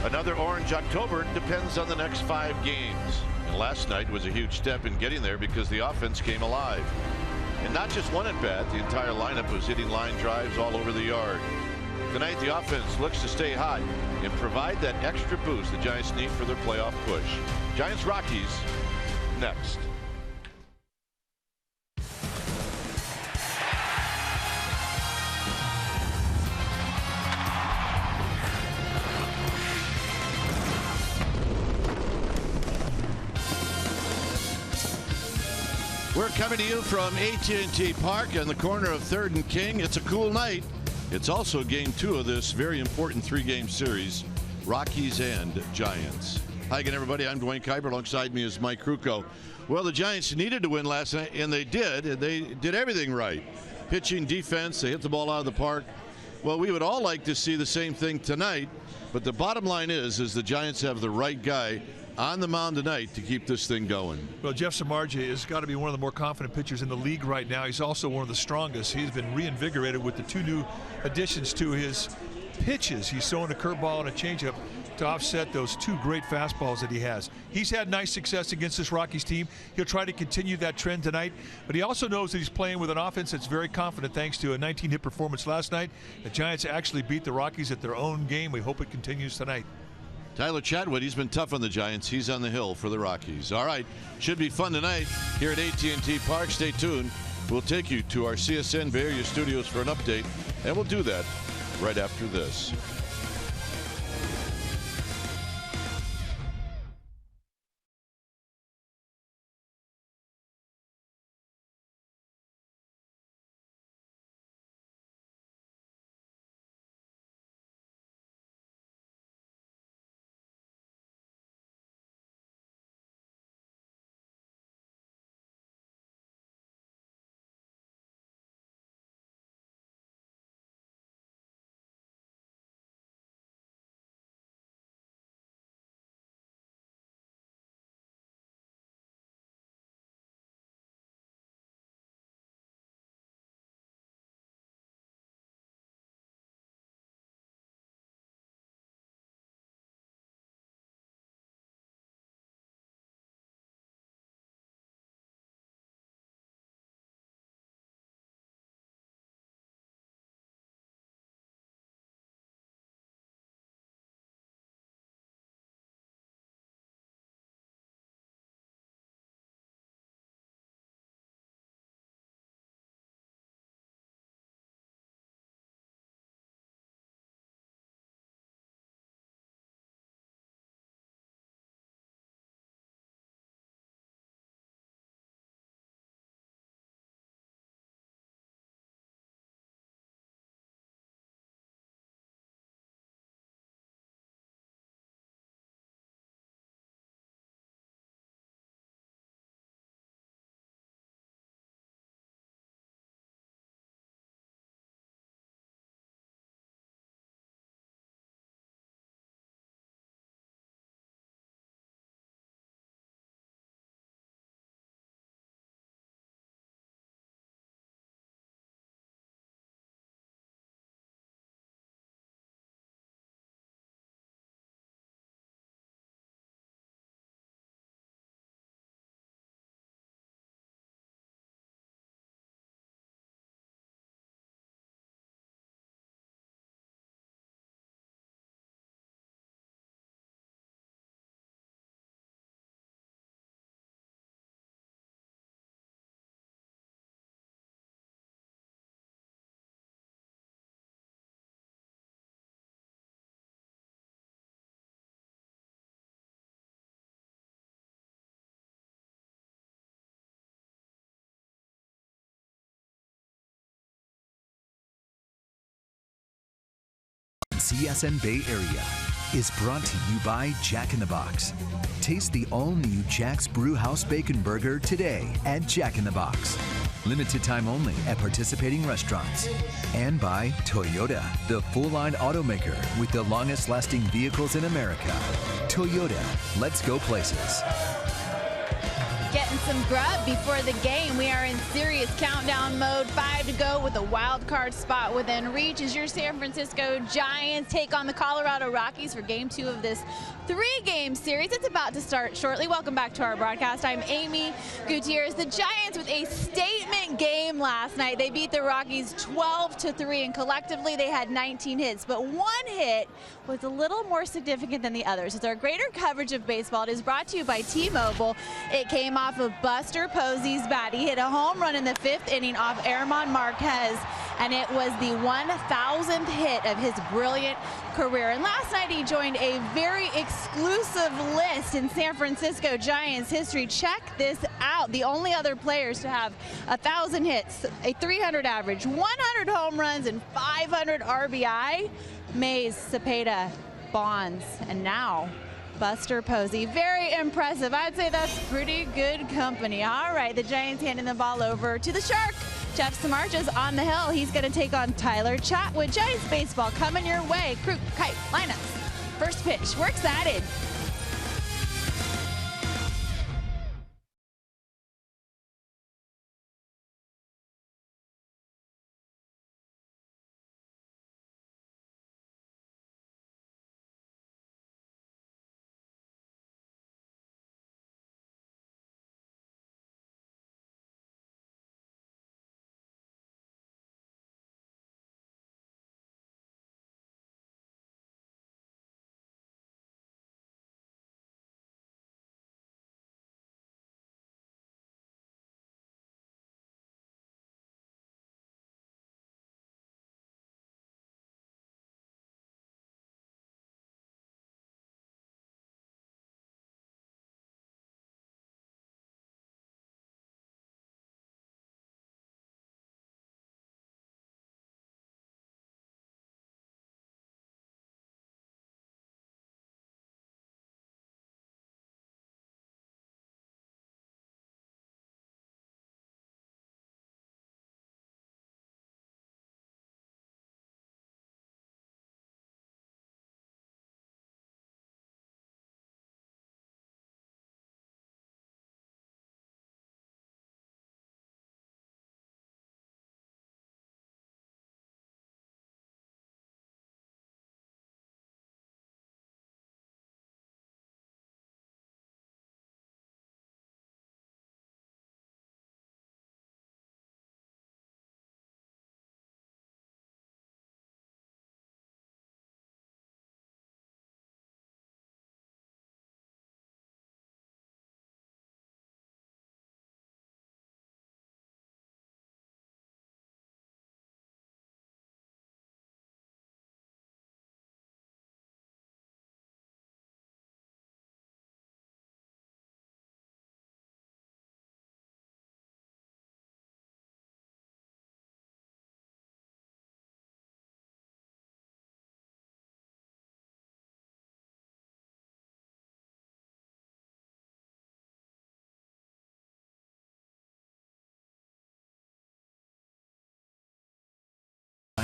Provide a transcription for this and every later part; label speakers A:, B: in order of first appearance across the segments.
A: Another orange October depends on the next 5 games. And last night was a huge step in getting there because the offense came alive. And not just one at bat, the entire lineup was hitting line drives all over the yard. Tonight the offense looks to stay hot and provide that extra boost the Giants need for their playoff push. Giants Rockies next. We're coming to you from AT&T Park on the corner of 3rd and King. It's a cool night. It's also game 2 of this very important 3-game series, Rockies and Giants. Hi again, everybody. I'm Dwayne Kuiper. Alongside me is Mike Krukow. Well, the Giants needed to win last night, and they did. And they did everything right. Pitching, defense, they hit the ball out of the park. Well, we would all like to see the same thing tonight, but the bottom line is the Giants have the right guy on the mound tonight to keep this thing going.
B: Well, Jeff Samardzija has got to be one of the more confident pitchers in the league right now. He's also one of the strongest. He's been reinvigorated with the 2 new additions to his pitches. He's throwing a curveball and a changeup to offset those 2 great fastballs that he has. He's had nice success against this Rockies team. He'll try to continue that trend tonight, but he also knows that he's playing with an offense that's very confident thanks to a 19-hit performance last night. The Giants actually beat the Rockies at their own game. We hope it continues tonight.
A: Tyler Chatwood, he's been tough on the Giants. He's on the hill for the Rockies. All right, should be fun tonight here at AT&T Park. Stay tuned. We'll take you to our CSN Bay Area studios for an update, and we'll do that right after this.
C: CSN Bay Area is brought to you by Jack in the Box. Taste the all-new Jack's Brewhouse Bacon Burger today at Jack in the Box. Limited time only at participating restaurants. And by Toyota, the full-line automaker with the longest-lasting vehicles in America. Toyota, let's go places.
D: Getting Some grub before the game. We are in serious countdown mode. 5 to go with a wild card spot within reach as your San Francisco Giants take on the Colorado Rockies for game 2 of this 3-game series. It's about to start shortly. Welcome back to our broadcast. I'm Amy Gutierrez. The Giants with a statement game last night. They beat the Rockies 12-3, and collectively they had 19 hits, but one hit was a little more significant than the others. It's our greater coverage of baseball. It is brought to you by T-Mobile. It came off of Buster Posey's bat. He hit a home run in the 5th inning off Herman Marquez, and it was the 1,000th hit of his brilliant career. And last night he joined a very exclusive list in San Francisco Giants history. Check this out. The only other players to have 1,000 hits, a 300 average, 100 home runs, and 500 RBI. Mays, Cepeda, Bonds, and now Buster Posey. Very impressive. I'd say that's pretty good company. All right, the Giants handing the ball over to the Shark. Jeff Samardzij's on the hill. He's going to take on Tyler Chatwood. Giants baseball coming your way. Crew, kite, lineups. First pitch. We're excited.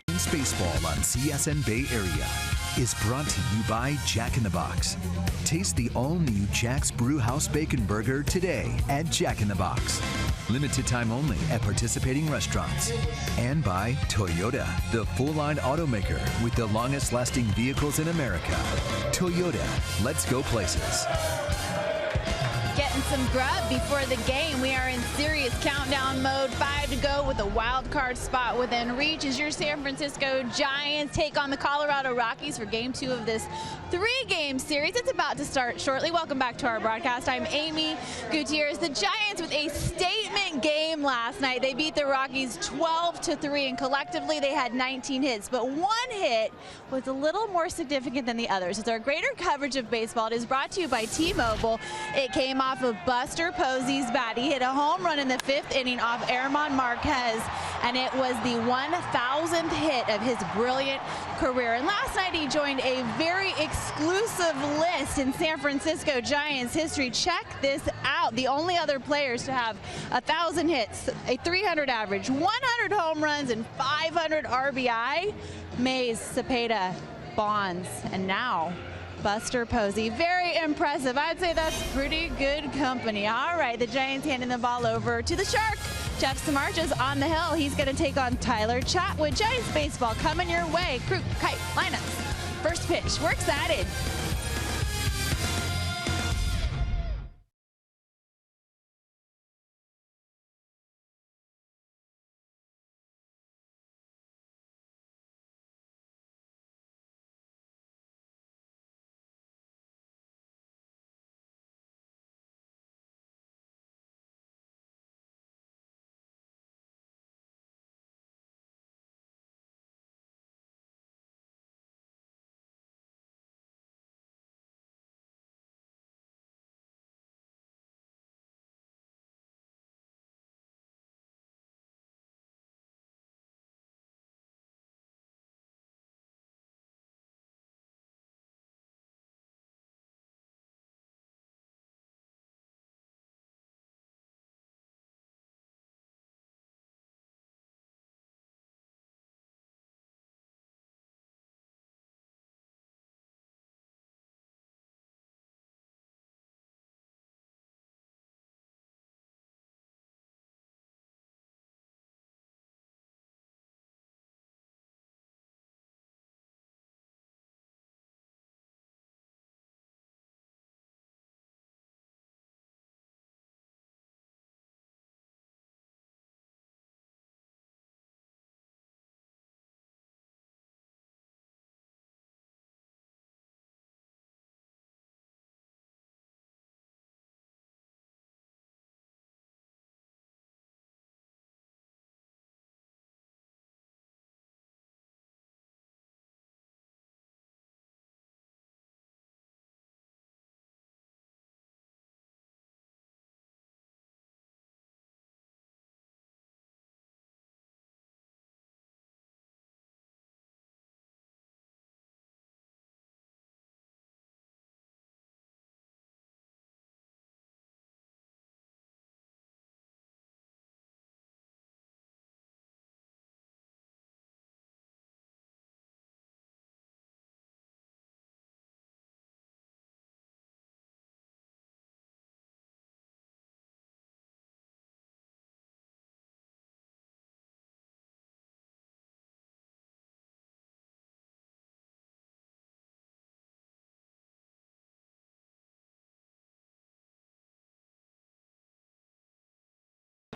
C: Giants baseball on CSN Bay Area is brought to you by Jack in the Box. Taste the all-new Jack's Brewhouse Bacon Burger today at Jack in the Box. Limited time only at participating restaurants. And by Toyota, the full-line automaker with the longest-lasting vehicles in America. Toyota, let's go places.
D: Getting some grub before the game. We are in serious countdown mode. 5 to go with a wild card spot within reach as your San Francisco Giants take on the Colorado Rockies for game 2 of this 3-game series. It's about to start shortly. Welcome back to our broadcast. I'm Amy Gutierrez. The Giants with a statement game last night. They beat the Rockies 12-3, and collectively they had 19 hits, but one hit was a little more significant than the others. It's our greater coverage of baseball. It is brought to you by T-Mobile. It came off of Buster Posey's bat. He hit a home run in the 5th inning off Herman Marquez, and it was the 1,000th hit of his brilliant career. And last night he joined a very exclusive list in San Francisco Giants history. Check this out. The only other players to have 1,000 hits, a 300 average, 100 home runs, and 500 RBI. Mays, Cepeda, Bonds, and now Buster Posey. Very impressive. I'd say that's pretty good company. All right, the Giants handing the ball over to the Shark. Jeff Samardzij's on the hill. He's going to take on Tyler Chatwood. Giants baseball coming your way. Crew, kite, lineups. First pitch. We're excited.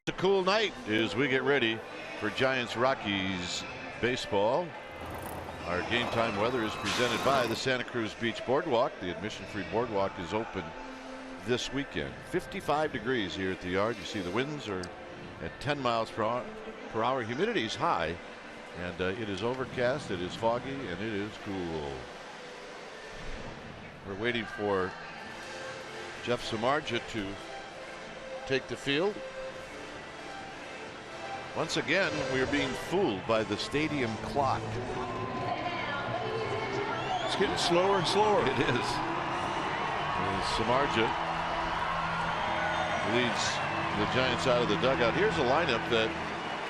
A: A cool night as we get ready for Giants Rockies baseball. Our game time weather is presented by the Santa Cruz Beach Boardwalk. The admission-free boardwalk is open this weekend. 55 degrees here at the yard. You see the winds are at 10 miles per hour. Humidity is high, and it is overcast, it is foggy, and it is cool. We're waiting for Jeff Samardzij to take the field. Once again, we're being fooled by the stadium clock.
B: It's getting slower and slower.
A: It is. And Samardzij leads the Giants out of the dugout. Here's a lineup that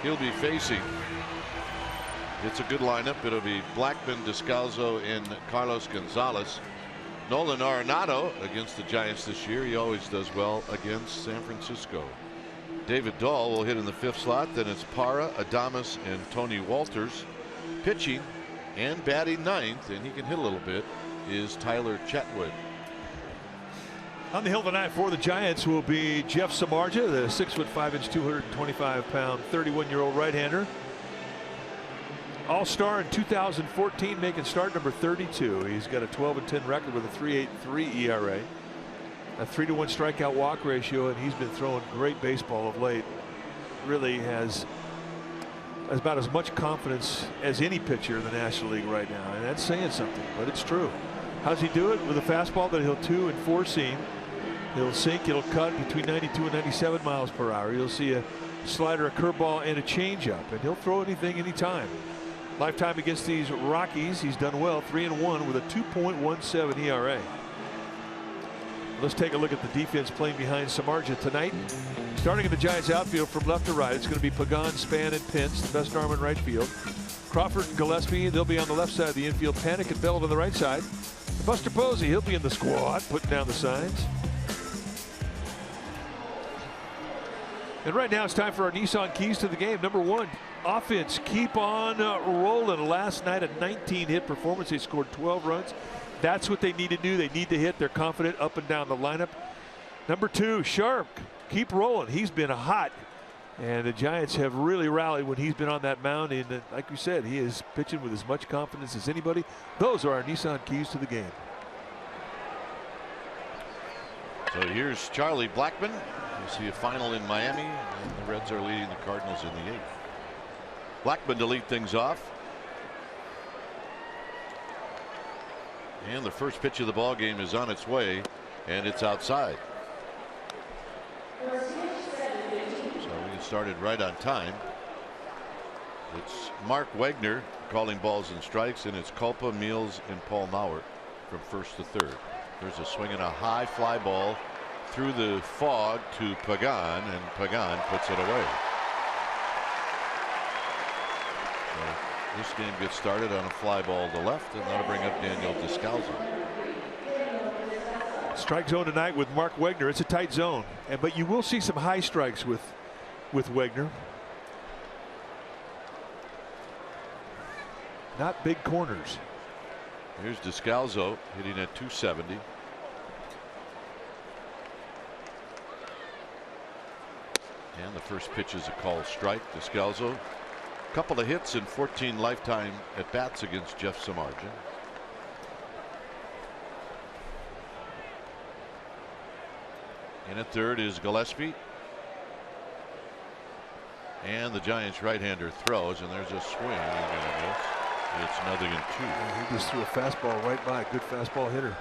A: he'll be facing. It's a good lineup. It'll be Blackman, Descalzo, and Carlos Gonzalez. Nolan Arenado against the Giants this year. He always does well against San Francisco. David Dahl will hit in the fifth slot. Then it's Parra, Adames, and Tony Walters. Pitching and batting ninth, and he can hit a little bit, is Tyler Chatwood.
B: On the hill tonight for the Giants will be Jeff Samardzij, the 6'5", 225-pound, 31-year-old right-hander. All-star in 2014, making start number 32. He's got a 12-10 record with a 3.83 ERA. A 3-to-1 strikeout walk ratio, and he's been throwing great baseball of late. Really has about as much confidence as any pitcher in the National League right now, and that's saying something, but it's true. How's he do it? With a fastball that he'll 2 and 4 seam. He'll sink, it'll cut between 92 and 97 miles per hour. You'll see a slider, a curveball, and a changeup, and he'll throw anything, anytime. Lifetime against these Rockies, he's done well, 3-1 with a 2.17 ERA. Let's take a look at the defense playing behind Samardzij tonight. Starting in the Giants outfield from left to right, it's going to be Pagan, Span, and Pence, the best arm in right field. Crawford and Gillespie, they'll be on the left side of the infield. Panik and Bell on the right side. Buster Posey, he'll be in the squad, putting down the signs. And right now it's time for our Nissan keys to the game. Number one, offense, keep on rolling. Last night, a 19-hit performance. They scored 12 runs. That's what they need to do. They need to hit. They're confident up and down the lineup. Number two, Sharp, keep rolling. He's been hot. And the Giants have really rallied when he's been on that mound. And like you said, he is pitching with as much confidence as anybody. Those are our Nissan keys to the game.
A: So here's Charlie Blackmon. You see a final in Miami, and the Reds are leading the Cardinals in the 8th. Blackmon to lead things off. And the first pitch of the ball game is on its way, and it's outside. So we get started right on time. It's Mark Wegner calling balls and strikes, and it's Culpa, Meals, and Paul Mauer from first to third. There's a swing and a high fly ball through the fog to Pagan, and Pagan puts it away. So this game gets started on a fly ball to left, and that'll bring up Daniel Descalso.
B: Strike zone tonight with Mark Wegner. It's a tight zone, but you will see some high strikes with Wegner. Not big corners.
A: Here's Descalso hitting at 270. And the first pitch is a called strike. Descalso, a couple of hits and 14 lifetime at bats against Jeff Samardzija. In at third is Gillespie. And the Giants right-hander throws, and there's a swing. It's 0-2.
B: Yeah, he just threw a fastball right by. Good fastball hitter.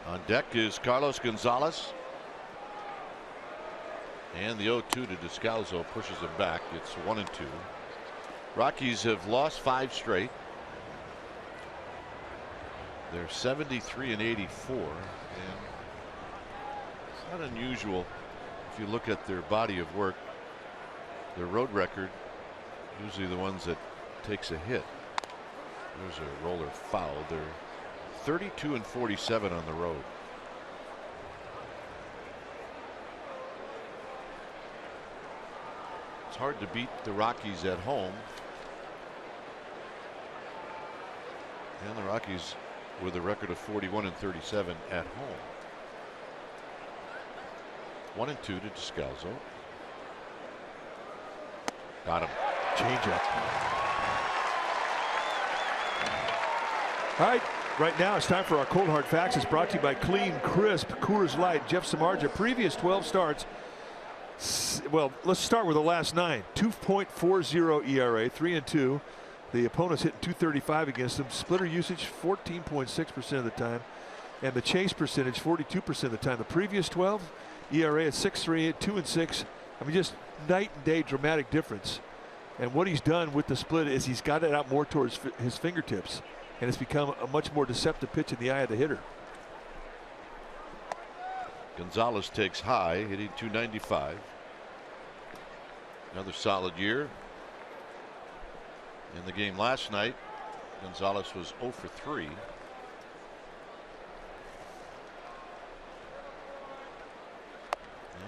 A: On deck is Carlos Gonzalez. And the 0-2 to Descalso pushes him back. It's 1-2. Rockies have lost 5 straight. They're 73 and 84. And it's not unusual if you look at their body of work. Their road record, usually the ones that takes a hit. There's a roller foul. They're 32 and 47 on the road. It's hard to beat the Rockies at home. And the Rockies with a record of 41 and 37 at home. 1-2 to Descalso. Got him.
B: Changeup. All right. Right now it's time for our cold hard facts. It's brought to you by Clean Crisp Coors Light. Jeff Samardzija, previous 12 starts. Well, let's start with the last 9. 2.40 ERA, 3-2. The opponent's hitting 235 against them. Splitter usage 14.6% of the time, and the chase percentage 42% of the time. The previous 12, ERA at 6.38, 2-6. I mean, just night and day dramatic difference. And what he's done with the split is he's got it out more towards his fingertips, and it's become a much more deceptive pitch in the eye of the hitter.
A: Gonzalez takes high, hitting 295. Another solid year. In the game last night, Gonzalez was 0 for 3.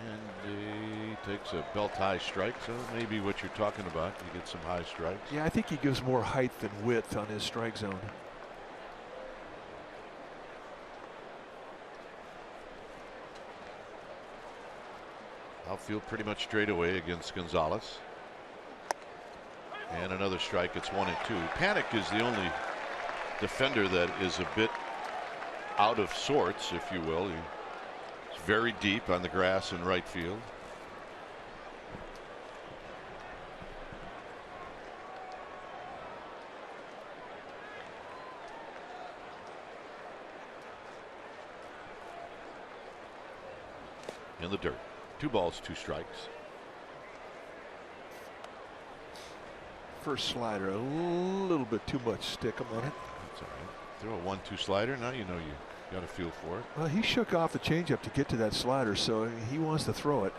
A: And he takes a belt high strike, so maybe what you're talking about. You get some high strikes.
B: Yeah, I think he gives more height than width on his strike zone.
A: Outfield pretty much straight away against Gonzalez. And another strike. It's 1-2. Panic is the only defender that is a bit out of sorts, if you will. He's very deep on the grass in right field. In the dirt. 2 balls, 2 strikes.
B: First slider, a little bit too much stick him on it.
A: That's all right. Throw a 1-2 slider. Now you know you got a feel for it.
B: Well, he shook off the changeup to get to that slider, so he wants to throw it.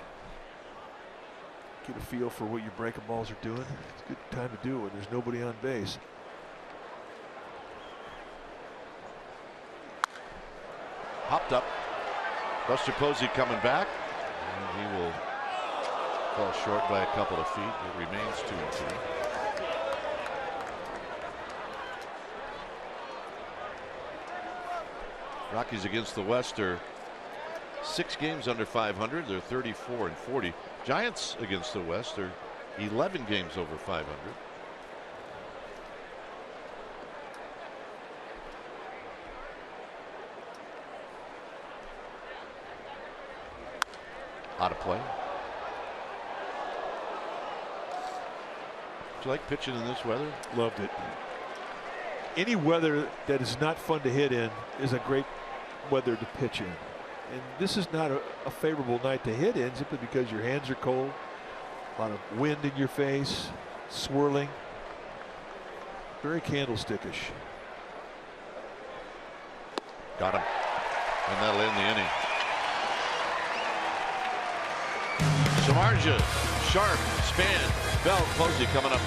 B: Get a feel for what your breaking balls are doing. It's a good time to do it when there's nobody on base.
A: Popped up. Buster Posey coming back. And he will fall short by a couple of feet. It remains 2-2. Rockies against the West are 6 games under 500. They're 34-40. Giants against the West are 11 games over 500. Out of play. Do you like pitching in this weather?
B: Loved it. Any weather that is not fun to hit in is a great weather to pitch in. And this is not a favorable night to hit in simply because your hands are cold, a lot of wind in your face, swirling, very candlestickish.
A: Got him. And that'll end the inning. Samardzija, Sharp, Span, Bell, Posey coming up.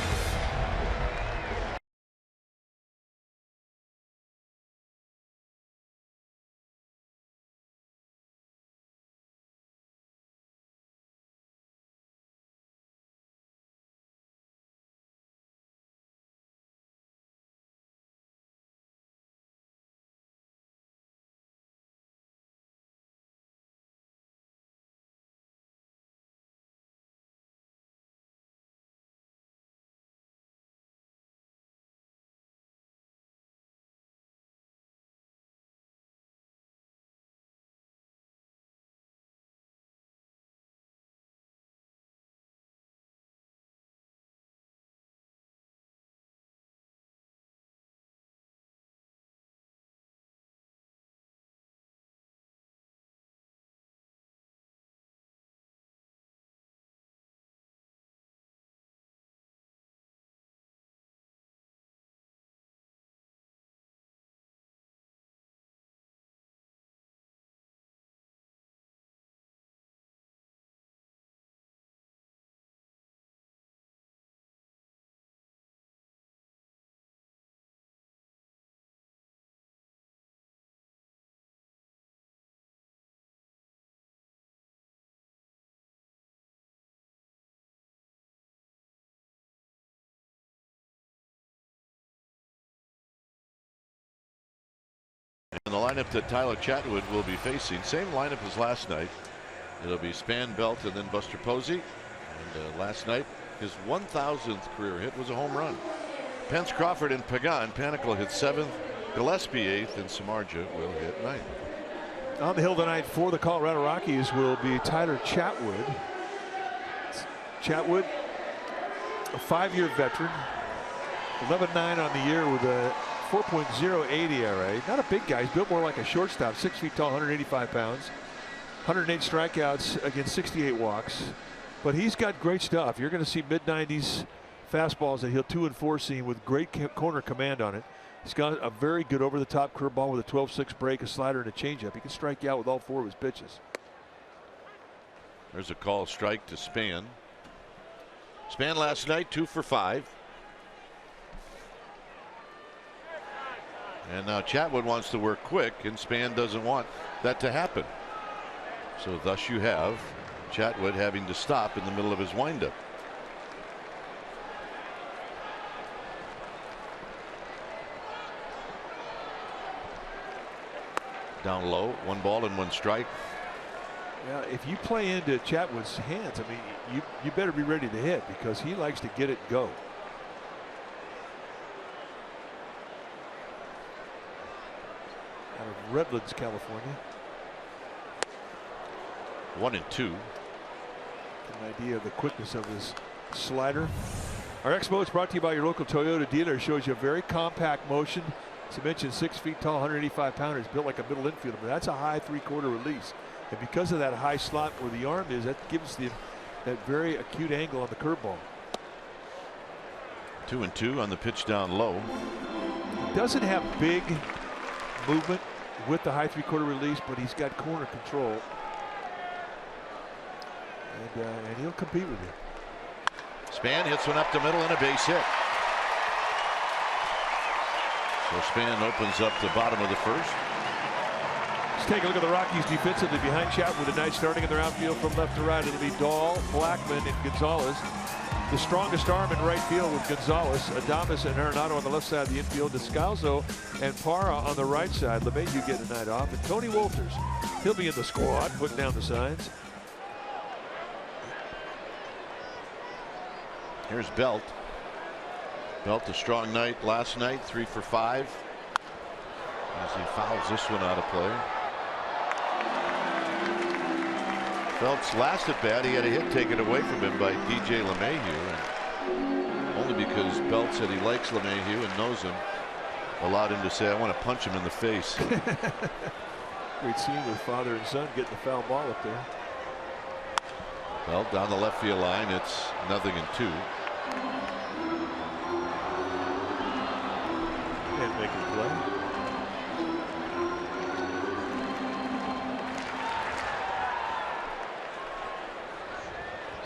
A: And the lineup that Tyler Chatwood will be facing, same lineup as last night. It'll be Span, Belt, and then Buster Posey. And last night, his 1,000th career hit was a home run. Pence, Crawford, and Pagan. Panicle hit 7th, Gillespie 8th, and Samardzija will hit 9th.
B: On the hill tonight for the Colorado Rockies will be Tyler Chatwood. Chatwood, a 5-year veteran, 11-9 on the year with a 4.08 ERA. Not a big guy. He's built more like a shortstop. 6 feet tall, 185 pounds. 108 strikeouts against 68 walks. But he's got great stuff. You're going to see mid-90s fastballs that he'll 2 and 4 seam with great corner command on it. He's got a very good over-the-top curveball with a 12-6 break, a slider, and a changeup. He can strike you out with all 4 of his pitches.
A: There's a call strike to Span. Span last night 2 for 5. And now Chatwood wants to work quick, and Span doesn't want that to happen. So thus you have Chatwood having to stop in the middle of his windup. Down low, 1 ball and 1 strike.
B: Yeah, if you play into Chatwood's hands, I mean, you better be ready to hit because he likes to get it and go. Out of Redlands, California.
A: 1 and 2.
B: Get an idea of the quickness of his slider. Our Expo is brought to you by your local Toyota dealer. It shows you a very compact motion. As I mentioned, 6 feet tall, 185 pounders, built like a middle infielder, but that's a high 3/4 release. And because of that high slot where the arm is, that gives that very acute angle on the curveball.
A: 2 and 2 on the pitch down low.
B: He doesn't have big movement with the high 3/4 release, but he's got corner control. And he'll compete with you.
A: Span hits one up the middle and a base hit. So Span opens up the bottom of the first.
B: Let's take a look at the Rockies defensively behind Chatwood tonight, starting in their outfield from left to right. It'll be Dahl, Blackman, and Gonzalez. The strongest arm in right field with Gonzalez, Adames and Arenado on the left side of the infield, Descalzo and Parra on the right side. LeMahieu getting a night off, and Tony Wolters, he'll be in the squad, putting down the signs.
A: Here's Belt. Belt a strong night last night, 3 for 5. As he fouls this one out of play. Belt's last at bat, he had a hit taken away from him by DJ LeMahieu, and only because Belt said he likes LeMahieu and knows him, allowed him to say, I want to punch him in the face.
B: Great scene with father and son getting the foul ball up there.
A: Belt down the left field line, it's 0-2.
B: Can't make it play.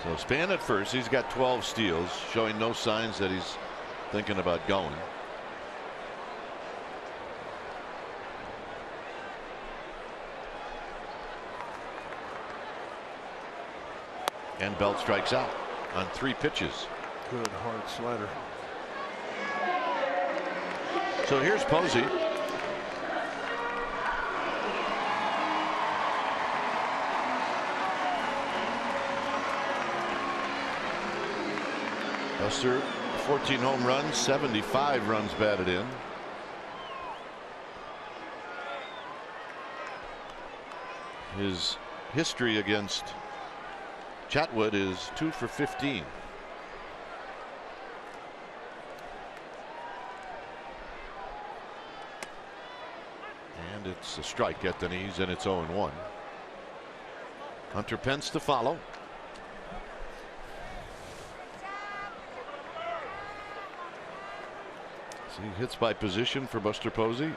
A: So Span at first, he's got 12 steals, showing no signs that he's thinking about going. And Belt strikes out on 3 pitches.
B: Good hard slider.
A: So here's Posey. Buster, 14 home runs, 75 runs batted in. His history against Chatwood is 2 for 15. And it's a strike at the knees, and it's 0-1. Hunter Pence to follow. See hits by position for Buster Posey.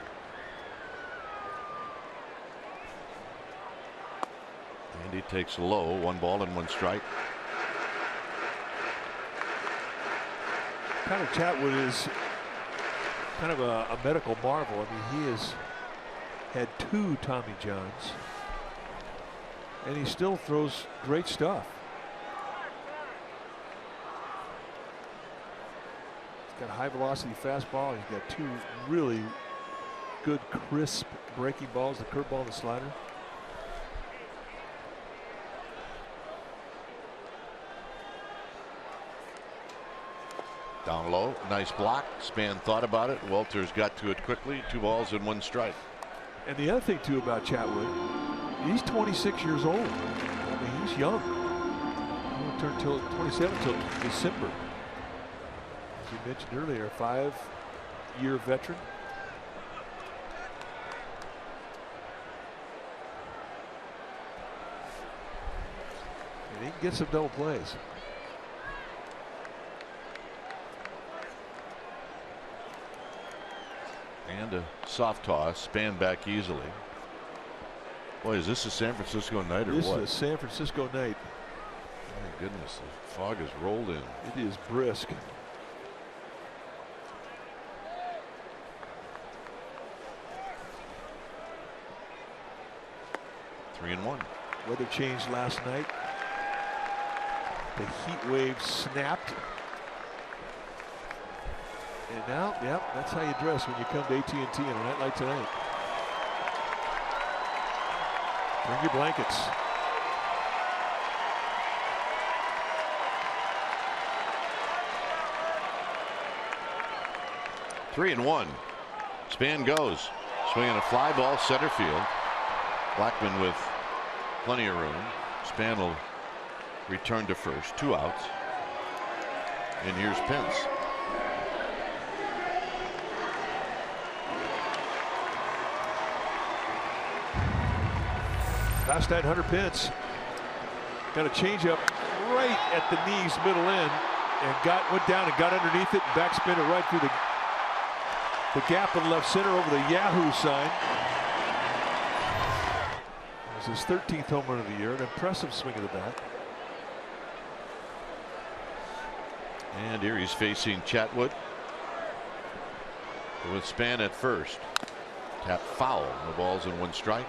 A: And he takes low, 1 ball and 1 strike.
B: Connor Chatwood is kind of a medical marvel. I mean, he has had 2 Tommy Johns, and he still throws great stuff. He's got a high velocity fastball. He's got 2 really good crisp breaking balls, the curveball and the slider.
A: Down low, nice block. Span thought about it. Walters got to it quickly. 2 balls and 1 strike.
B: And the other thing too about Chatwood, he's 26 years old. I mean, he's young. He won't turn till 27 till December. As you mentioned earlier, a 5-year veteran. And he can get some double plays.
A: And a soft toss, Span back easily. Boy, is this a San Francisco night or
B: this
A: what?
B: This is a San Francisco night.
A: My goodness, the fog has rolled in.
B: It is brisk.
A: Three and one.
B: Weather changed last night. The heat wave snapped. And now, yep, that's how you dress when you come to AT&T on a night like tonight. Bring your blankets.
A: Three and one. Span goes. Swinging a fly ball center field. Blackman with plenty of room. Span will return to first. 2 outs. And here's Pence.
B: Last night, Hunter Pence got a changeup right at the knees, middle end, and went down and got underneath it, and backspin it right through the gap in left center over the Yahoo sign. It was his 13th home run of the year, an impressive swing of the bat.
A: And here he's facing Chatwood with Span at first. Tap foul. No balls and 1 strike.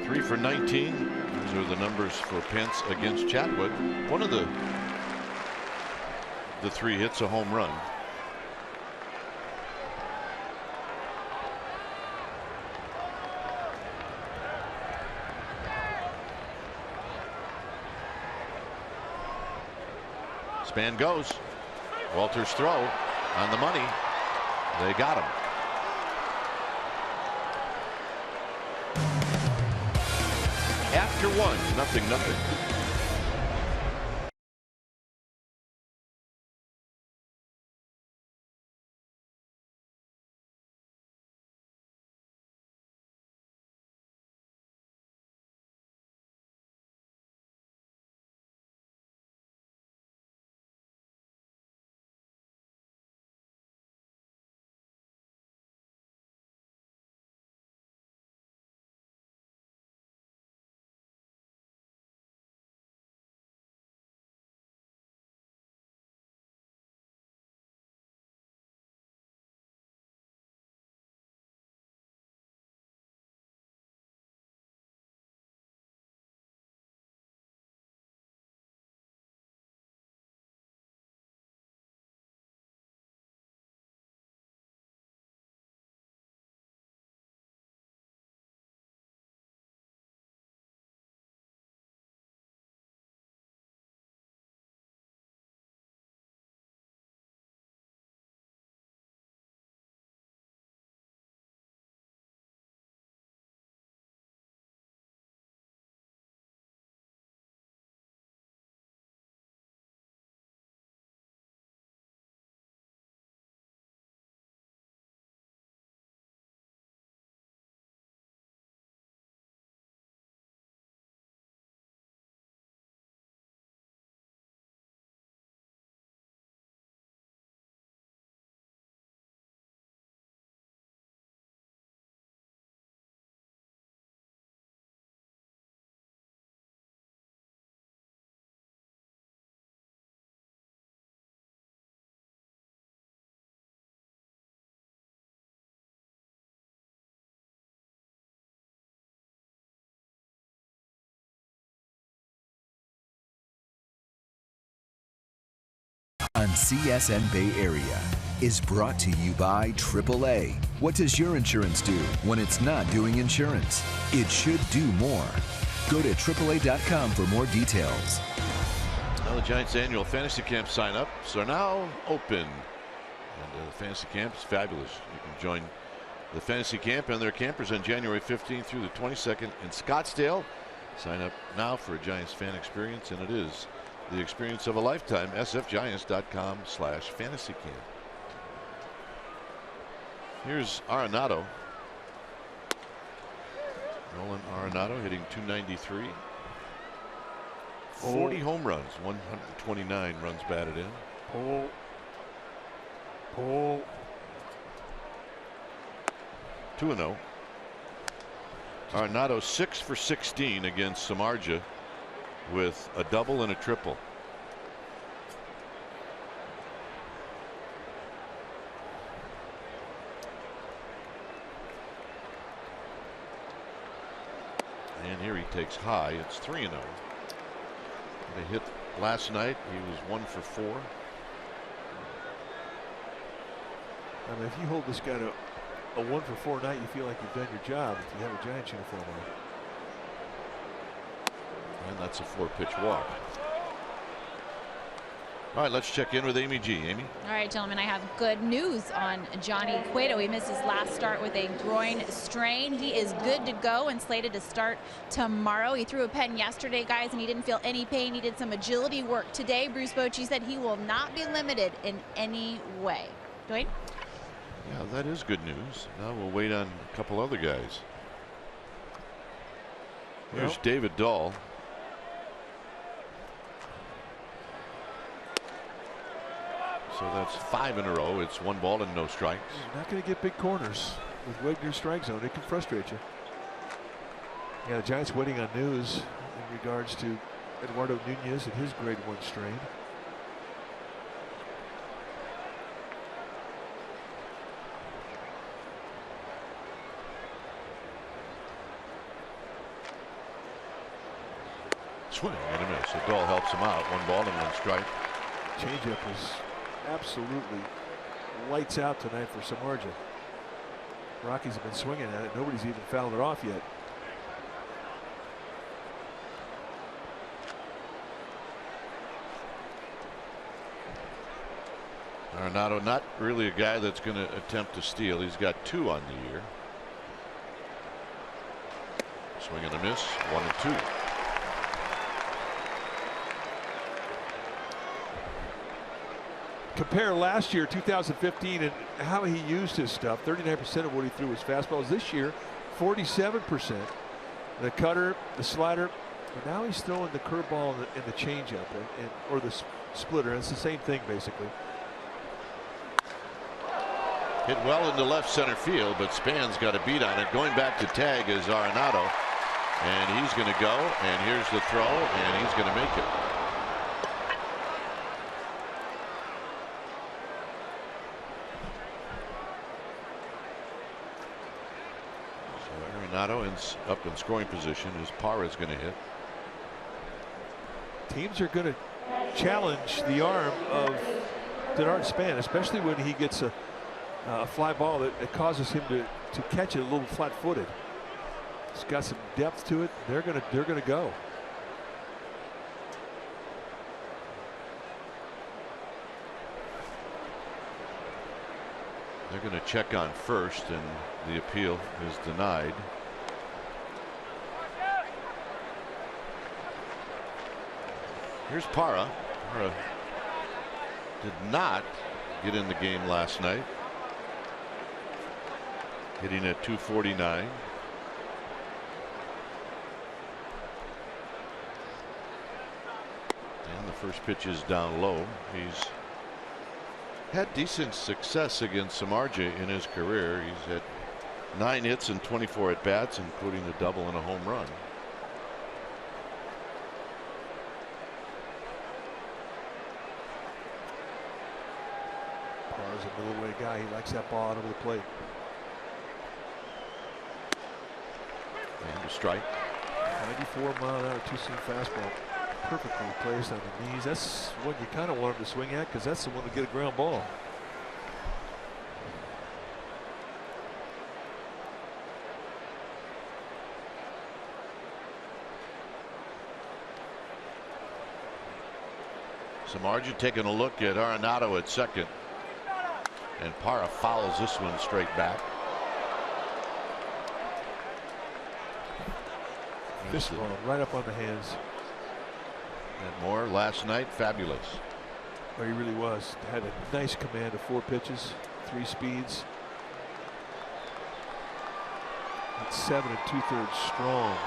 A: 3 for 19. Those are the numbers for Pence against Chatwood. One of the 3 hits, a home run. Span goes. Walter's throw on the money. They got him. After 1, 0-0.
C: On CSN Bay Area is brought to you by AAA. What does your insurance do when it's not doing insurance? It should do more. Go to AAA.com for more details.
A: Well, the Giants annual fantasy camp sign-ups are now open. And the fantasy camp is fabulous. You can join the fantasy camp and their campers on January 15th through the 22nd in Scottsdale. Sign up now for a Giants fan experience, and it is the experience of a lifetime. sfgiants.com/fantasy camp. Here's Arenado. Nolan Arenado hitting .293. 40 home runs, 129 runs batted in.
B: Pull.
A: 2-0. Arenado 6 for 16 against Samardzija with a double and a triple. And here he takes high. It's 3-0. They hit last night. He was 1 for 4.
B: I mean, if you hold this guy to a 1 for 4 night, you feel like you've done your job if you have a Giants uniform on.
A: And that's a 4-pitch walk. All right, let's check in with Amy G. Amy.
D: All right, gentlemen, I have good news on Johnny Cueto. He missed his last start with a groin strain. He is good to go and slated to start tomorrow. He threw a pen yesterday, guys, and he didn't feel any pain. He did some agility work today. Bruce Bochy said he will not be limited in any way. Dwayne?
A: Yeah, that is good news. Now we'll wait on a couple other guys. Here's David Dahl. So that's 5 in a row. It's 1 ball and no strikes.
B: You're not going to get big corners with Wegner's strike zone. It can frustrate you. Yeah, the Giants waiting on news in regards to Eduardo Nunez and his grade 1 strain.
A: Swing and a miss. The ball helps him out. 1 ball and 1 strike.
B: Changeup is absolutely lights out tonight for Samardzija. Rockies have been swinging at it. Nobody's even fouled it off yet.
A: Arenado not really a guy that's going to attempt to steal. He's got 2 on the year. Swing and a miss. 1 and 2.
B: Compare last year, 2015, and how he used his stuff. 39% of what he threw was fastballs. This year, 47%. The cutter, the slider, but now he's throwing the curveball and the changeup, or the splitter. It's the same thing, basically.
A: Hit well into left center field, but Span's got a beat on it. Going back to tag is Arenado, and he's going to go, and here's the throw, and he's going to make it. Arenado ends up in scoring position as Parra's going to hit.
B: Teams are going to challenge the arm of Denard Span, especially when he gets a fly ball that causes him to catch it a little flat-footed. It's got some depth to it. They're gonna go.
A: They're going to check on first, and the appeal is denied. Here's Parra. Parra did not get in the game last night. Hitting at .249. And the first pitch is down low. He's had decent success against Samardzija in his career. He's had 9 hits and 24 at bats, including a double and a home run.
B: Parra's a middle way guy. He likes that ball out over the plate.
A: And a strike.
B: 94-mile-an-hour two-seam fastball. Perfectly placed on the knees. That's what you kind of want him to swing at, because that's the one to get a ground ball.
A: Samardzija taking a look at Arenado at second, and Parra fouls this one straight back.
B: Fist ball right up on the hands.
A: And Moore last night, fabulous.
B: Well, he really was. Had a nice command of 4 pitches, 3 speeds. At 7 2/3 strong.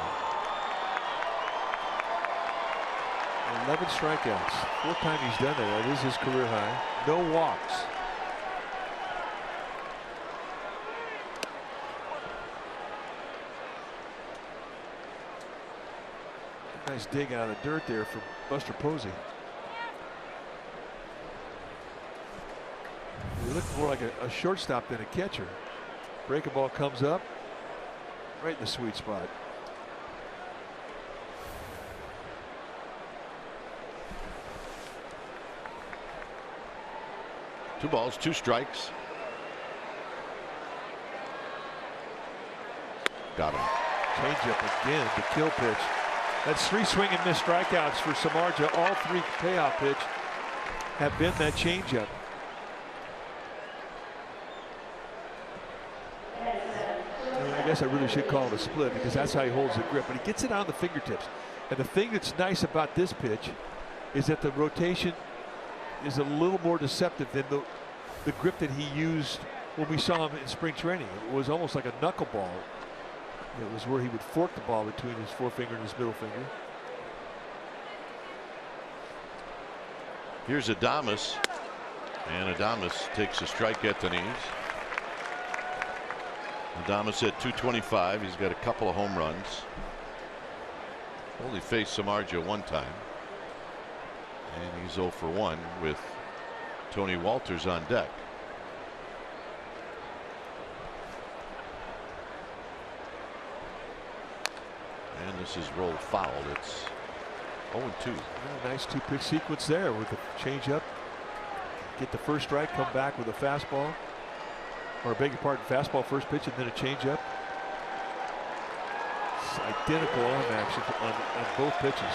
B: 11 strikeouts. 4th time he's done that. That is his career high. No walks. Nice dig out of the dirt there from Buster Posey. He looked more like a shortstop than a catcher. Breaking ball comes up right in the sweet spot.
A: Two balls, 2 strikes. Got him.
B: Changeup again, the kill pitch. That's 3 swing and miss strikeouts for Samardzija. All 3 payoff pitch have been that changeup. I guess I really should call it a split, because that's how he holds the grip, but he gets it on the fingertips. And the thing that's nice about this pitch is that the rotation is a little more deceptive than the grip that he used when we saw him in spring training. It was almost like a knuckleball. It was where he would fork the ball between his forefinger and his middle finger.
A: Here's Adames, and Adames takes a strike at the knees. Adames at .225. He's got a couple of home runs. Only faced Samardzija one time. And he's 0 for 1 with Tony Walters on deck. And this is rolled foul. It's 0-2.
B: Yeah, nice 2-pitch sequence there with the changeup. Get the first strike, come back with a fastball. Or beg your pardon, fastball first pitch and then a changeup. It's identical arm action on both pitches.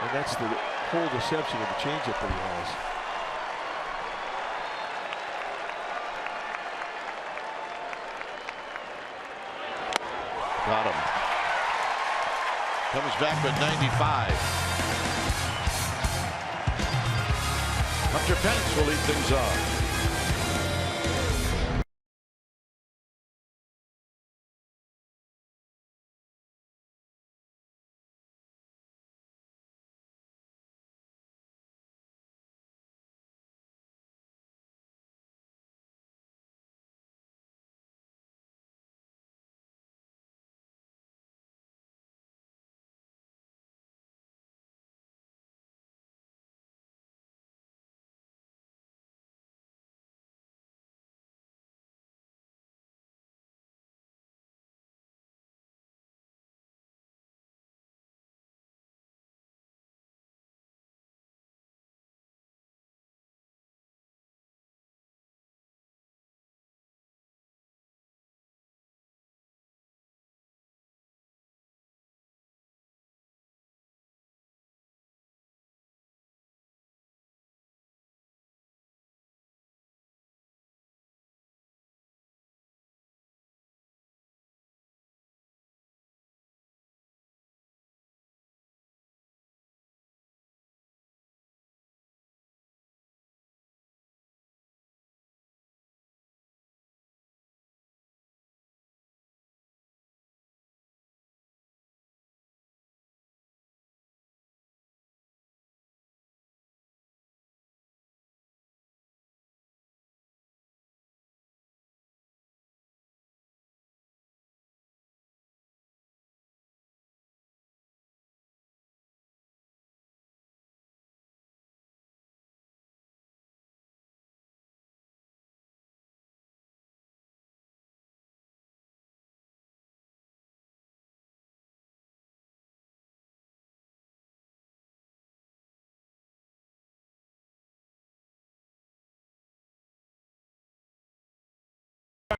B: And that's the whole deception of the changeup that he has.
A: Got him. Comes back with 95. Hunter Pence will lead things off.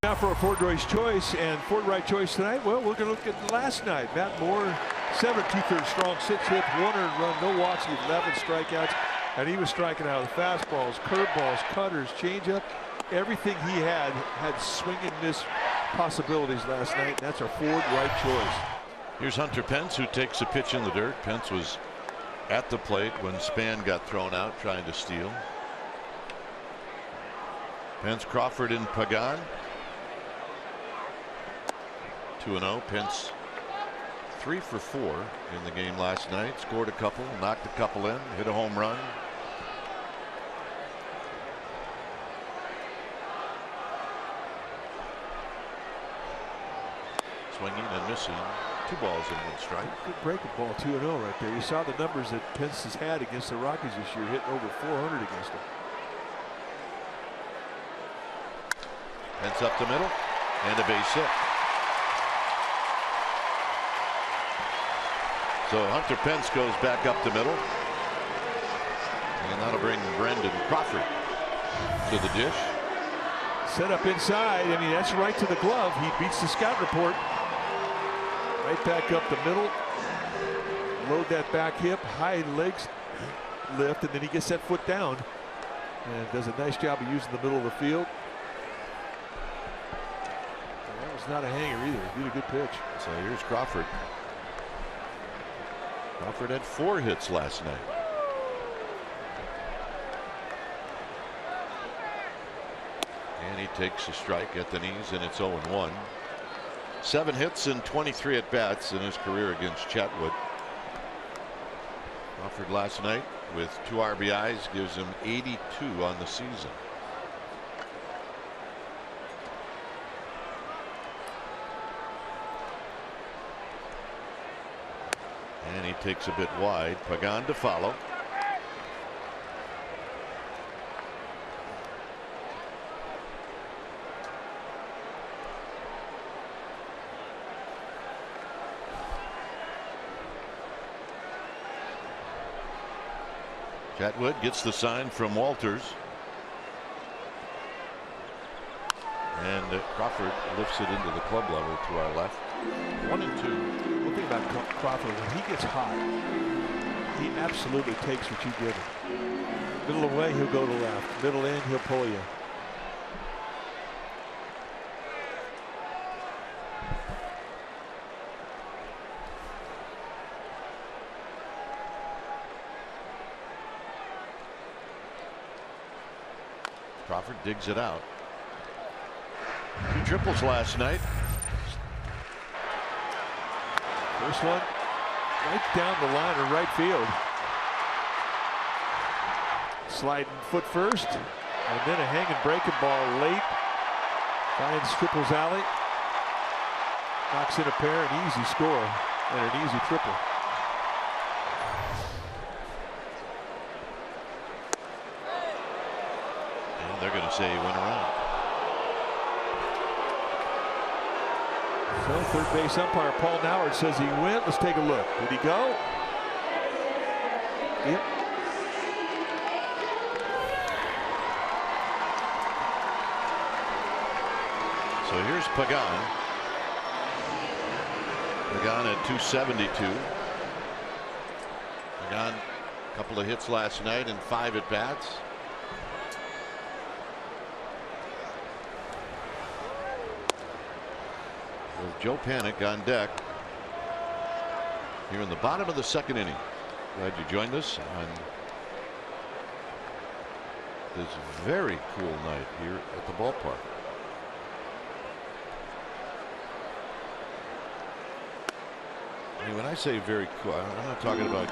B: Now for a Ford Roy's choice, and Ford right choice tonight. Well, we're going to look at last night. Matt Moore, 7 2/3 strong, 6 hits, 1 earned run, no walks, 11 strikeouts, and he was striking out with fastballs, curveballs, cutters, changeup. Everything he had swing and miss possibilities last night, and that's our Ford right choice.
A: Here's Hunter Pence, who takes a pitch in the dirt. Pence was at the plate when Span got thrown out trying to steal. Pence, Crawford, and Pagan. 2-0. Pence 3 for 4 in the game last night. Scored a couple, knocked a couple in, hit a home run. Swinging and missing. 2 balls and 1 strike.
B: Good breaking ball, 2-0 right there. You saw the numbers that Pence has had against the Rockies this year, hitting over 400 against them.
A: Pence up the middle and a base hit. So Hunter Pence goes back up the middle. And that'll bring Brendan Crawford to the dish.
B: Set up inside. I mean, that's right to the glove. He beats the scout report. Right back up the middle. Load that back hip, high legs lift, and then he gets that foot down. And does a nice job of using the middle of the field. And that was not a hanger either. He did a good pitch.
A: So here's Crawford. Crawford had 4 hits last night. And he takes a strike at the knees, and it's 0-1. 7 hits and 23 at bats in his career against Chatwood. Crawford last night with 2 RBIs gives him 82 on the season. And he takes a bit wide. Pagan to follow. Chatwood gets the sign from Walters. And Crawford lifts it into the club level to our left. 1-2.
B: One thing about Crawford, when he gets hot, he absolutely takes what you give him. Middle away, he'll go to left. Middle in, he'll pull you.
A: Crawford digs it out. 2 triples last night.
B: First one right down the line of right field. Sliding foot first, and then a hanging breaking ball late. Finds Triple's alley. Knocks in a pair, an easy score, and an easy triple.
A: They're going to say he went around.
B: So third base umpire Paul Noward says he went. Let's take a look. Did he go? Yep.
A: So here's Pagan. Pagan at 272. Pagan, a couple of hits last night and 5 at bats. With Joe Panik on deck here in the bottom of the 2nd inning. Glad you joined us on this very cool night here at the ballpark. I mean, when I say very cool, I'm not talking about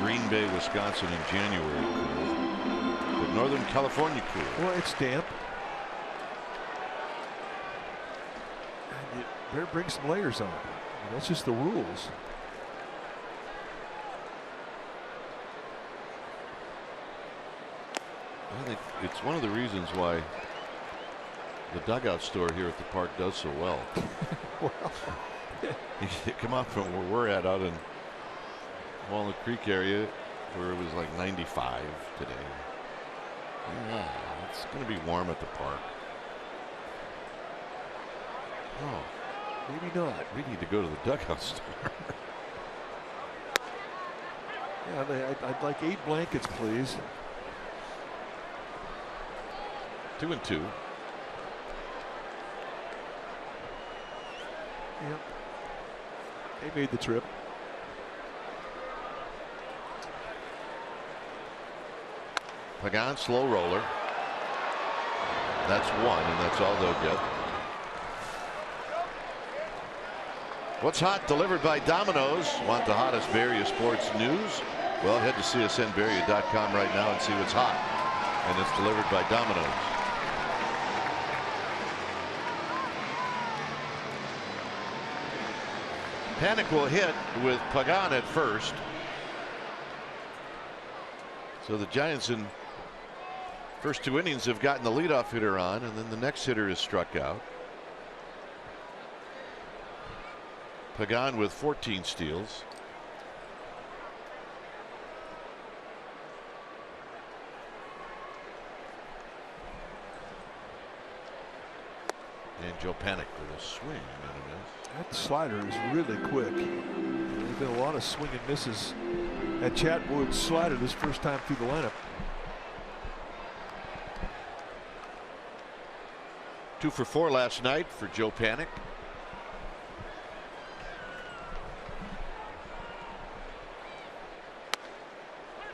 A: Green Bay, Wisconsin in January cool, but Northern California cool.
B: Well, it's damp. Better bring some layers on. That's just the rules.
A: I think it's one of the reasons why the dugout store here at the park does so well.
B: Well,
A: You come out from where we're at out in Walnut Creek area where it was like 95 today. Yeah, it's going to be warm at the park. Oh.
B: maybe not.
A: We need to go to the dugout store.
B: Yeah, I'd like 8 blankets, please.
A: 2-2.
B: Yep. They made the trip.
A: Pagan, slow roller. That's 1, and that's all they'll get. What's hot, delivered by Domino's. Want the hottest Bay Area sports news? Well, head to csnbayarea.com right now and see what's hot. And it's delivered by Domino's. Panik will hit with Pagan at first. So the Giants in first 2 innings have gotten the leadoff hitter on, and then the next hitter is struck out. Pagan with 14 steals. And Joe Panik with a swing and a miss.
B: That slider is really quick. There's been a lot of swing and misses at Chatwood's slider this first time through the lineup.
A: 2 for 4 last night for Joe Panik.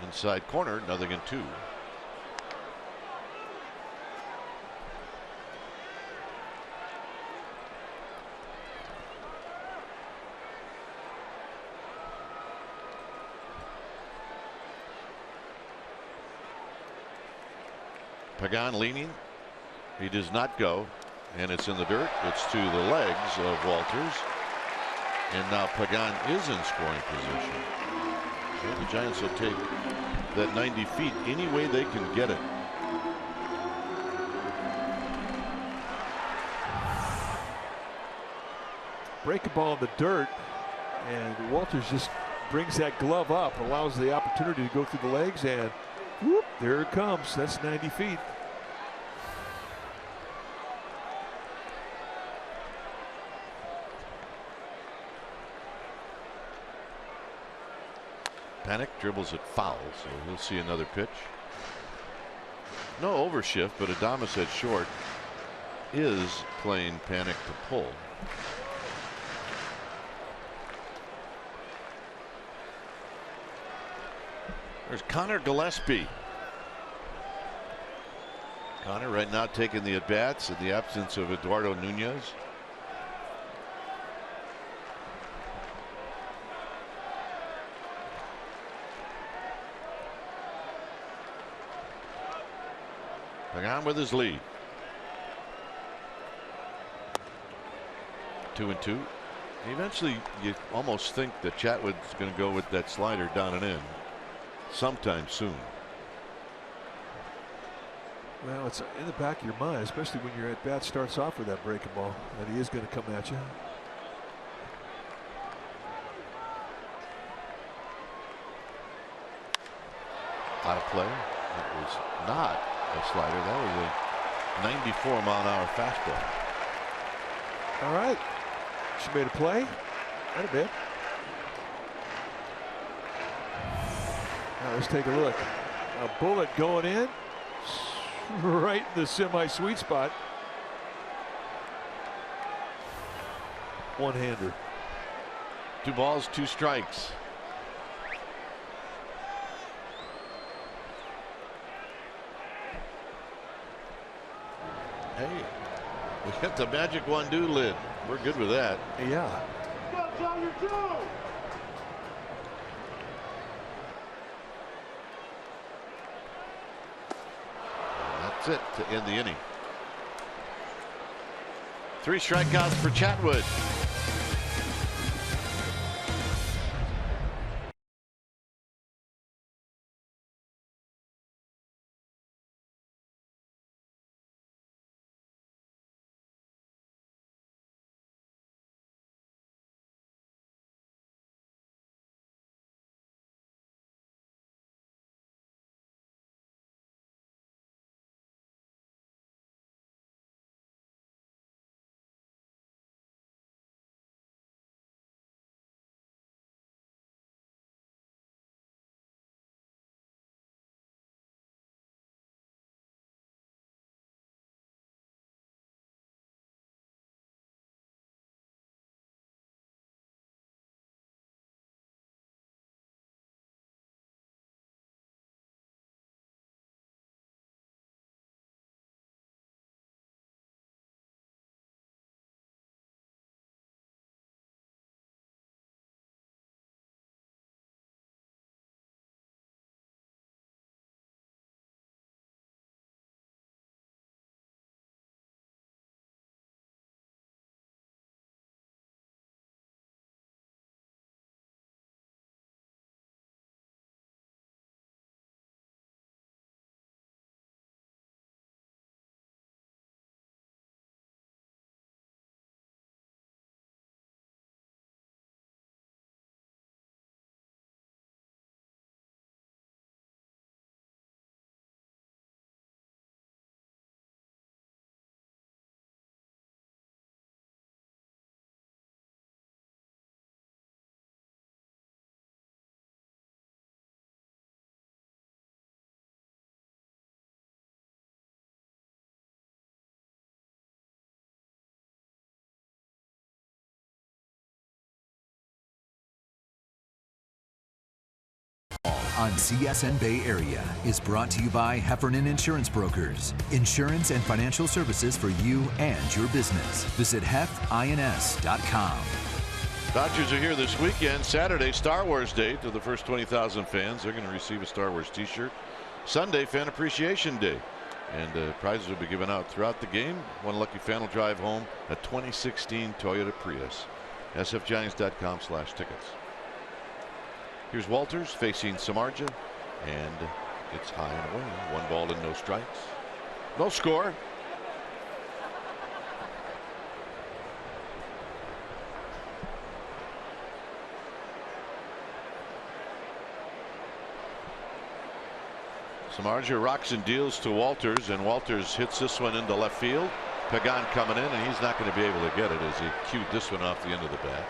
A: Inside corner, 0-2. Pagan leaning. He does not go, and it's in the dirt. It's to the legs of Walters. And now Pagan is in scoring position. So the Giants will take that 90 feet any way they can get it.
B: Break a ball in the dirt, and Walters just brings that glove up, allows the opportunity to go through the legs, and whoop, there it comes. That's 90 feet.
A: Panic dribbles it foul, so we'll see another pitch. No overshift, but Adames at short is playing Panic to pull. There's Connor Gillespie. Connor right now taking the at-bats in the absence of Eduardo Nunez. Pagan with his lead. 2-2. Eventually, you almost think that Chatwood's going to go with that slider down and in sometime soon.
B: Well, it's in the back of your mind, especially when your at bat starts off with that breaking ball, that he is going to come at you.
A: Out of play. It was not a slider. That was a 94-mile-an-hour fastball.
B: All right. She made a play. Quite a bit. Now let's take a look. A bullet going in. Right in the semi-sweet spot. One-hander.
A: 2 balls, 2 strikes. Hey, we got the magic one-do lid. We're good with that.
B: Yeah.
A: That's it to end the inning. 3 strikeouts for Chatwood.
C: On CSN Bay Area is brought to you by Heffernan Insurance Brokers. Insurance and financial services for you and your business. Visit hefins.com.
A: Dodgers are here this weekend. Saturday, Star Wars Day to the first 20,000 fans. They're going to receive a Star Wars t-shirt. Sunday, Fan Appreciation Day. And prizes will be given out throughout the game. One lucky fan will drive home a 2016 Toyota Prius. sfgiants.com/tickets. Here's Walters facing Samardzija, and it's high and away. 1 ball and no strikes. No score. Samardzija rocks and deals to Walters, and Walters hits this one into left field. Pagan coming in, and he's not going to be able to get it as he cued this one off the end of the bat.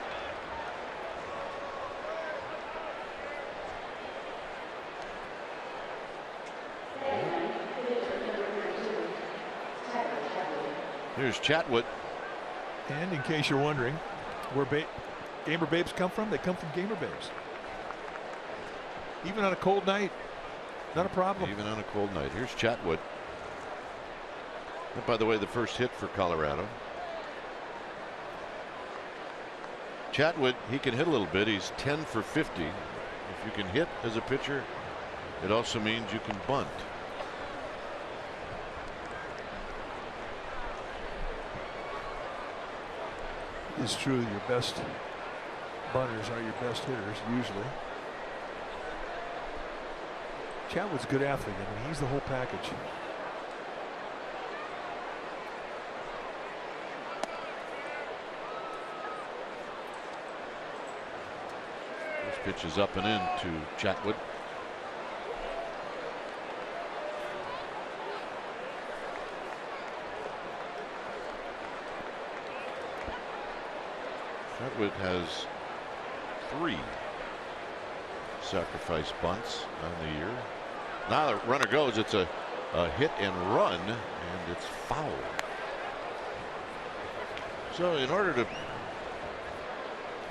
A: Here's Chatwood.
B: And in case you're wondering where Gamer Babes come from, they come from Gamer Babes. Even on a cold night, not a problem.
A: Even on a cold night. Here's Chatwood. And by the way, the first hit for Colorado. Chatwood, he can hit a little bit. He's 10 for 50. If you can hit as a pitcher, it also means you can bunt.
B: It's true, your best bunters are your best hitters usually. Chatwood's a good athlete. I mean, he's the whole package.
A: This pitch is up and in to Chatwood. Chatwood has 3 sacrifice bunts on the year. Now the runner goes. It's a hit and run, and it's foul. So in order to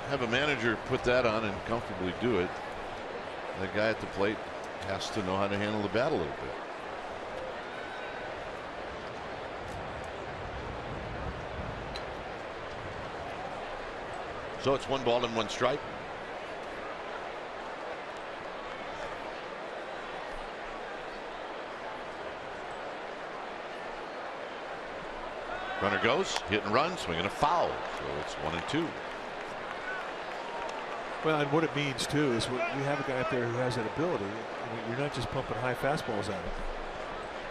A: have a manager put that on and comfortably do it, the guy at the plate has to know how to handle the bat a little bit. So it's 1 ball and 1 strike. Runner goes, hit and run, swinging a foul. So it's 1-2.
B: Well, and what it means too is when you have a guy up there who has that ability, you're not just pumping high fastballs at him.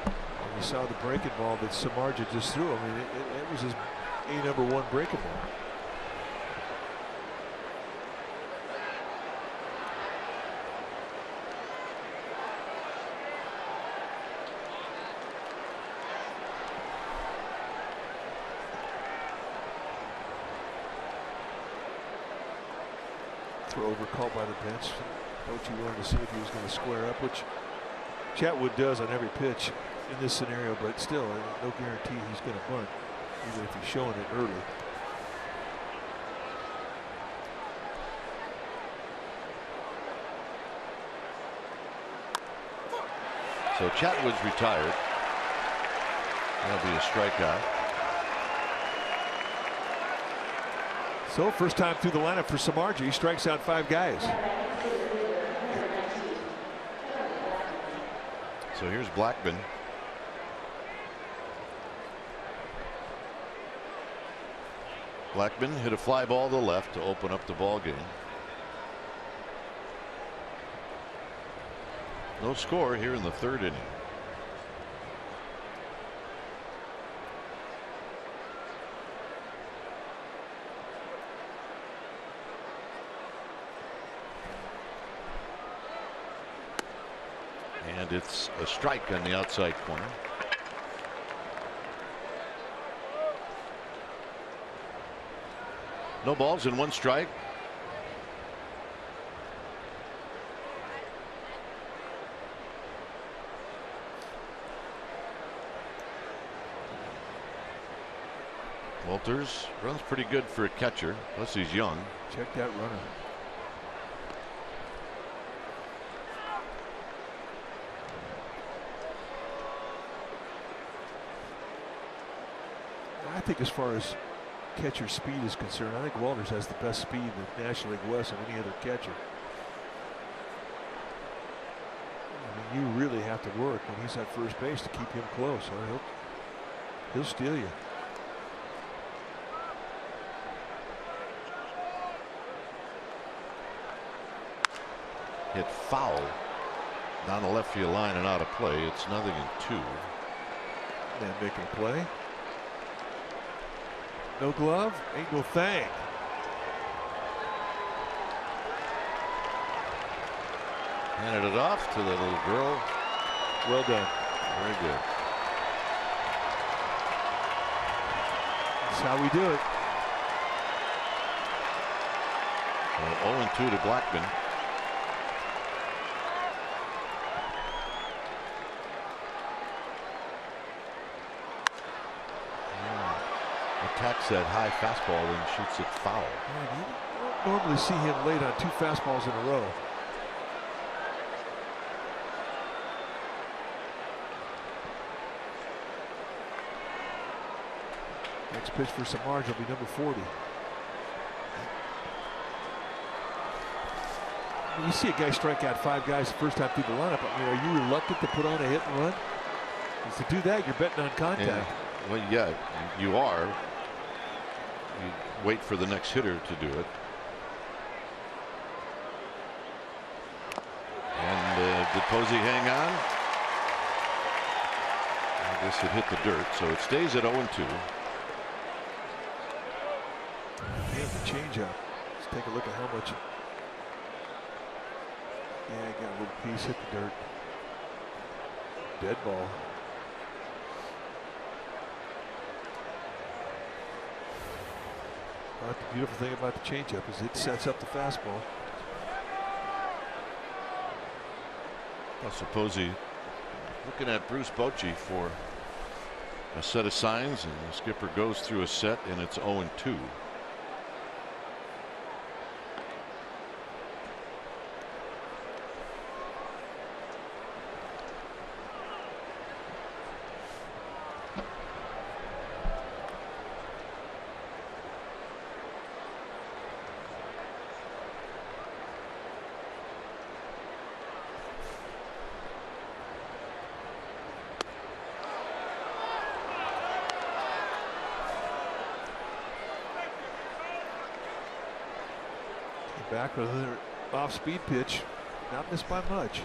B: And you saw the breaking ball that Samardzija just threw. I mean, it was his #1 breaking ball. Over called by the bench. Coach, you wanted to see if he was going to square up, which Chatwood does on every pitch in this scenario, but still no guarantee he's going to bunt, even if he's showing it early.
A: So Chatwood's retired. That'll be a strikeout.
B: So first time through the lineup for Samardzija, he strikes out 5 guys.
A: So here's Blackman. Blackman hit a fly ball to the left to open up the ball game. No score here in the 3rd inning. And it's a strike on the outside corner. No balls and 1 strike. Walters runs pretty good for a catcher, plus he's young.
B: Check that runner. I think as far as catcher speed is concerned, I think Walters has the best speed in the National League West of any other catcher. I mean, you really have to work when he's at first base to keep him close, or he'll steal you.
A: hit foul down the left field line and out of play. It's 0-2.
B: And making a play. No glove, ain't no thing.
A: Handed it off to the little girl.
B: Well done.
A: Very good.
B: That's how we do it.
A: 0-2 to Blackman. Attacks that high fastball and shoots it foul.
B: Man, you don't normally see him late on 2 fastballs in a row. Next pitch for Samardzija will be number 40. When you see a guy strike out 5 guys the first time through the lineup, I mean, are you reluctant to put on a hit and run? Because to do that, you're betting on contact.
A: Yeah. Well, yeah, you are. You wait for the next hitter to do it. And did Posey hang on? I guess it hit the dirt, so it stays at 0-2.
B: Here's the changeup. Let's take a look at how much. Yeah, I got a little piece, hit the dirt. Dead ball. But the beautiful thing about the changeup is it sets up the fastball.
A: I suppose he looking at Bruce Bochy for a set of signs, and the skipper goes through a set, and it's 0-2.
B: Back with another off-speed pitch, not missed by much.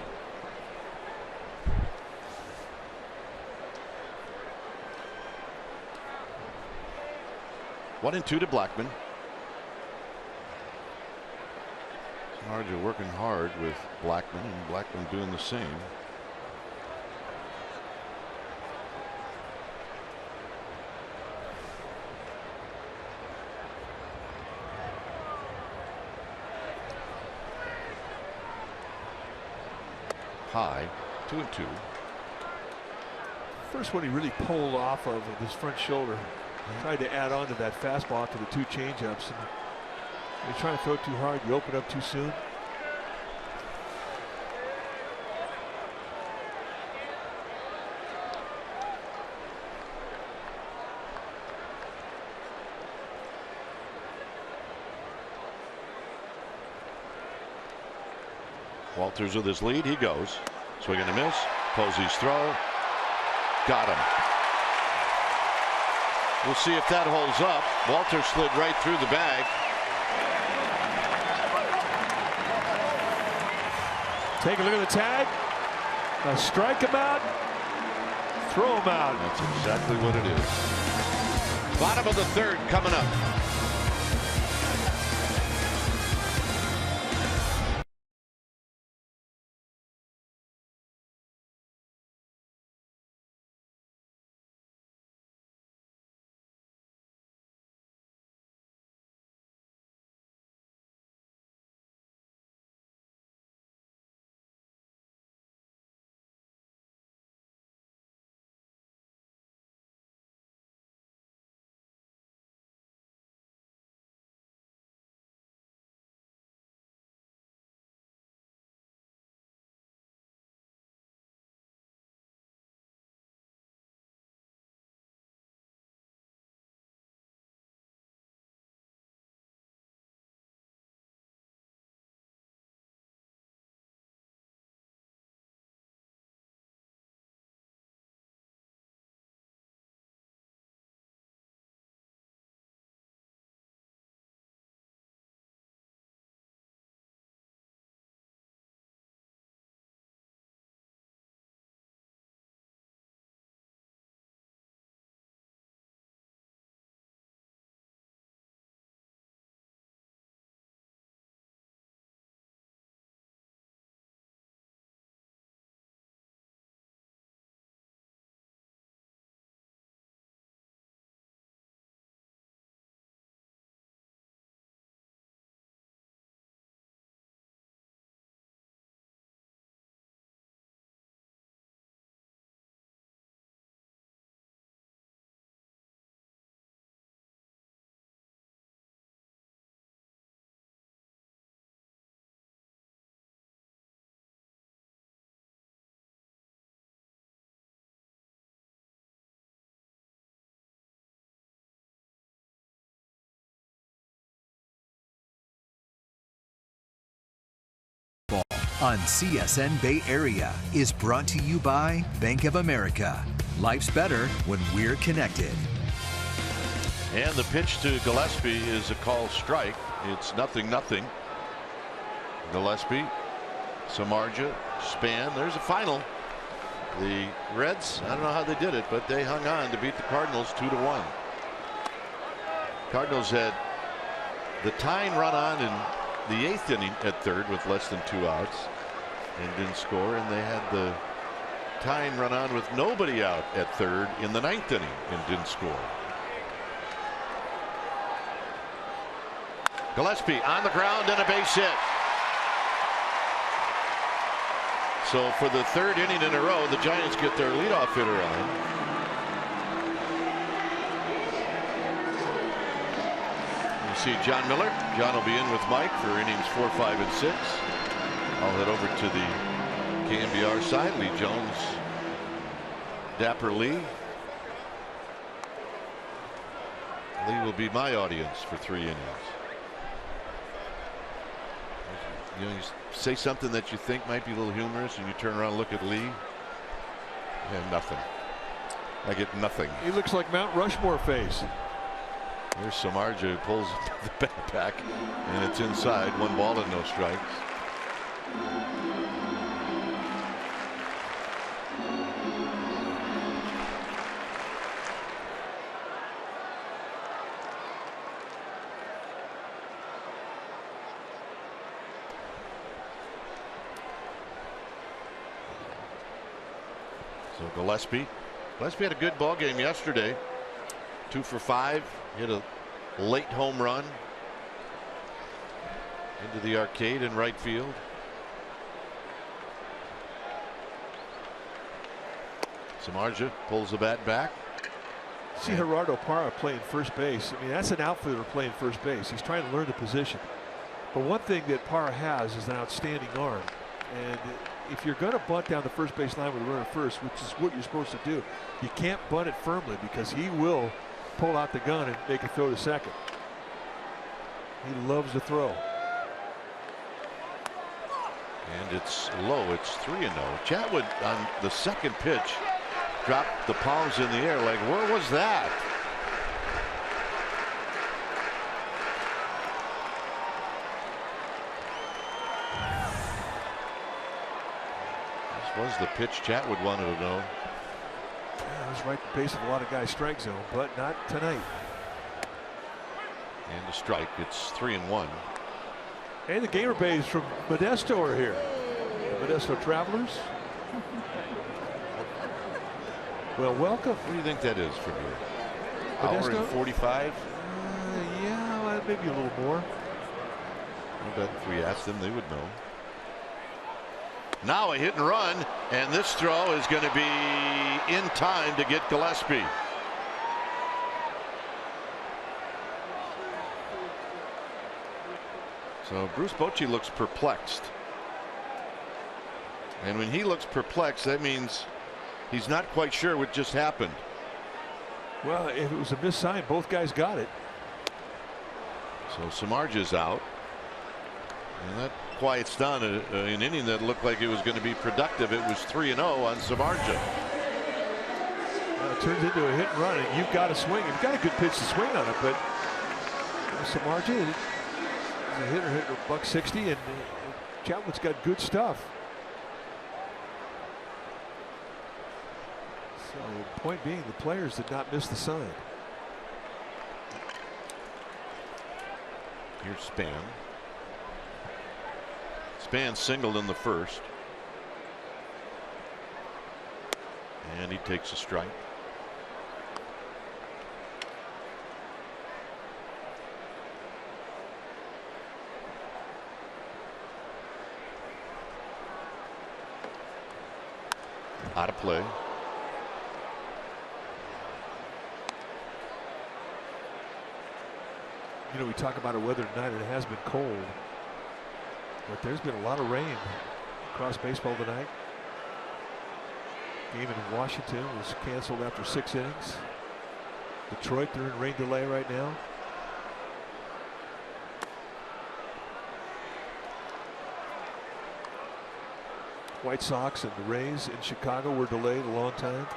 A: One and 2 to Blackman. Samardzija working hard with Blackman, and Blackman doing the same. High, 2-2.
B: First one he really pulled off of with his front shoulder. Tried to add on to that fastball after the 2 changeups. And you're trying to throw too hard, you open up too soon.
A: Walters with his lead. He goes. Swing and a miss. Posey's throw. Got him. We'll see if that holds up. Walters slid right through the bag.
B: Take a look at the tag. Now strike him out. Throw him out.
A: That's exactly what it is. Bottom of the 3rd coming up.
C: on CSN Bay Area is brought to you by Bank of America. Life's better when we're connected.
A: And the pitch to Gillespie is a call strike. It's 0-0. Gillespie, Samardzija, Span. There's a final. The Reds, I don't know how they did it, but they hung on to beat the Cardinals 2-1. Cardinals had the tying run on in the 8th inning at third with less than 2 outs and didn't score, and they had the tying run on with nobody out at third in the 9th inning and didn't score. Gillespie on the ground and a base hit. So for the 3rd inning in a row, the Giants get their leadoff hitter on. You see John Miller. John will be in with Mike for innings 4, 5, and 6. I'll head over to the KNBR side. Lee Jones, Dapper Lee. Lee will be my audience for 3 innings. You know, you say something that you think might be a little humorous, and you turn around and look at Lee, and nothing. I get nothing.
B: He looks like Mount Rushmore face.
A: There's Samardzija who pulls the bat back, and it's inside. 1 ball and no strikes. So Gillespie had a good ball game yesterday. 2 for 5. Hit a late home run into the arcade in right field. Samardzija pulls the bat back.
B: See Gerardo Parra playing first base. I mean, that's an outfielder playing first base. He's trying to learn the position. But one thing that Parra has is an outstanding arm. And if you're going to bunt down the first base line with a runner first, which is what you're supposed to do, you can't bunt it firmly because he will pull out the gun and make a throw to second. He loves to throw.
A: And it's low. It's 3-0. Chatwood on the second pitch dropped the palms in the air. Like, where was that? Was the pitch Chatwood wanted to know.
B: Yeah, it was right at the base of a lot of guys' strike zone, but not tonight.
A: And a strike. It's 3-1.
B: And the Gamer Bays from Modesto are here. The Modesto Travelers. Well, welcome.
A: What do you think that is from here?
B: Modesto?
A: Hour and 45?
B: Yeah, maybe a little more.
A: I bet if we asked them, they would know. Now a hit and run, and this throw is going to be in time to get Gillespie. So Bruce Bochy looks perplexed. And when he looks perplexed, that means he's not quite sure what just happened.
B: Well, if it was a missed sign, both guys got it.
A: So Samardzija's out. And that quiets down an inning that looked like it was going to be productive. It was 3-0 on Samardzija.
B: It turns into a hit and run, and you've got to swing. You've got a good pitch to swing on it, but Samardzija is a hitter hitting $160, and Chatwood's got good stuff. So, point being, the players did not miss the sign.
A: Here's Span. Span singled in the first. And he takes a strike. Out of play.
B: You know, we talk about the weather tonight, and it has been cold. But there's been a lot of rain across baseball tonight. Game in Washington was canceled after 6 innings. Detroit, they're in rain delay right now. White Sox and the Rays in Chicago were delayed a long time.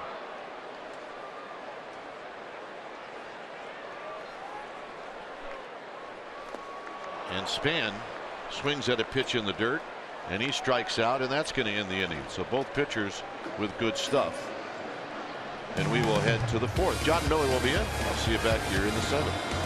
A: And Span swings at a pitch in the dirt, and he strikes out, and that's going to end the inning. So both pitchers with good stuff. And we will head to the fourth. John Miller will be in. I'll see you back here in the seventh.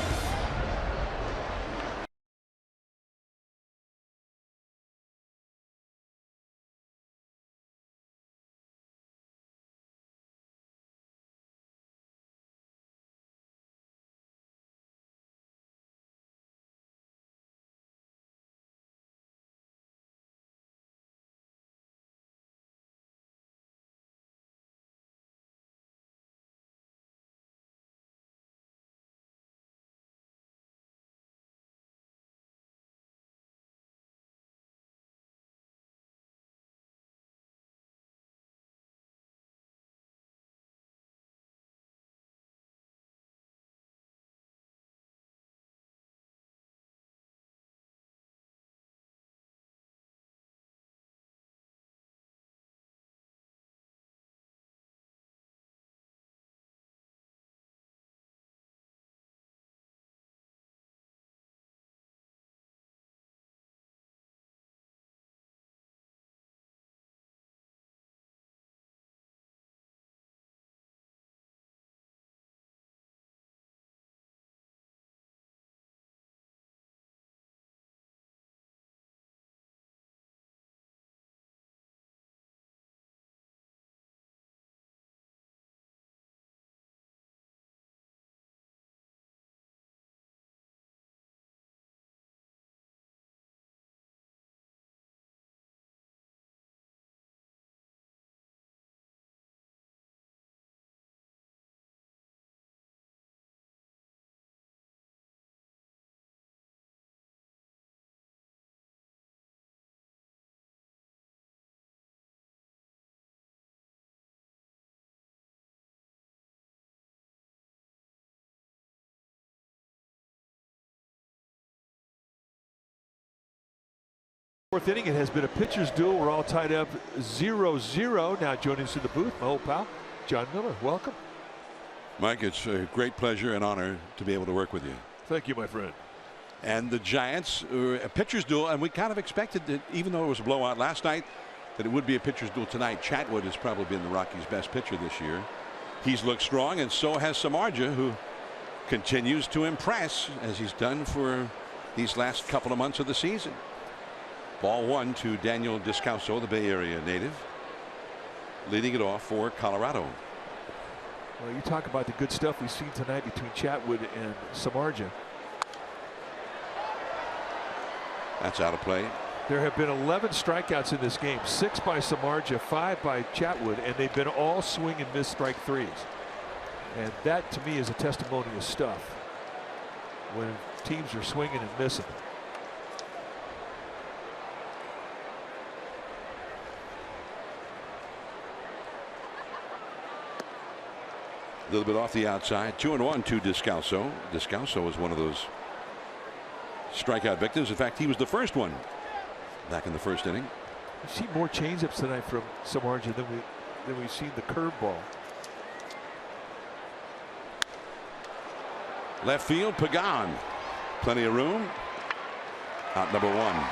B: Fourth inning, it has been a pitcher's duel. We're all tied up 0-0. Now joining us in the booth, my old pal, John Miller. Welcome.
E: Mike, it's a great pleasure and honor to be able to work with you.
B: Thank you, my friend.
E: And the Giants, a pitcher's duel, and we kind of expected that, even though it was a blowout last night, that it would be a pitcher's duel tonight. Chatwood has probably been the Rockies' best pitcher this year. He's looked strong, and so has Samardzija, who continues to impress, as he's done for these last couple of months of the season. Ball one to Daniel Descalso, the Bay Area native, leading it off for Colorado.
B: Well, you talk about the good stuff we've seen tonight between Chatwood and Samardzija.
E: That's out of play.
B: There have been 11 strikeouts in this game, 6 by Samardzija, 5 by Chatwood, and they've been all swing and miss strike threes. And that, to me, is a testimony of stuff when teams are swinging and missing.
E: A little bit off the outside. 2-1 to Descalso. Descalso was one of those strikeout victims. In fact, he was the first one back in the first inning.
B: We've seen more changeups tonight from Samardzija than we've seen the curveball.
E: Left field, Pagan. Plenty of room. Out number one.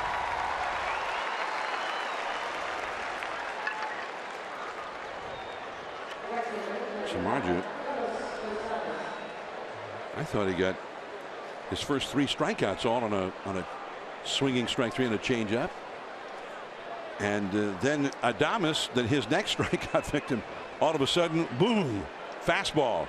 E: Samardzija, I thought he got his first 3 strikeouts all on a swinging strike three and a changeup. And then Adames, then his next strikeout victim, all of a sudden, boom, fastball.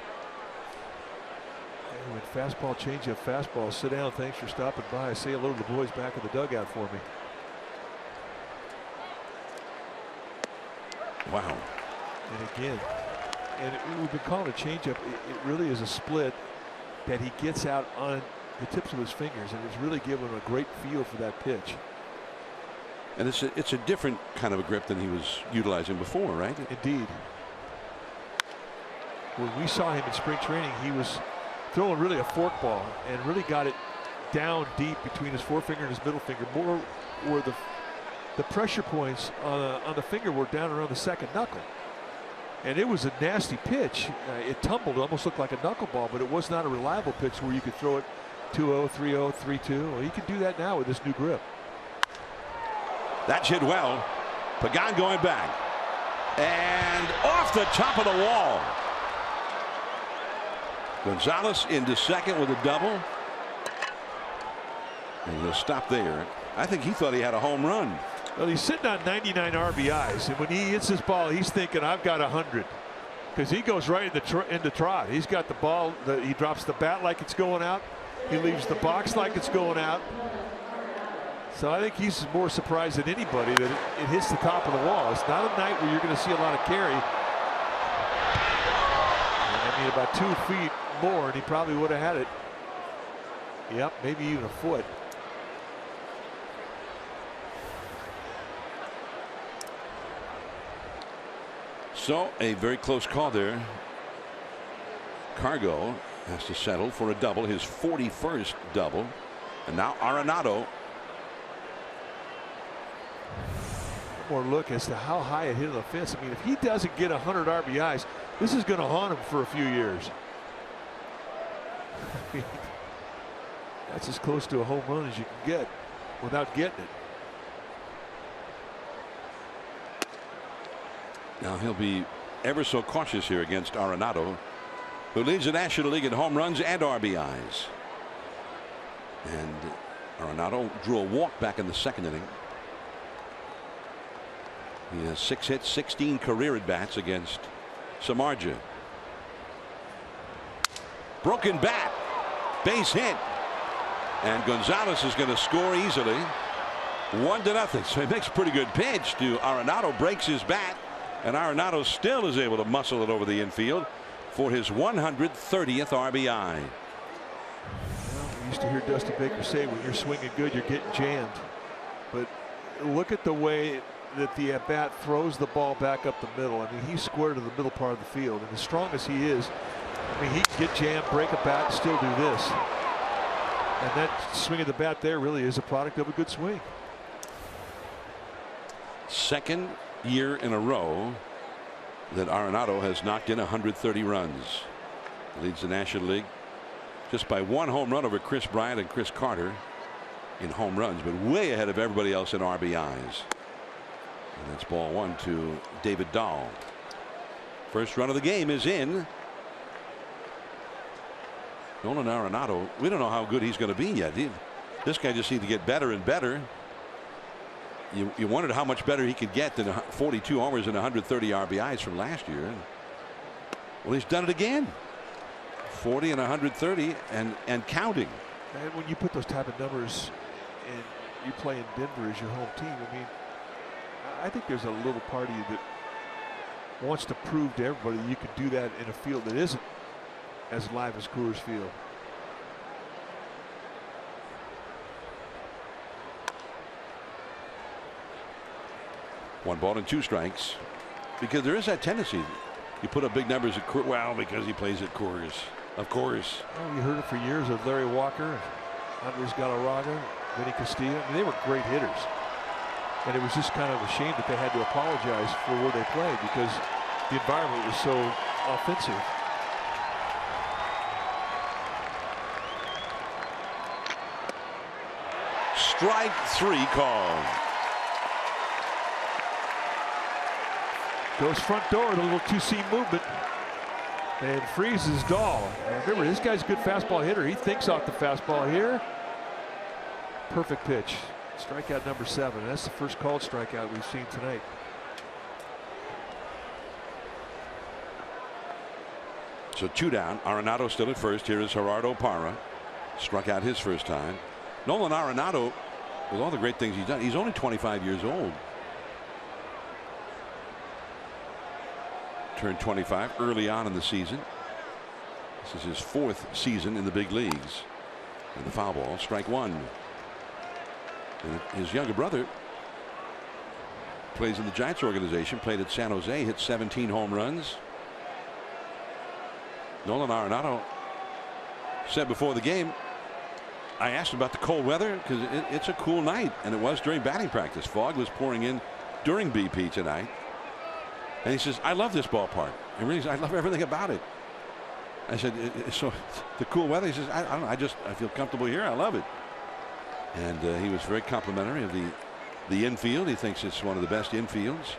B: When fastball, changeup, fastball, sit down, thanks for stopping by. Say hello to the boys back in the dugout for me.
E: Wow.
B: And again, we've been calling a changeup. It really is a split that he gets out on the tips of his fingers, and it's really given him a great feel for that pitch.
E: And it's a different kind of a grip than he was utilizing before, right?
B: Indeed. When we saw him in spring training, he was throwing really a forkball and really got it down deep between his forefinger and his middle finger, more where the the pressure points on the finger were down around the second knuckle. And it was a nasty pitch. It tumbled, almost looked like a knuckleball, but it was not a reliable pitch where you could throw it 2-0, 3-0, 3-2. Well, you can do that now with this new grip.
E: That's hit well. Pagan going back. And off the top of the wall. Gonzalez into second with a double. And he'll stop there. I think he thought he had a home run.
B: Well, he's sitting on 99 RBIs, and when he hits this ball, he's thinking, I've got 100. Because he goes right into trot. He's got the ball, he drops the bat like it's going out. He leaves the box like it's going out. So I think he's more surprised than anybody that it hits the top of the wall. It's not a night where you're going to see a lot of carry. I mean, about 2 feet more, and he probably would have had it. Yep, maybe even a foot.
E: So a very close call there. Cargo has to settle for a double, his 41st double. And now Arenado.
B: More look as to how high it hit on the fence. I mean, if he doesn't get 100 RBIs, this is going to haunt him for a few years. I mean, that's as close to a home run as you can get without getting it.
E: Now he'll be ever so cautious here against Arenado, who leads the National League in home runs and RBIs. And Arenado drew a walk back in the second inning. He has 6 hits, 16 career at bats against Samardzija. Broken bat, base hit, and Gonzalez is going to score easily. 1-0. So he makes a pretty good pitch to Arenado, breaks his bat. And Arenado still is able to muscle it over the infield for his 130th RBI.
B: Well, we used to hear Dusty Baker say, when you're swinging good, you're getting jammed. But look at the way that the at-bat throws the ball back up the middle. I mean, he's square to the middle part of the field. And as strong as he is, I mean, he can get jammed, break a bat, and still do this. And that swing of the bat there really is a product of a good swing.
E: Second year in a row that Arenado has knocked in 130 runs. Leads the National League just by 1 home run over Chris Bryant and Chris Carter in home runs, but way ahead of everybody else in RBIs. And that's ball 1 to David Dahl. First run of the game is in. Nolan Arenado, we don't know how good he's going to be yet. This guy just needs to get better and better. You wondered how much better he could get than 42 homers and 130 RBIs from last year. Well, he's done it again. 40 and 130 and counting.
B: And when you put those type of numbers and you play in Denver as your home team, I mean, I think there's a little part of you that wants to prove to everybody that you can do that in a field that isn't as live as Coors Field.
E: One ball and 2 strikes, because there is that tendency. You put up big numbers at Coors, well, because he plays at Coors, of course.
B: Oh, you heard it for years of Larry Walker, Andres Galarraga, Vinny Castillo. I mean, they were great hitters. And it was just kind of a shame that they had to apologize for where they played because the environment was so offensive.
E: Strike 3 called.
B: Goes front door, the little 2-seam movement, and freezes Dahl. And remember, this guy's a good fastball hitter. He thinks off the fastball here. Perfect pitch. Strikeout number 7. That's the first called strikeout we've seen tonight.
E: So 2 down. Arenado still at first. Here is Gerardo Parra. Struck out his first time. Nolan Arenado, with all the great things he's done, he's only 25 years old. Turned 25 early on in the season. This is his 4th season in the big leagues. And the foul ball, strike 1. And his younger brother plays in the Giants organization, played at San Jose, hit 17 home runs. Nolan Arenado said before the game, I asked him about the cold weather because it's a cool night, and it was during batting practice. Fog was pouring in during BP tonight. And he says, I love this ballpark. And really, I love everything about it. I said, so the cool weather? He says, I don't know. I feel comfortable here. I love it. And he was very complimentary of the infield. He thinks it's one of the best infields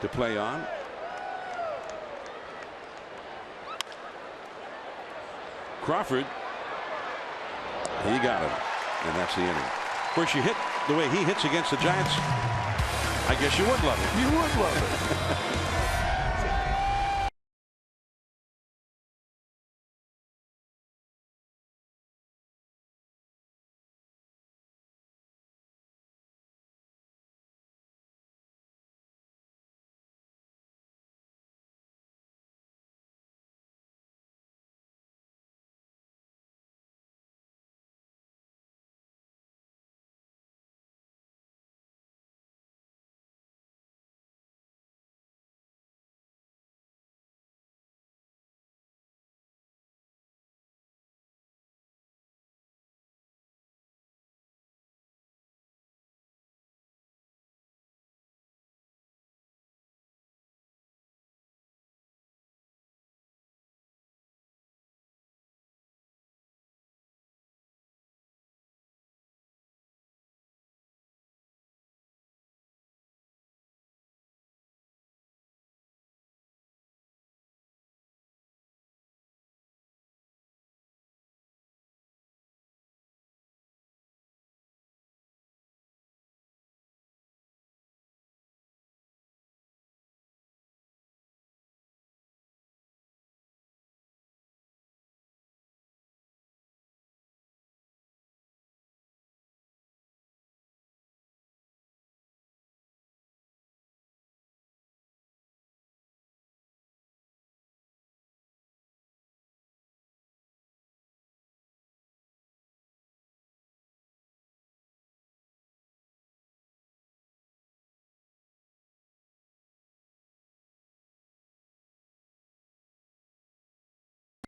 E: to play on. Crawford, he got him, and that's the inning. Of course, you hit the way he hits against the Giants, I guess you would love it.
B: You would love it.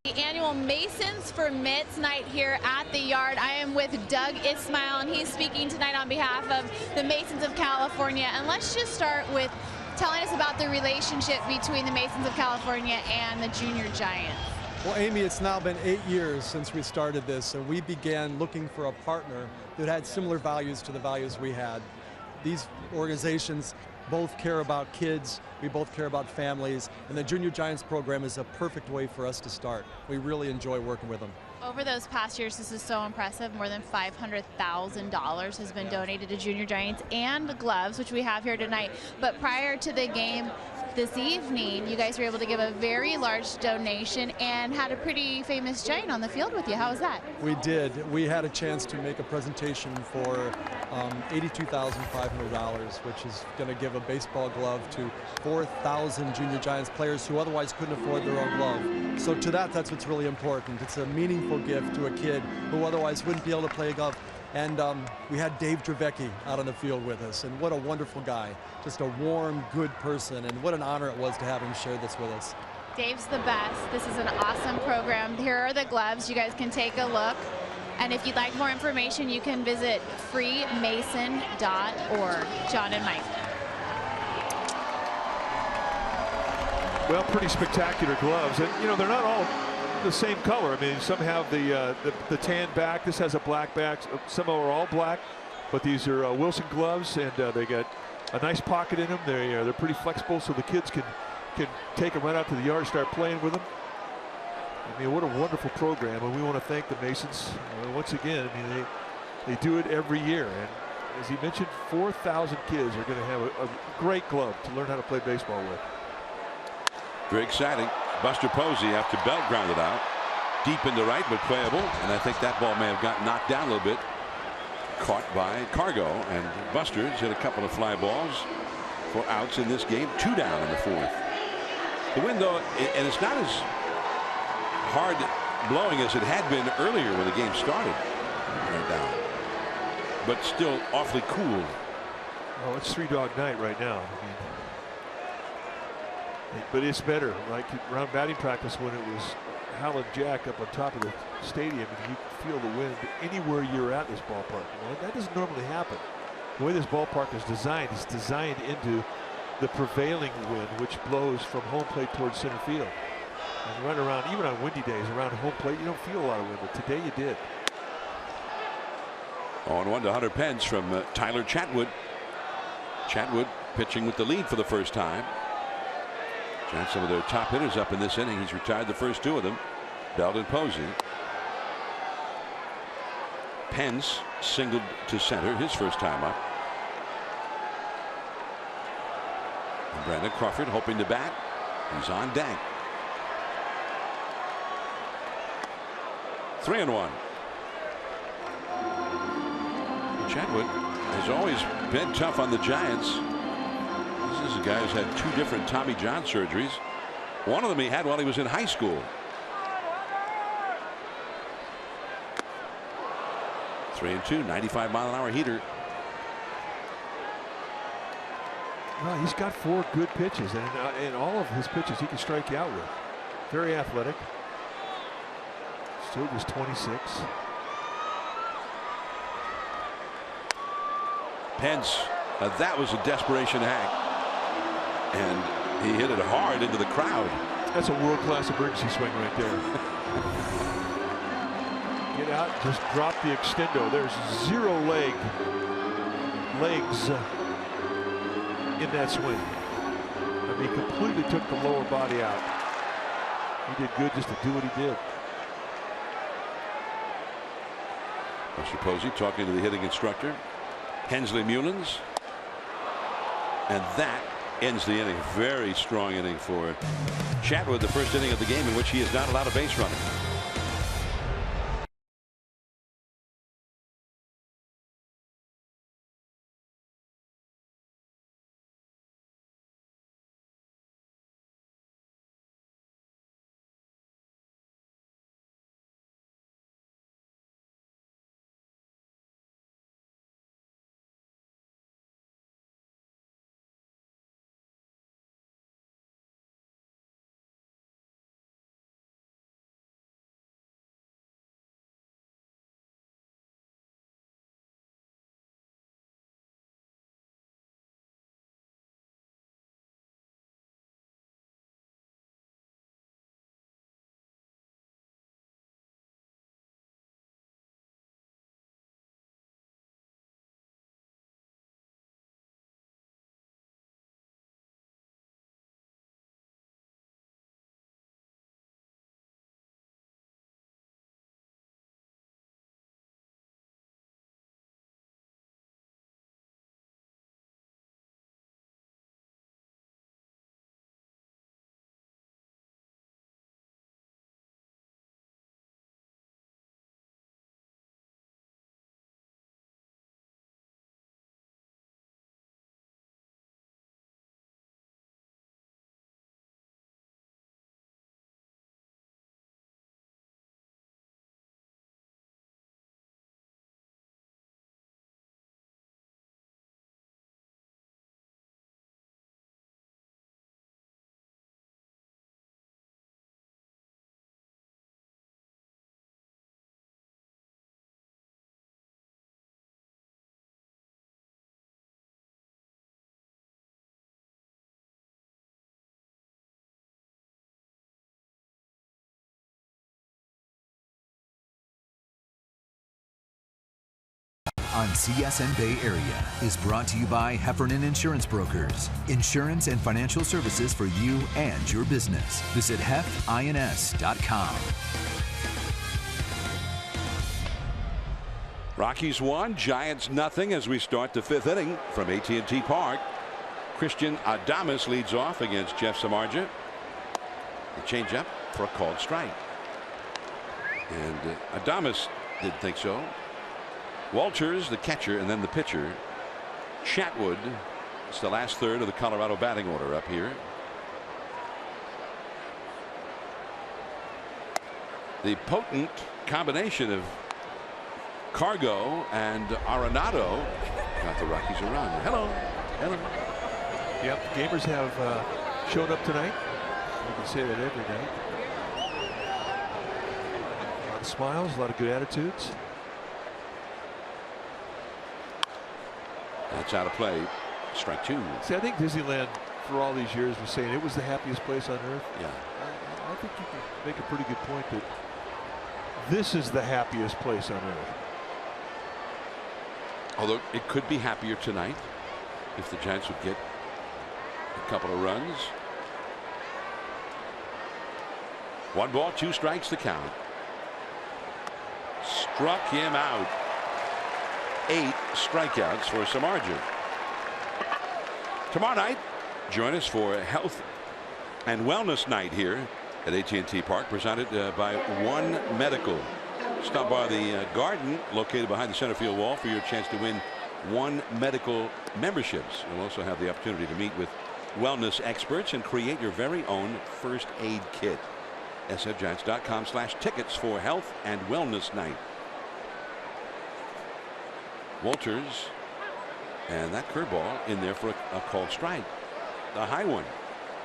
D: The annual Masons for Mitts night here at the Yard. I am with Doug Ismail, and he's speaking tonight on behalf of the Masons of California. And let's just start with telling us about the relationship between the Masons of California and the Junior Giants.
F: Well, Amy, it's now been 8 years since we started this, and we began looking for a partner that had similar values to the values we had. These organizations both care about kids, we both care about families, and the Junior Giants program is a perfect way for us to start. We really enjoy working with them.
D: Over those past years, this is so impressive. More than $500,000 has been donated to Junior Giants and the gloves, which we have here tonight. But prior to the game this evening, you guys were able to give a very large donation and had a pretty famous Giant on the field with you. How was that?
F: We did. We had a chance to make a presentation for $82,500, which is going to give a baseball glove to 4,000 Junior Giants players who otherwise couldn't afford their own glove. So to that's what's really important. It's a meaningful gift to a kid who otherwise wouldn't be able to play golf. And we had Dave Dravecki out on the field with us, and what a wonderful guy. Just a warm, good person, and what an honor it was to have him share this with us.
D: Dave's the best. This is an awesome program. Here are the gloves. You guys can take a look. And if you'd like more information, you can visit freemason.org. John and Mike.
B: Well, pretty spectacular gloves, and you know they're not all the same color. I mean, some have the tan back. This has a black back. Some are all black, but these are Wilson gloves, and they got a nice pocket in them. They're pretty flexible, so the kids can take them right out to the yard and start playing with them. I mean, what a wonderful program, and we want to thank the Masons once again. I mean, they do it every year, and as he mentioned, 4,000 kids are going to have a great glove to learn how to play baseball with.
E: Very exciting. Buster Posey, after Belt grounded out, deep into right, but playable. And I think that ball may have gotten knocked down a little bit. Caught by Cargo, and Buster's hit a couple of fly balls for outs in this game. 2 down in the 4th. The wind, though, and it's not as hard blowing as it had been earlier when the game started. Right down, but still awfully cool.
B: Oh, it's 3-dog night right now. I mean, but it's better. Like around batting practice when it was Howland Jack up on top of the stadium, and you can feel the wind anywhere you're at this ballpark. Well, that doesn't normally happen. The way this ballpark is designed, it's designed into the prevailing wind, which blows from home plate towards center field. And run around, even on windy days, around home plate, you don't feel a lot of wind, but today you did.
E: 0-1 to Hunter Pence from Tyler Chatwood. Chatwood pitching with the lead for the first time. Giants, some of their top hitters up in this inning. He's retired the first two of them, Belt and Posey. Pence singled to center his first time up. And Brandon Crawford hoping to bat. He's on deck. 3-1. Chatwood has always been tough on the Giants. This is a guy who's had two different Tommy John surgeries. One of them he had while he was in high school. 3-2, 95-mile-an-hour heater.
B: Well, he's got 4 good pitches, and in all of his pitches he can strike you out with. Very athletic. Still just 26.
E: Pence, that was a desperation hack, and he hit it hard into the crowd.
B: That's a world-class emergency swing right there. Get out, just drop the extendo. There's 0 legs in that swing. I mean, he completely took the lower body out. He did good just to do what he did.
E: Buster Posey talking to the hitting instructor, Hensley Mullins, and that ends the inning. Very strong inning for Chatwood, the first inning of the game in which he is not allowed a base runner.
C: On CSN Bay Area is brought to you by Heffernan Insurance Brokers. Insurance and financial services for you and your business. Visit hefins.com.
E: Rockies 1, Giants nothing as we start the 5th inning from AT&T Park. Christian Adames leads off against Jeff Samardzija. The changeup for a called strike. And Adames didn't think so. Walters, the catcher, and then the pitcher. Chatwood. It's the last third of the Colorado batting order up here. The potent combination of Cargo and Arenado got the Rockies a run. Hello. Hello.
B: Yep, gamers have showed up tonight. You can say that every night. smiles, a lot of good attitudes.
E: That's out of play. Strike 2.
B: See, I think Disneyland for all these years was saying it was the happiest place on earth.
E: Yeah.
B: I think you can make a pretty good point that this is the happiest place on earth.
E: Although it could be happier tonight if the Giants would get a couple of runs. 1 ball, 2 strikes to count. Struck him out. 8 strikeouts for Samardzija. Tomorrow night, join us for Health and Wellness Night here at AT&T Park, presented by One Medical. Stop by the garden located behind the center field wall for your chance to win One Medical memberships. You'll also have the opportunity to meet with wellness experts and create your very own first aid kit. sfgiants.com/tickets for Health and Wellness Night. Walters, and that curveball in there for a called strike, the high one.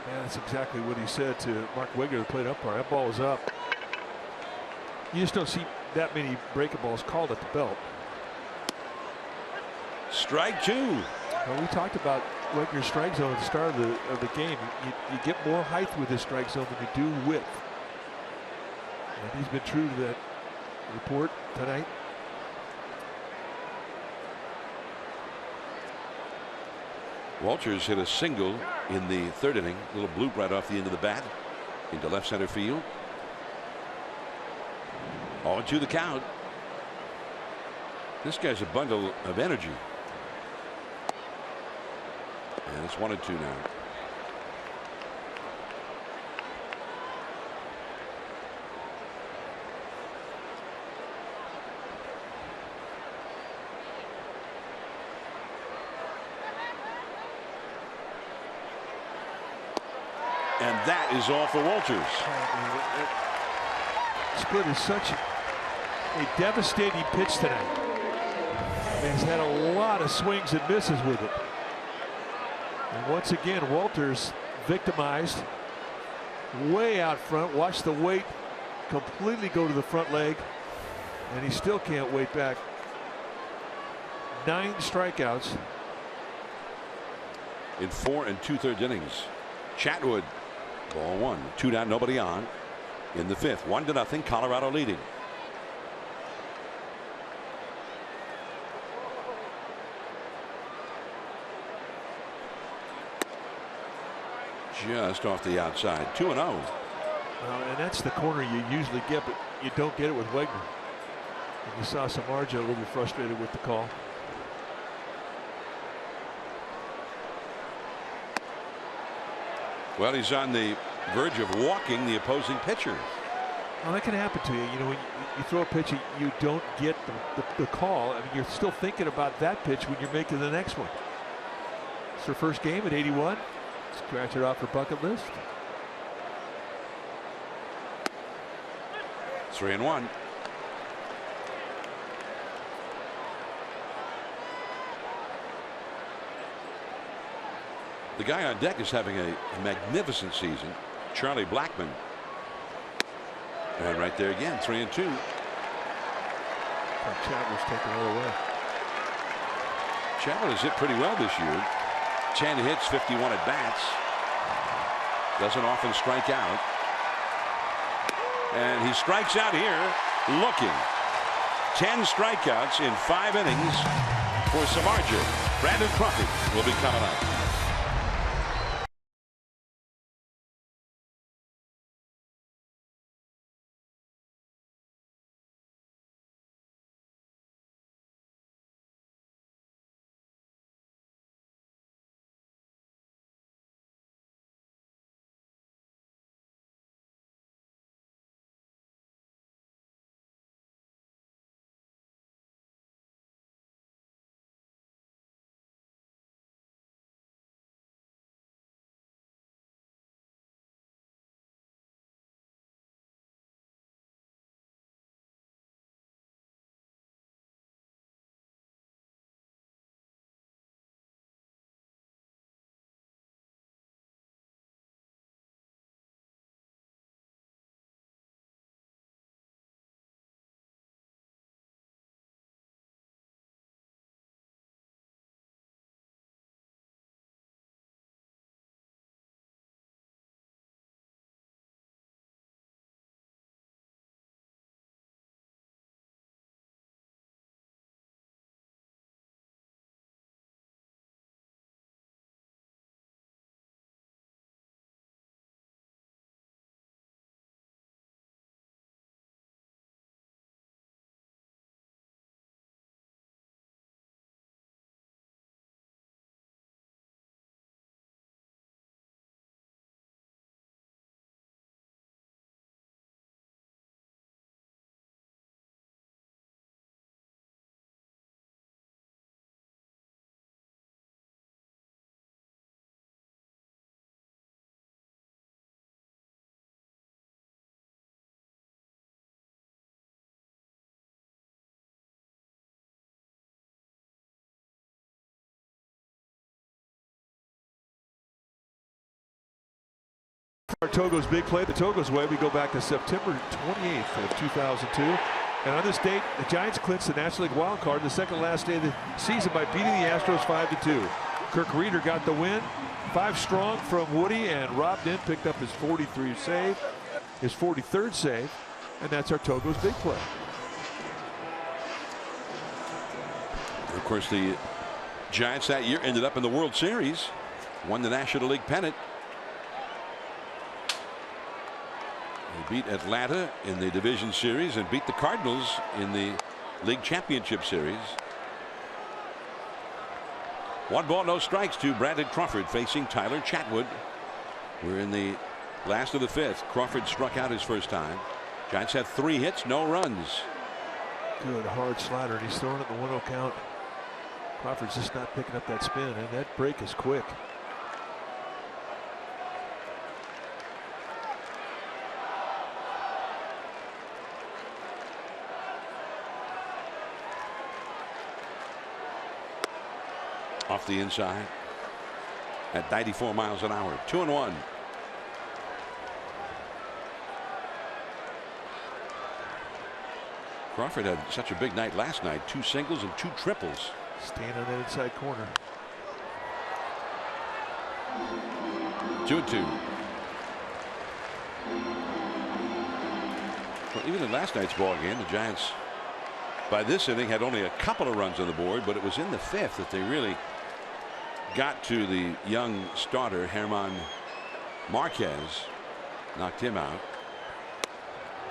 B: Yeah, that's exactly what he said to Mark Wigger, the plate umpire. That ball was up. You just don't see that many breaking balls called at the belt.
E: Strike 2.
B: Well, we talked about Wigger's strike zone at the start of the game. You get more height with this strike zone than you do width. And he's been true to that report tonight.
E: Walters hit a single in the 3rd inning. A little bloop right off the end of the bat into left center field. 0-2 the count. This guy's a bundle of energy. And it's 1-2 now. And that is all for Walters.
B: Split is such a devastating pitch tonight. He's had a lot of swings and misses with it. And once again, Walters victimized way out front. Watch the weight completely go to the front leg, and he still can't wait back. 9 strikeouts
E: in 4 2/3 innings. Chatwood, ball 1, 2 down, nobody on in the 5th. 1-0, Colorado leading. Just off the outside. 2-0.
B: Well, and that's the corner you usually get, but you don't get it with Wegner. And you saw Samardzija a little bit frustrated with the call.
E: Well, he's on the verge of walking the opposing pitcher.
B: Well, that can happen to you. You know, when you throw a pitch, you don't get the call. I mean, you're still thinking about that pitch when you're making the next one. It's her first game at 81. Scratch it off her bucket list.
E: 3-1. The guy on deck is having a magnificent season, Charlie Blackmon. And right there again, 3-2.
B: Chatwood's taking it away.
E: Chatwood has hit pretty well this year. 10 hits, 51 at bats. Doesn't often strike out. And he strikes out here looking. 10 strikeouts in 5 innings for Samardzija. Brandon Crawford will be coming up.
B: Togo's big play the Togo's way. We go back to September 28th of 2002. And on this date, the Giants clinched the National League wild card the second last day of the season by beating the Astros 5-2. Kirk Reeder got the win. 5 strong from Woody, and Rob Dent picked up his 43rd save, his 43rd save, and that's our Togo's big play.
E: Of course, the Giants that year ended up in the World Series, won the National League pennant. They beat Atlanta in the division series and beat the Cardinals in the league championship series. 1 ball, no strikes to Brandon Crawford facing Tyler Chatwood. We're in the last of the 5th. Crawford struck out his first time. Giants have 3 hits, no runs.
B: Good hard slider, and he's throwing it in the 1-0 count. Crawford's just not picking up that spin, and that break is quick.
E: Off the inside at 94 miles an hour. 2-1. Crawford had such a big night last night. 2 singles and 2 triples.
B: Staying on that inside corner.
E: 2-2. Well, even in last night's ball game, the Giants by this inning had only a couple of runs on the board, but it was in the 5th that they really got to the young starter German Marquez, knocked him out,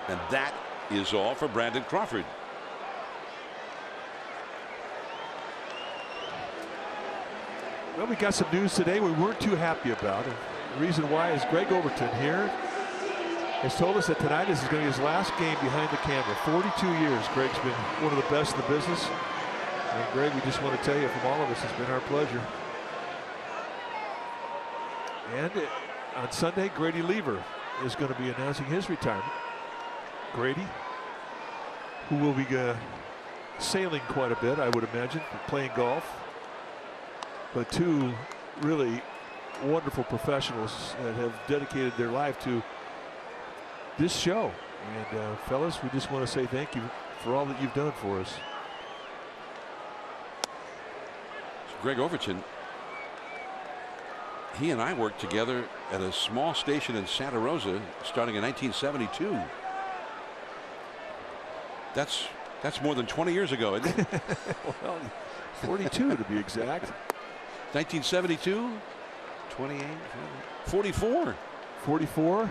E: and that is all for Brandon Crawford.
B: Well, we got some news today we weren't too happy about, and the reason why is Greg Overton here has told us that tonight is going to be his last game behind the camera. 42 years Greg's been one of the best in the business, and Greg, we just want to tell you from all of us, it's been our pleasure. And on Sunday, Grady Lever is going to be announcing his retirement. Grady, who will be sailing quite a bit, I would imagine, playing golf. But 2 really wonderful professionals that have dedicated their life to this show. And fellas, we just want to say thank you for all that you've done for us.
E: Greg Overton, he and I worked together at a small station in Santa Rosa starting in 1972. That's more than 20 years ago, isn't it?
B: Well, 42 to be exact.
E: 1972, 28, 44.
B: 44.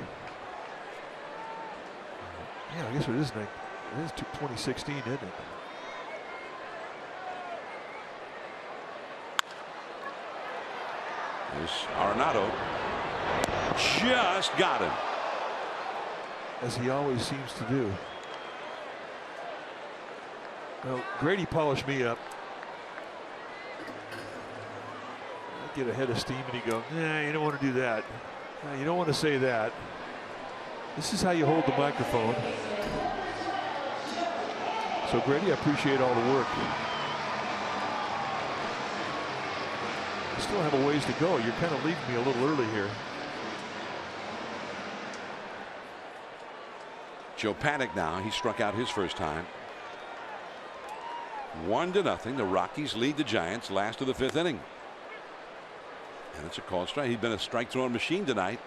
B: Yeah, I guess it is 2016, isn't it?
E: There's Arenado. Just got him.
B: As he always seems to do. Well, Grady polished me up. I get ahead of steam and he goes, nah, you don't want to do that. Nah, you don't want to say that. This is how you hold the microphone. So Grady, I appreciate all the work. I still have a ways to go. You're kind of leaving me a little early here.
E: Joe Paddock now. He struck out his first time. 1-0. The Rockies lead the Giants last of the 5th inning. And it's a called strike. He's been a strike throwing machine tonight.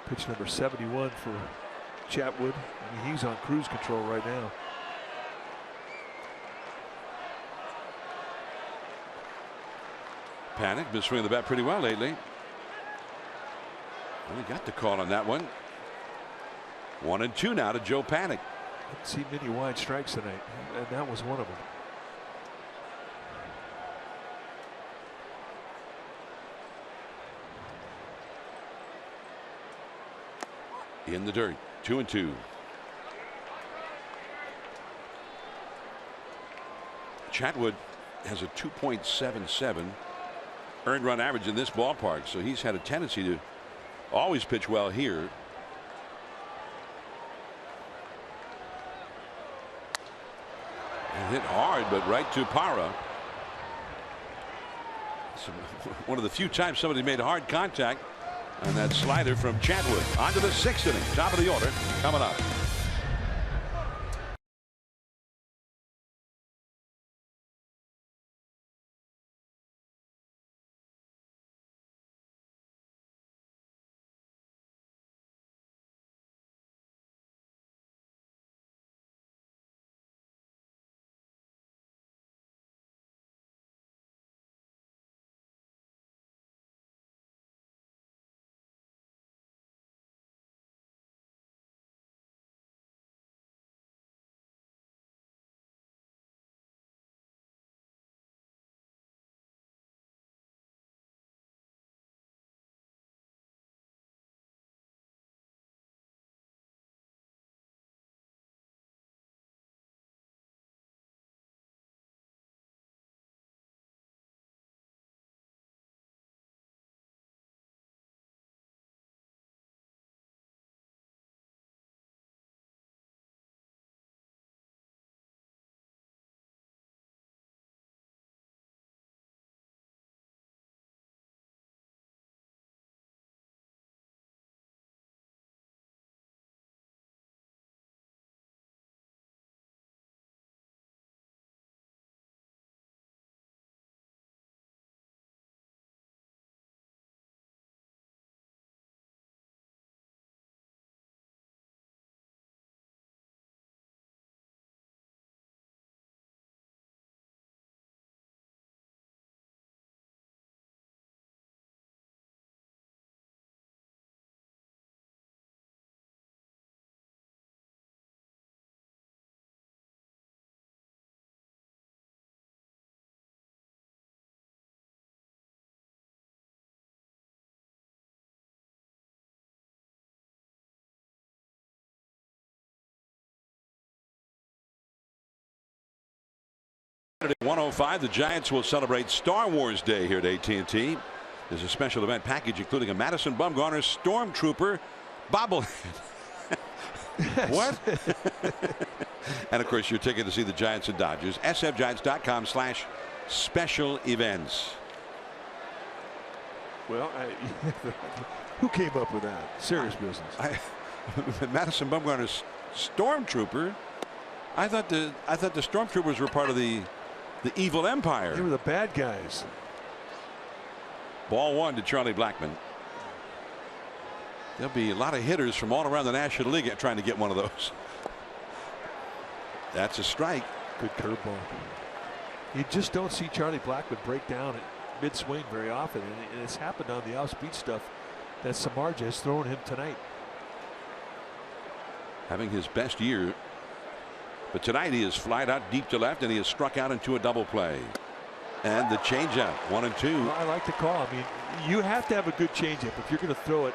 B: Pitch number 71 for Chatwood. I mean, he's on cruise control right now.
E: Paddock been swinging the bat pretty well lately. Well, he got the call on that one. 1-2 now to Joe Paddock.
B: Didn't see many wide strikes tonight, and that was one of them.
E: In the dirt. 2-2. Chatwood has a 2.77 earned run average in this ballpark, so he's had a tendency to always pitch well here. And hit hard, but right to Parra. So one of the few times somebody made hard contact on that slider from Chatwood. On to the 6th inning. Top of the order coming up. At 1:05, the Giants will celebrate Star Wars Day here at AT&T. There's a special event package including a Madison Bumgarner Stormtrooper bobblehead. What? And of course your ticket to see the Giants and Dodgers. sfgiants.com/special events.
B: Well, who came up with that? Serious business.
E: Madison Bumgarner's Stormtrooper. I thought the Stormtroopers were part of the evil empire.
B: They were the bad guys.
E: Ball 1 to Charlie Blackmon. There'll be a lot of hitters from all around the National League trying to get one of those. That's a strike.
B: Good curveball. You just don't see Charlie Blackmon break down at mid-swing very often, and it's happened on the off-speed stuff that Samardzija has thrown him tonight.
E: Having his best year. But tonight he has flied out deep to left and he has struck out into a double play. And the changeup, 1 and 2.
B: Well, I like the call. I mean, you have to have a good changeup if you're going to throw it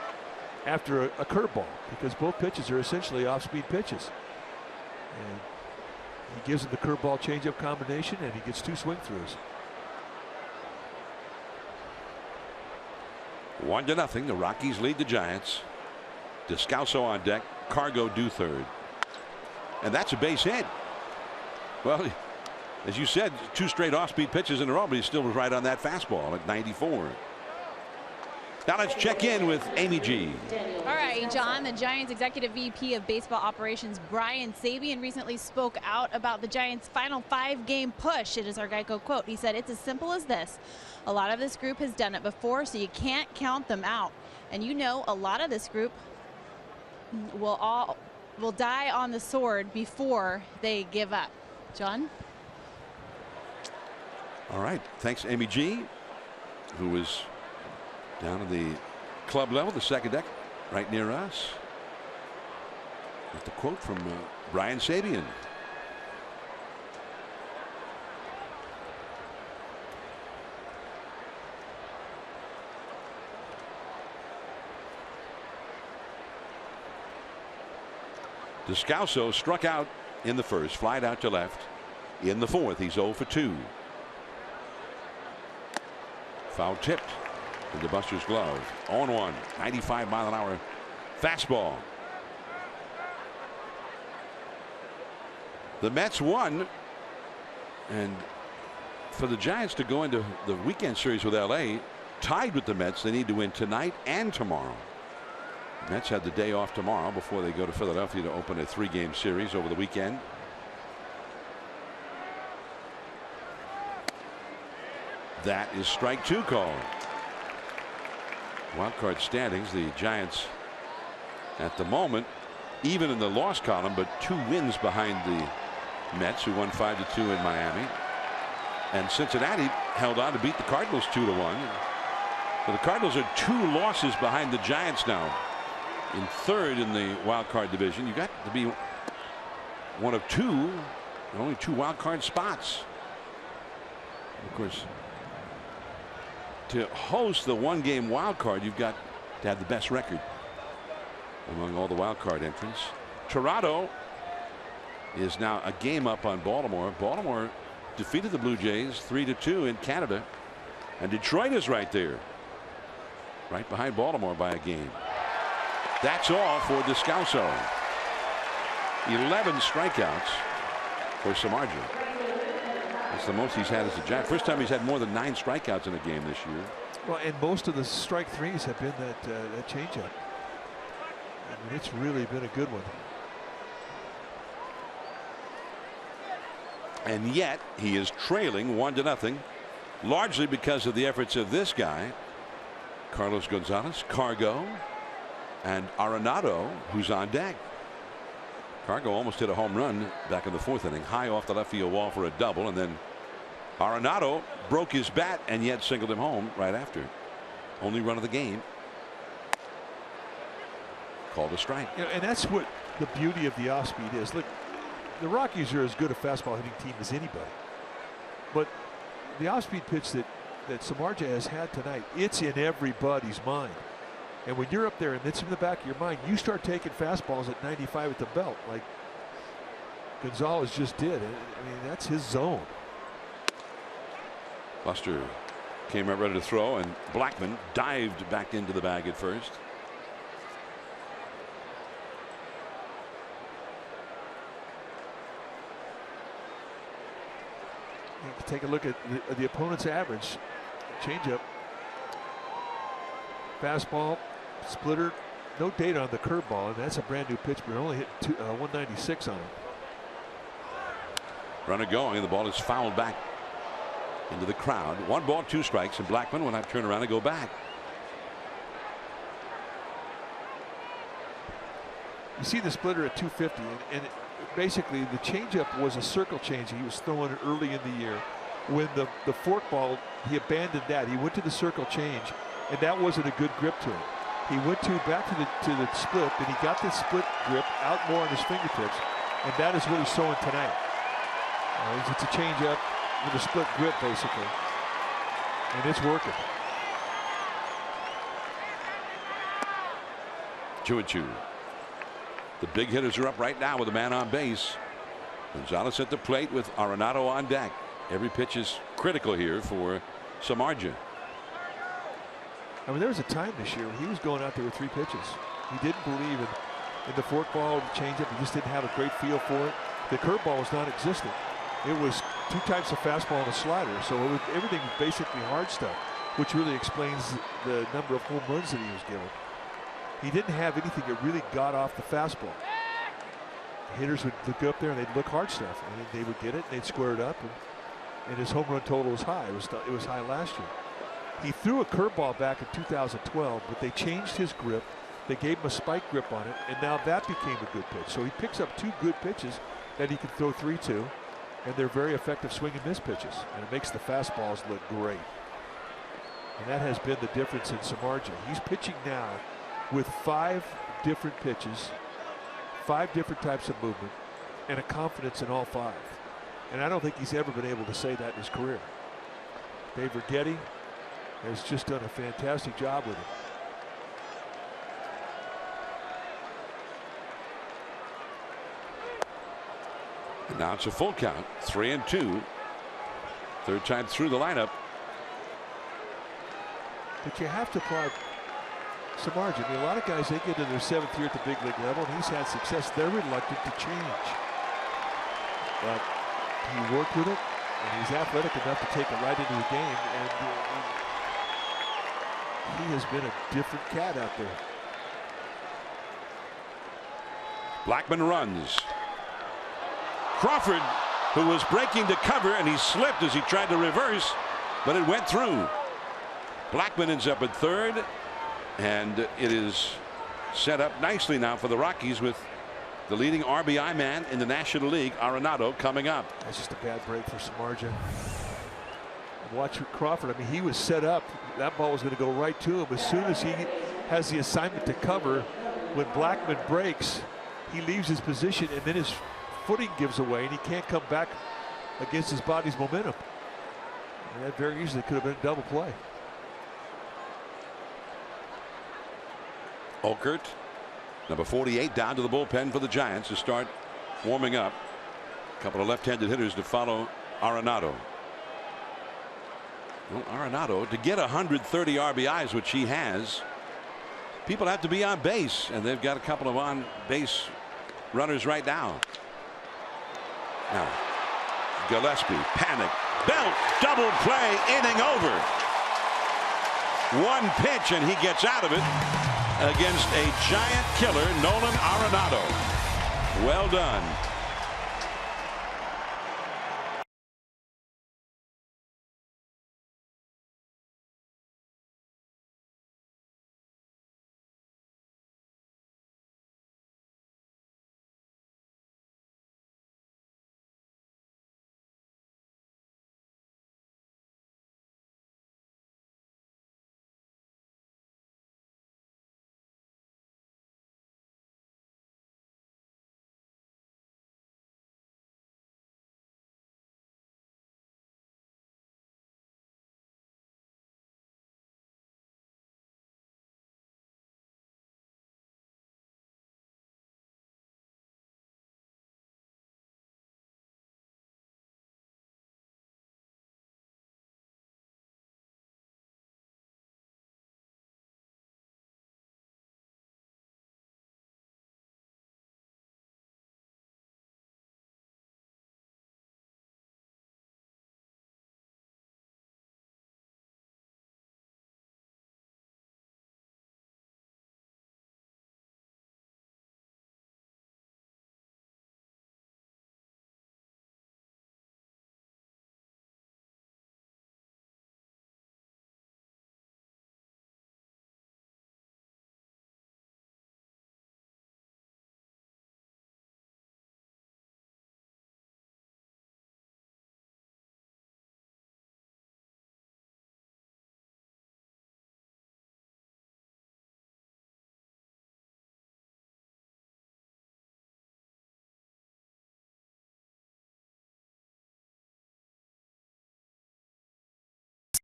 B: after a curveball, because both pitches are essentially off-speed pitches. And he gives him the curveball changeup combination and he gets 2 swing throughs.
E: 1-0. The Rockies lead the Giants. Descalso on deck. Cargo due third. And that's a base hit. Well, as you said, 2 straight off-speed pitches in a row, but he still was right on that fastball at 94. Now let's check in with Amy G.
D: All right, John, the Giants executive VP of baseball operations, Brian Sabean, recently spoke out about the Giants' final 5-game push. It is our Geico quote. He said, "It's as simple as this. A lot of this group has done it before, so you can't count them out. And you know, a lot of this group will die on the sword before they give up." John?
E: All right. Thanks, Amy G, who was down at the club level, the second deck, right near us. With the quote from Brian Sabean. Descalso struck out in the first, flied out to left. In the fourth, he's 0 for 2. Foul tipped. into Buster's glove. 0-1. 95-mile-an-hour fastball. The Mets won, and for the Giants to go into the weekend series with LA tied with the Mets, they need to win tonight and tomorrow. The Mets had the day off tomorrow before they go to Philadelphia to open a 3-game series over the weekend. That is strike 2 called. Wild card standings, the Giants at the moment even in the loss column, but 2 wins behind the Mets, who won 5-2 in Miami. And Cincinnati held on to beat the Cardinals 2-1. So the Cardinals are 2 losses behind the Giants now, in 3rd in the wild card division. You got to be one of 2, only 2 wild card spots. Of course, to host the 1-game wild card, you've got to have the best record among all the wild card entrants. Toronto is now a game up on Baltimore. Baltimore defeated the Blue Jays 3-2 in Canada, and Detroit is right there, right behind Baltimore by a game. That's all for Descalso. 11 strikeouts for Samardzija. That's the most he's had as a Giant. First time he's had more than 9 strikeouts in a game this year.
B: Well, and most of the strike threes have been that changeup. I mean, it's really been a good one.
E: And yet he is trailing 1-0, largely because of the efforts of this guy, Carlos Gonzalez, Cargo, and Arenado, who's on deck. Cargo almost hit a home run back in the 4th inning, high off the left field wall for a double, and then Arenado broke his bat and yet singled him home right after. Only run of the game. Called a strike.
B: You know, and that's what the beauty of the off speed is. Look, the Rockies are as good a fastball hitting team as anybody, but the off speed pitch that Samardzija has had tonight, it's in everybody's mind. And when you're up there and it's in the back of your mind, you start taking fastballs at 95 at the belt, like Gonzalez just did. I mean, that's his zone.
E: Buster came out ready to throw, and Blackmon dived back into the bag at first.
B: Take a look at the opponent's average. Changeup, fastball, splitter, no data on the curveball, and that's a brand new pitch, but only hit 196 on it.
E: Runner going, and the ball is fouled back into the crowd. 1 ball, 2 strikes, and Blackmon will have to turn around and go back.
B: You see the splitter at 250, and basically the changeup was a circle change he was throwing early in the year. When the fork ball, he abandoned that. He went to the circle change, and that wasn't a good grip to him. He went back to the split, and he got the split grip out more on his fingertips, and that is what he's throwing tonight. It's a changeup with a split grip, basically, and it's working.
E: 2-2. The big hitters are up right now with a man on base. Gonzalez at the plate with Arenado on deck. Every pitch is critical here for Samardzija.
B: I mean, there was a time this year when he was going out there with 3 pitches. He didn't believe in the fork ball, the changeup. He just didn't have a great feel for it. The curveball was non-existent. It was 2 types of fastball and a slider, so everything was basically hard stuff, which really explains the number of home runs that he was given. He didn't have anything that really got off the fastball. Hitters would go up there and they'd look hard stuff, and they would get it, and they'd square it up, and his home run total was high. It was high last year. He threw a curveball back in 2012, but they changed his grip. They gave him a spike grip on it, and now that became a good pitch. So he picks up 2 good pitches that he can throw 3 to, and they're very effective swing and miss pitches, and it makes the fastballs look great. And that has been the difference in Samardzija. He's pitching now with 5 different pitches, 5 different types of movement, and a confidence in all 5. And I don't think he's ever been able to say that in his career. Dave Righetti has just done a fantastic job with him.
E: And now it's a full count, 3-2. 3rd time through the lineup.
B: but you have to apply some margin. I mean, a lot of guys, they get in their 7th year at the big league level, and he's had success. They're reluctant to change. But he worked with it, and he's athletic enough to take it right into the game, and he has been a different cat out there.
E: Blackman runs. Crawford, who was breaking to cover, and he slipped as he tried to reverse, but it went through. Blackman ends up at third, and it is set up nicely now for the Rockies with the leading RBI man in the National League, Arenado, coming up.
B: That's just a bad break for Samardzija. Watch Crawford. I mean, he was set up. That ball was going to go right to him. As soon as he has the assignment to cover, when Blackman breaks, he leaves his position, and then his footing gives away, and he can't come back against his body's momentum. And that very easily could have been a double play.
E: Okert, number 48, down to the bullpen for the Giants to start warming up. A couple of left-handed hitters to follow Arenado. Well, Arenado, to get 130 RBIs, which he has, people have to be on base, and they've got a couple of on-base runners right now. Now, Gillespie, panic, belt, double play, inning over. One pitch, and he gets out of it against a giant killer, Nolan Arenado. Well done.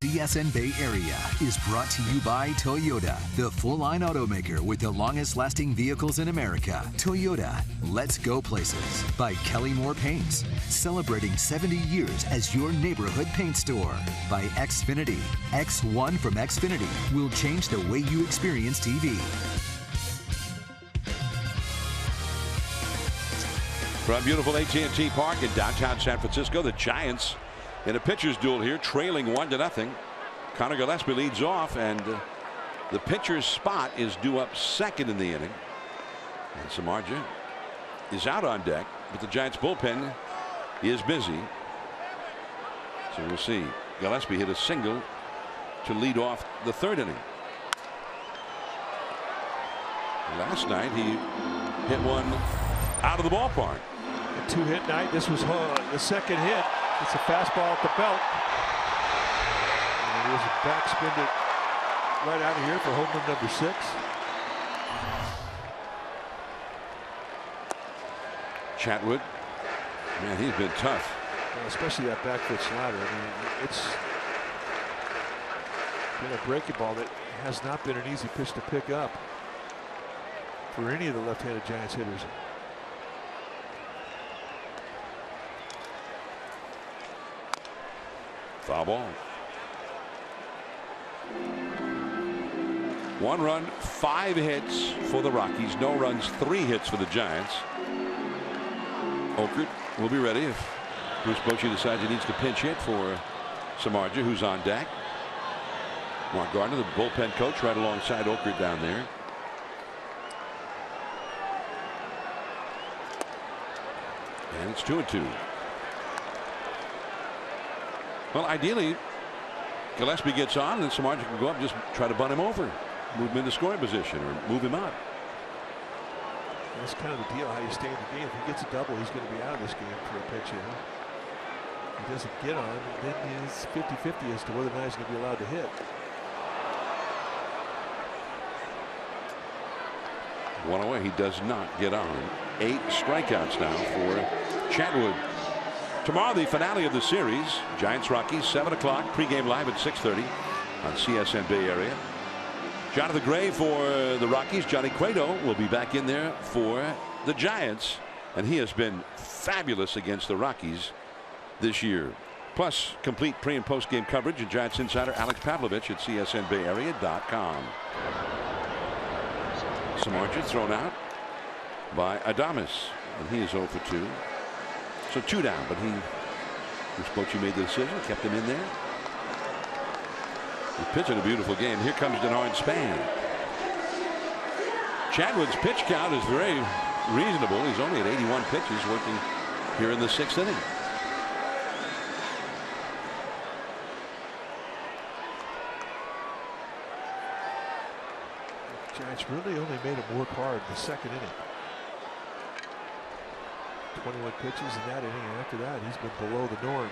C: CSN Bay Area is brought to you by Toyota, the full-line automaker with the longest-lasting vehicles in America. Toyota, let's go places. By Kelly Moore Paints, celebrating 70 years as your neighborhood paint store. By Xfinity, X1 from Xfinity will change the way you experience TV.
E: From beautiful AT&T Park in downtown San Francisco, the Giants in a pitcher's duel here, trailing 1-0. Connor Gillespie leads off, and the pitcher's spot is due up second in the inning. And Samardzija is out on deck, but the Giants bullpen is busy. So we'll see. Gillespie hit a single to lead off the third inning. Last night he hit one out of the ballpark.
B: A two-hit night. This was the second hit. It's a fastball at the belt. And there's a backspin to right out of here for home run number 6.
E: Chatwood, man, he's been tough.
B: Well, especially that back foot slider. I mean, it's been a breaking ball that has not been an easy pitch to pick up for any of the left-handed Giants hitters.
E: Foul ball. 1 run, 5 hits for the Rockies. No runs, 3 hits for the Giants. Oakland will be ready if Bruce Bochy decides he needs to pinch hit for Samardzija, who's on deck. Mark Gardner, the bullpen coach, right alongside Oakland down there. And it's 2-2. Well, ideally, Gillespie gets on, and then Samardzija can go up and just try to bunt him over, move him into scoring position, or move him out.
B: That's kind of the deal, how you stay in the game. If he gets a double, he's going to be out of this game for a pitch hitter. If he doesn't get on, then it's 50-50 as to whether or not he's going to be allowed to hit.
E: One away, he does not get on. 8 strikeouts now for Chatwood. Tomorrow, the finale of the series, Giants Rockies, 7 o'clock, pregame live at 6:30 on CSN Bay Area. Jonathan Gray for the Rockies. Johnny Cueto will be back in there for the Giants, and he has been fabulous against the Rockies this year. Plus, complete pre- and post-game coverage and Giants insider Alex Pavlovich at csnbayarea.com. Samardzija thrown out by Adames, and he is 0 for 2. So 2 down, but Bochy made the decision, kept him in there. He's pitching a beautiful game. Here comes Denard Span. Chatwood's pitch count is very reasonable. He's only at 81 pitches, working here in the 6th inning.
B: Giants really only made him work hard in the 2nd inning. 21 pitches in that inning, and after that, he's been below the norm.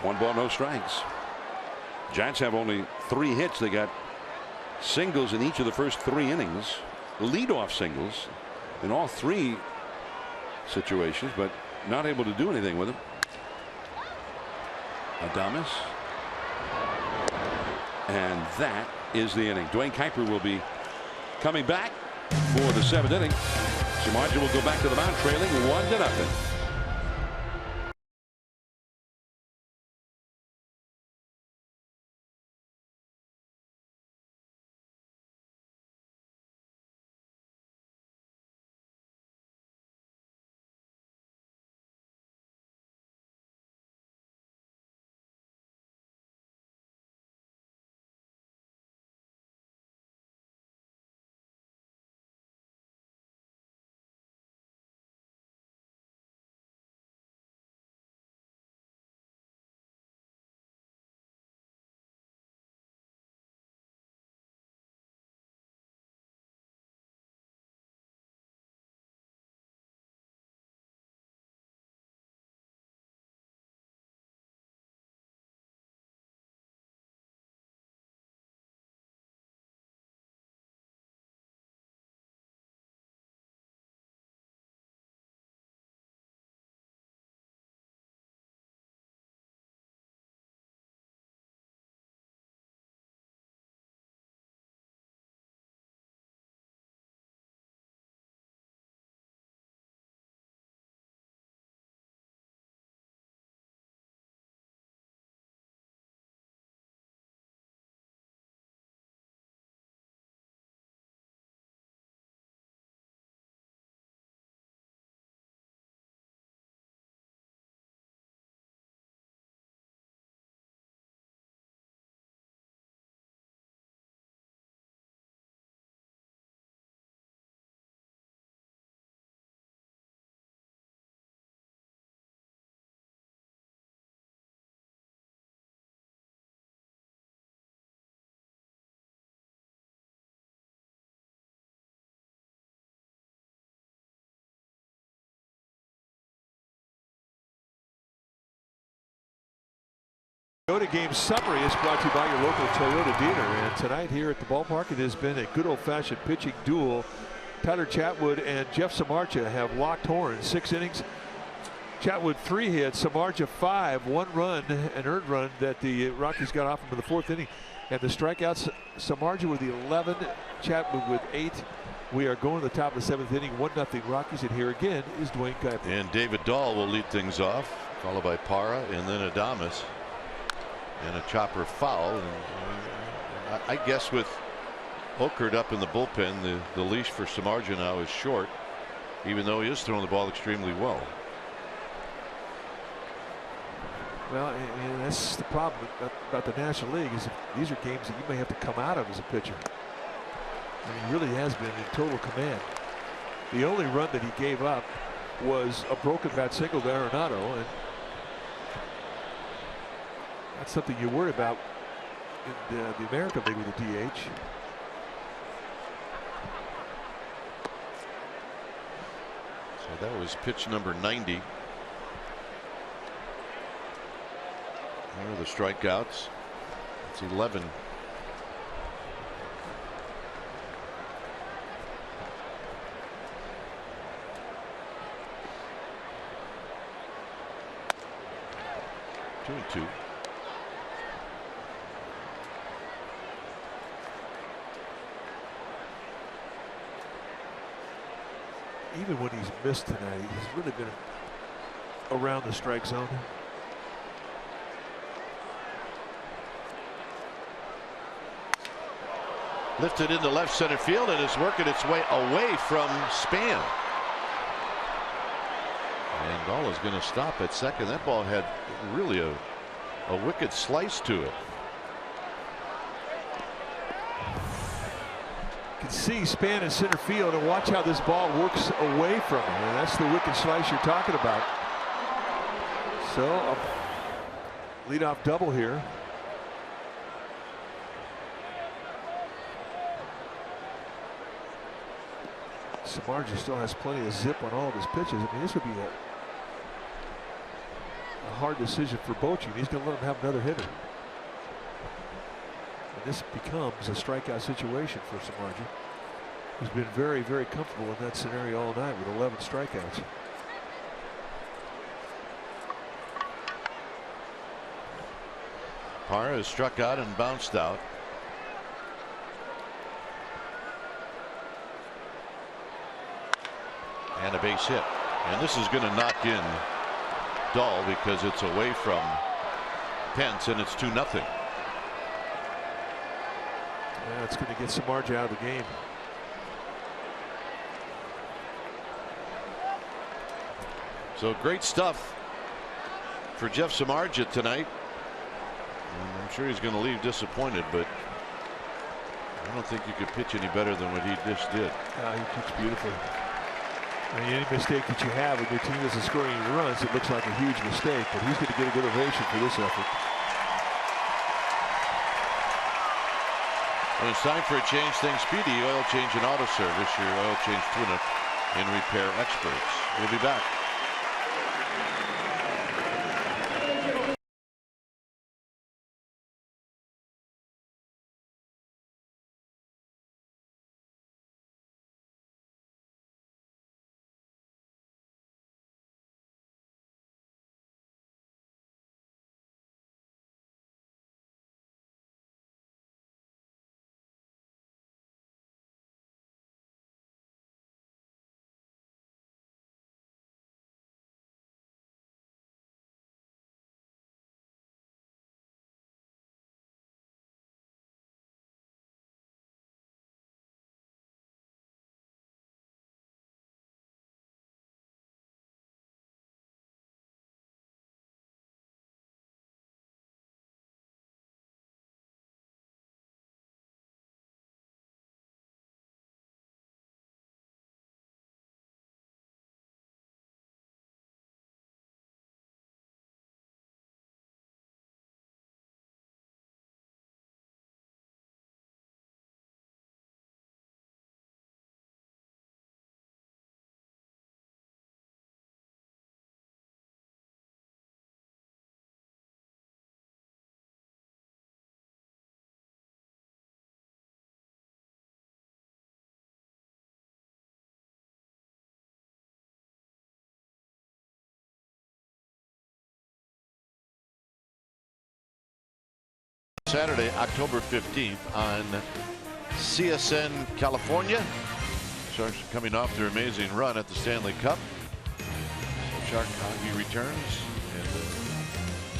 E: One ball, no strikes. Giants have only 3 hits. They got singles in each of the first 3 innings, leadoff singles in all 3 situations, but not able to do anything with them. Adames. And that is the inning. Dwayne Kuiper will be coming back for the 7th inning. Samardzija will go back to the mound, trailing 1-0.
B: Toyota Game Summary is brought to you by your local Toyota dealer, and tonight here at the ballpark it has been a good old-fashioned pitching duel. Tyler Chatwood and Jeff Samardzija have locked horns. 6 innings. Chatwood 3 hits, Samardzija 5, 1 run, an earned run that the Rockies got off him in the 4th inning. And the strikeouts, Samardzija with 11, Chatwood with 8. We are going to the top of the 7th inning, 1-0 Rockies, and here again is Dwayne Kuiper.
A: And David Dahl will lead things off, followed by Parra and then Adames. And a chopper foul. And I guess with Oakland up in the bullpen, the leash for Samardzija now is short, even though he is throwing the ball extremely well.
B: Well, and that's the problem about the National League, is these are games that you may have to come out of as a pitcher. And he really has been in total command. The only run that he gave up was a broken bat single to Arenado, and that's something you worry about in the American League with the DH.
A: So that was pitch number 90. There are the strikeouts. It's 11. Two and two.
B: Even when he's missed tonight, he's really been around the strike zone.
A: Lifted into left center field and is working its way away from Span. And Dahl is going to stop at second. That ball had really a wicked slice to it.
B: You can see Span in center field, and watch how this ball works away from him. And that's the wicked slice you're talking about. So a leadoff double here. Samardzija still has plenty of zip on all of his pitches. I mean, this would be a hard decision for Bochy. He's going to let him have another hitter. And this becomes a strikeout situation for Samardzija, who's been very, very comfortable in that scenario all night with 11 strikeouts.
A: Parra has struck out and bounced out. And a base hit. And this is going to knock in Dahl because it's away from Pence, and it's 2-0.
B: Yeah, it's going to get Samardzija out of the game.
A: So great stuff for Jeff Samardzija tonight. And I'm sure he's going to leave disappointed, but I don't think you could pitch any better than what he just did.
B: He pitched beautifully. I mean, any mistake that you have when your team isn't scoring any runs, it looks like a huge mistake, but he's going to get a good ovation for this effort.
A: When it's time for a change, things speedy. Oil Change and Auto Service, your oil change tune-up and repair experts. We'll be back. Saturday, October 15th on CSN California. Sharks are coming off their amazing run at the Stanley Cup. So Shark hockey returns, and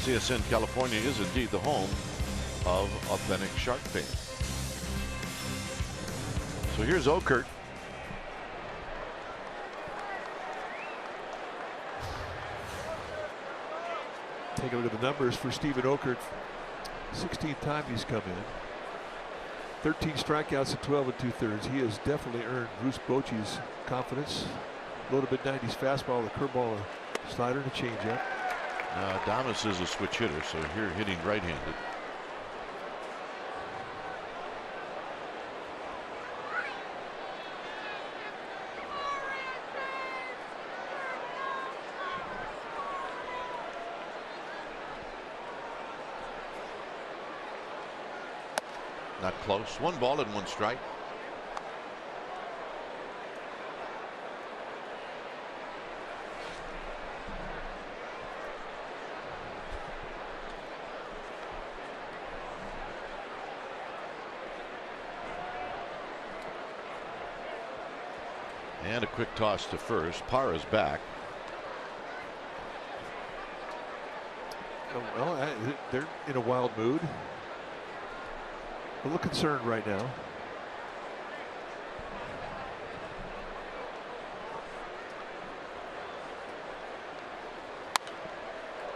A: CSN California is indeed the home of authentic shark paint. So here's Okert.
B: Take a look at the numbers for Stephen Okert. 16th time he's come in. 13 strikeouts and 12 2/3. He has definitely earned Bruce Bochy's confidence. Loaded mid-90s fastball, a curveball, a slider, and a changeup.
A: Adames is a switch hitter, so here hitting right-handed. Not close. 1 ball and 1 strike. And a quick toss to first. Parra's back.
B: Well, they're in a wild mood. A little concerned right now.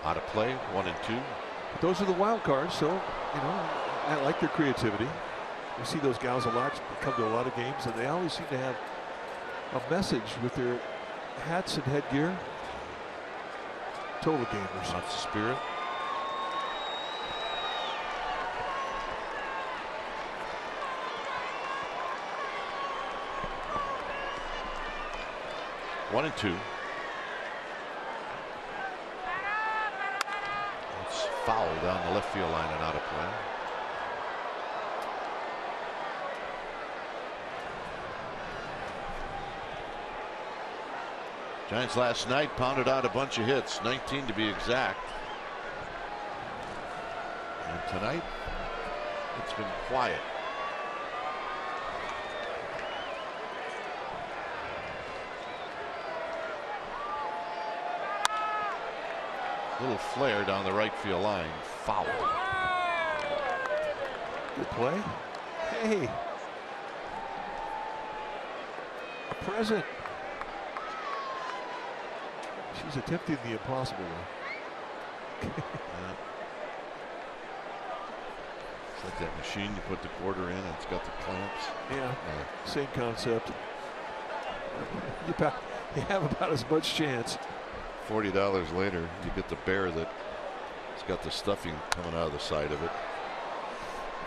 A: Out of play, 1 and 2.
B: But those are the wild cards, so I like their creativity. We see those gals a lot, come to a lot of games, and they always seem to have a message with their hats and headgear. Total gamers.
A: That's the spirit. One and 2. It's foul down the left field line and out of play. Giants last night pounded out a bunch of hits, 19 to be exact. And tonight, it's been quiet. Little flare down the right field line. Foul.
B: Good play. Hey. A present. She's attempting the impossible one.
A: Yeah. It's like that machine you put the quarter in and it's got the clamps.
B: Yeah. Same concept. You have about as much chance.
A: $40 later, you get the bear that's got the stuffing coming out of the side of it.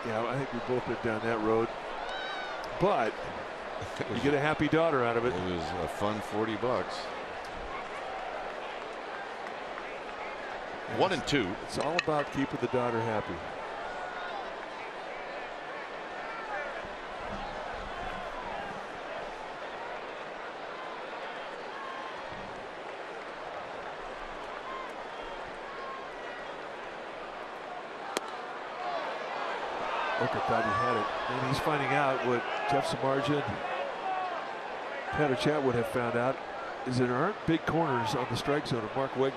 B: Yeah, I think we've both been down that road. But you get a happy daughter out of it.
A: It was a fun $40. 1 and 2.
B: It's all about keeping the daughter happy. Booker thought he had it, and he's finding out what Jeff Samardzija, Peter Chatwood have found out is that there aren't big corners on the strike zone of Mark Wegner.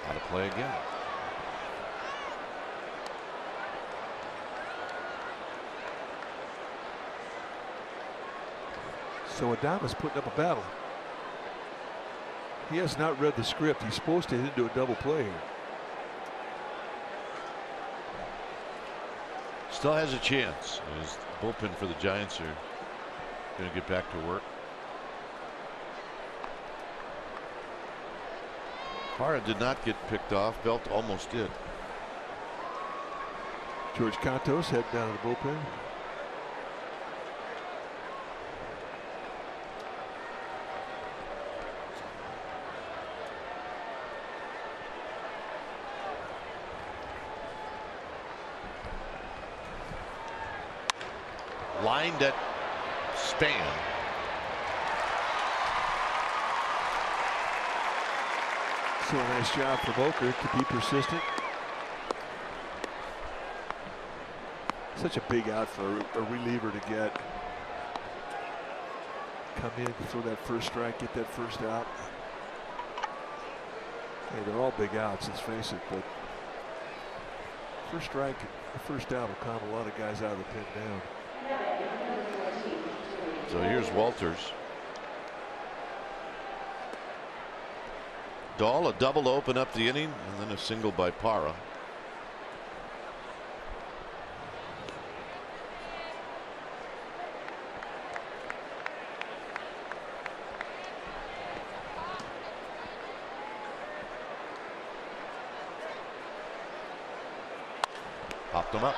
A: Out of play again.
B: So Adames putting up a battle. He has not read the script. He's supposed to hit into a double play here.
A: Still has a chance. His bullpen for the Giants are going to get back to work. Parra did not get picked off. Belt almost did.
B: George Cantos heading down to the bullpen.
A: Lined at span.
B: So a nice job from Okert to be persistent. Such a big out for a reliever to get. Come in, throw that first strike, get that first out. Hey, they're all big outs, let's face it, but first strike, first out will calm a lot of guys out of the pin down.
A: So here's Walters. Dahl, a double to open up the inning, and then a single by Parra. Popped them up.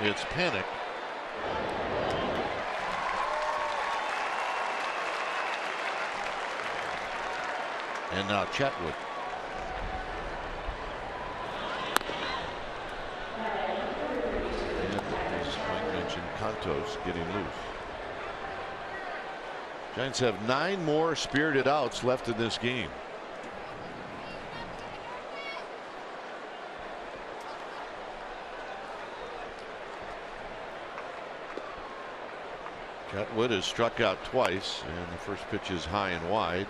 A: It's panic. And now Chatwood. And as Mike mentioned, Contos getting loose. Giants have 9 more spirited outs left in this game. Chatwood has struck out twice, and the first pitch is high and wide.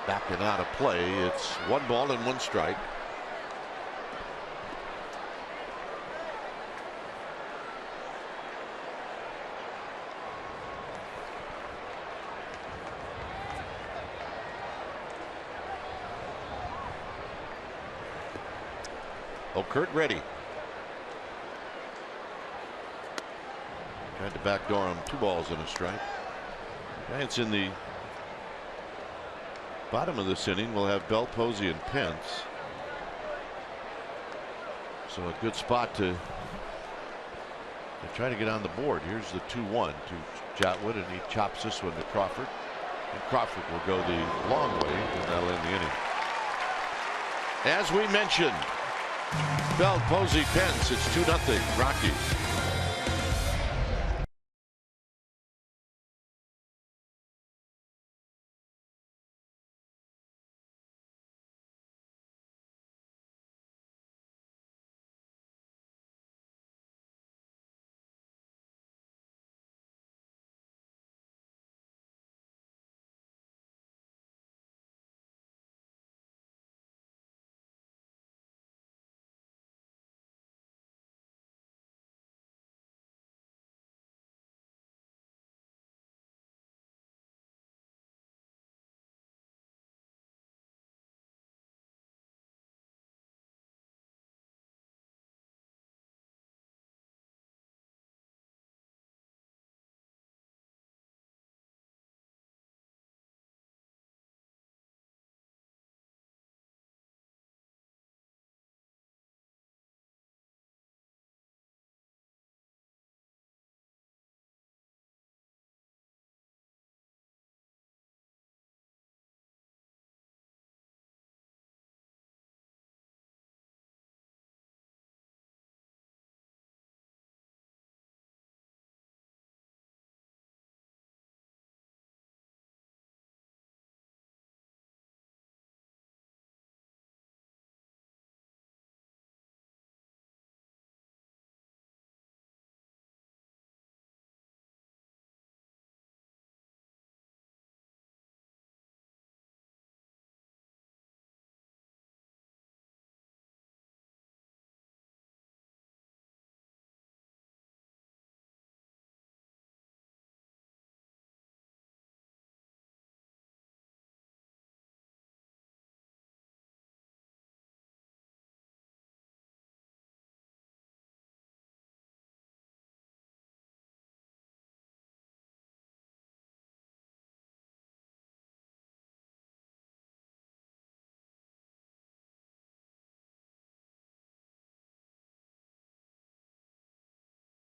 A: Backing out of play. It's 1 ball and 1 strike. Kurt ready. Tried to backdoor him. 2 balls and a strike. Giants in the bottom of this inning will have Bell, Posey, and Pence. So a good spot to try to get on the board. Here's the 2-1 to Chatwood, and he chops this one to Crawford. And Crawford will go the long way, and that'll end the inning. As we mentioned, Bell, Posey, Pence. It's 2-0 Rockies.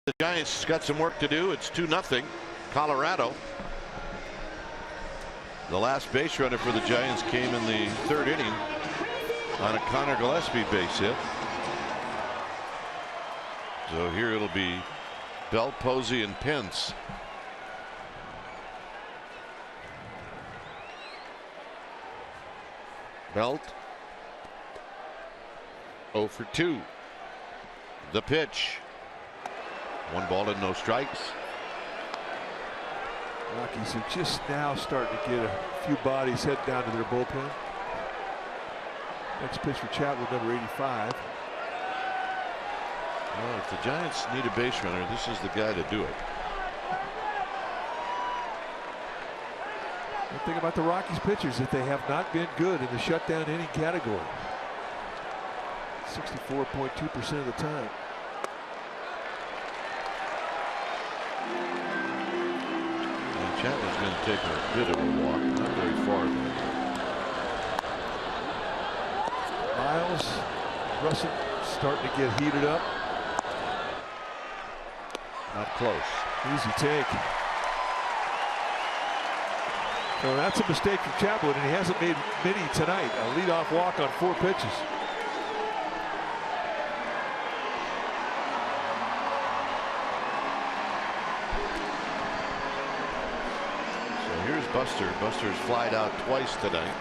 A: The Giants got some work to do. It's 2-0 Colorado. The last base runner for the Giants came in the 3rd inning on a Connor Gillespie base hit. So here it'll be Belt, Posey, and Pence. Belt 0 for 2. The pitch. 1 ball and no strikes.
B: Rockies are just now starting to get a few bodies head down to their bullpen. Next pitch for Chapman, number 85.
A: Well, if the Giants need a base runner, this is the guy to do it.
B: The thing about the Rockies pitchers that they have not been good in the shutdown inning category. 64.2% of the time.
A: And Chapman's going to take a bit of a walk, not very far though.
B: Miles, Russell starting to get heated up.
A: Not close.
B: Easy take. So that's a mistake from Chapman, and he hasn't made many tonight. A leadoff walk on 4 pitches.
A: So here's Buster. Buster's flied out twice tonight.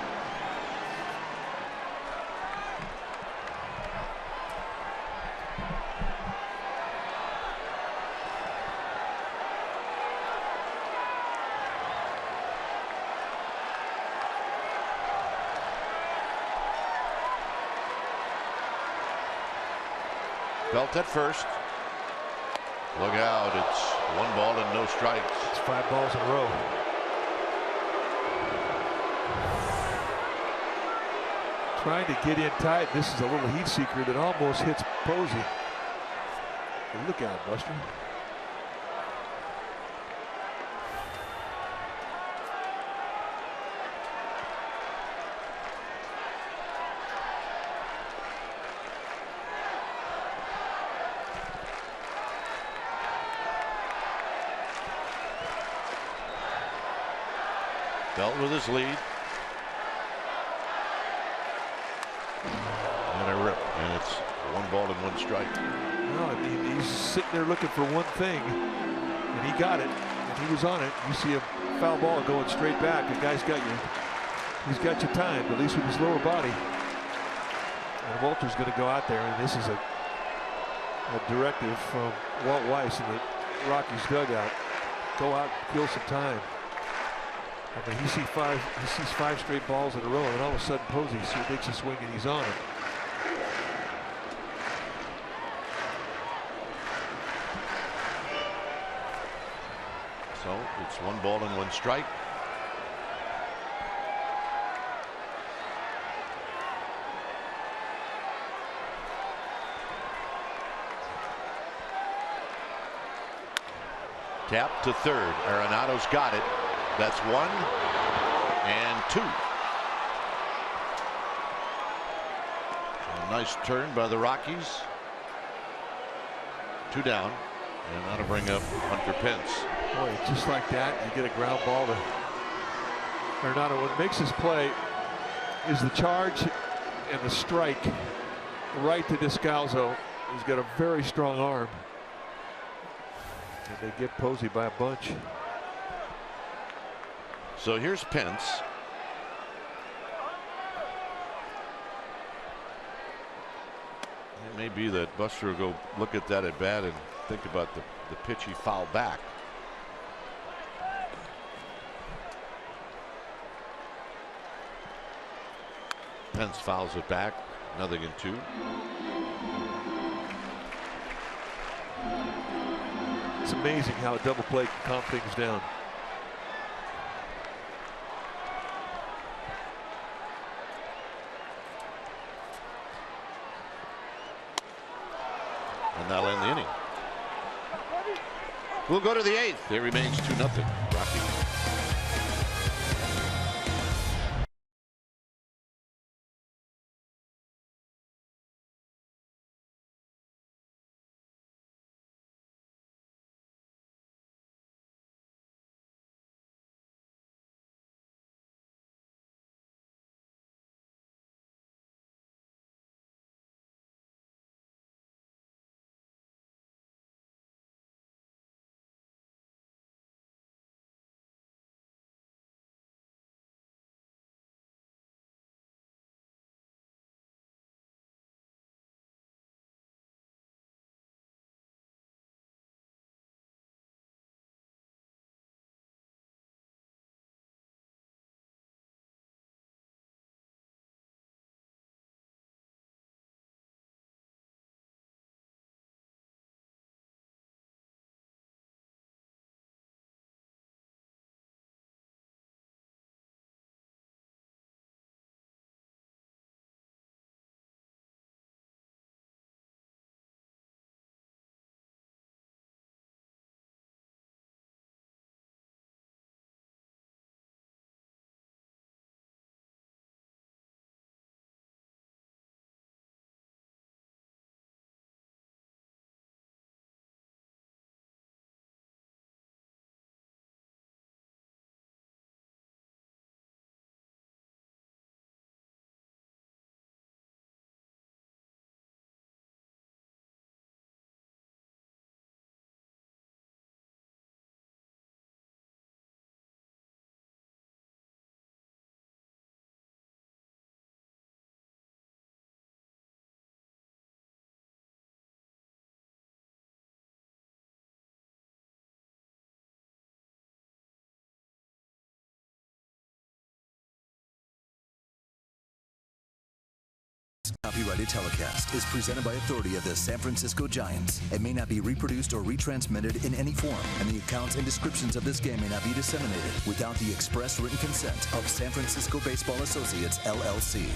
A: Belt at first. Look out, it's 1 ball and no strikes.
B: It's 5 balls in a row. Trying to get in tight. This is a little heat seeker that almost hits Posey. Look out, Buster.
A: Belt with his lead. And a rip. And it's 1 ball and 1 strike.
B: Well, I mean, he's sitting there looking for one thing, and he got it, and he was on it. You see a foul ball going straight back. The guy's got you. He's got you timed, at least with his lower body. And Walter's going to go out there, and this is a directive from Walt Weiss in the Rockies dugout. Go out and kill some time. I mean, he sees 5 straight balls in a row, and all of a sudden Posey makes a swing and he's on it.
A: So it's 1 ball and 1 strike. Tap to third. Arenado's got it. That's 1 and 2. A nice turn by the Rockies. 2 down, and that'll bring up Hunter Pence.
B: Boy, just like that, you get a ground ball to Arenado. What makes this play is the charge and the strike right to Descalzo. He's got a very strong arm. And they get Posey by a bunch.
A: So here's Pence. It may be that Buster will go look at that at bat and think about the pitch he fouled back. Pence fouls it back. 0-2.
B: It's amazing how a double play can calm things down.
A: And that'll end the inning. We'll go to the 8th. It remains 2-0 Rockies.
C: Copyrighted telecast is presented by authority of the San Francisco Giants and may not be reproduced or retransmitted in any form, and the accounts and descriptions of this game may not be disseminated without the express written consent of San Francisco Baseball Associates, LLC.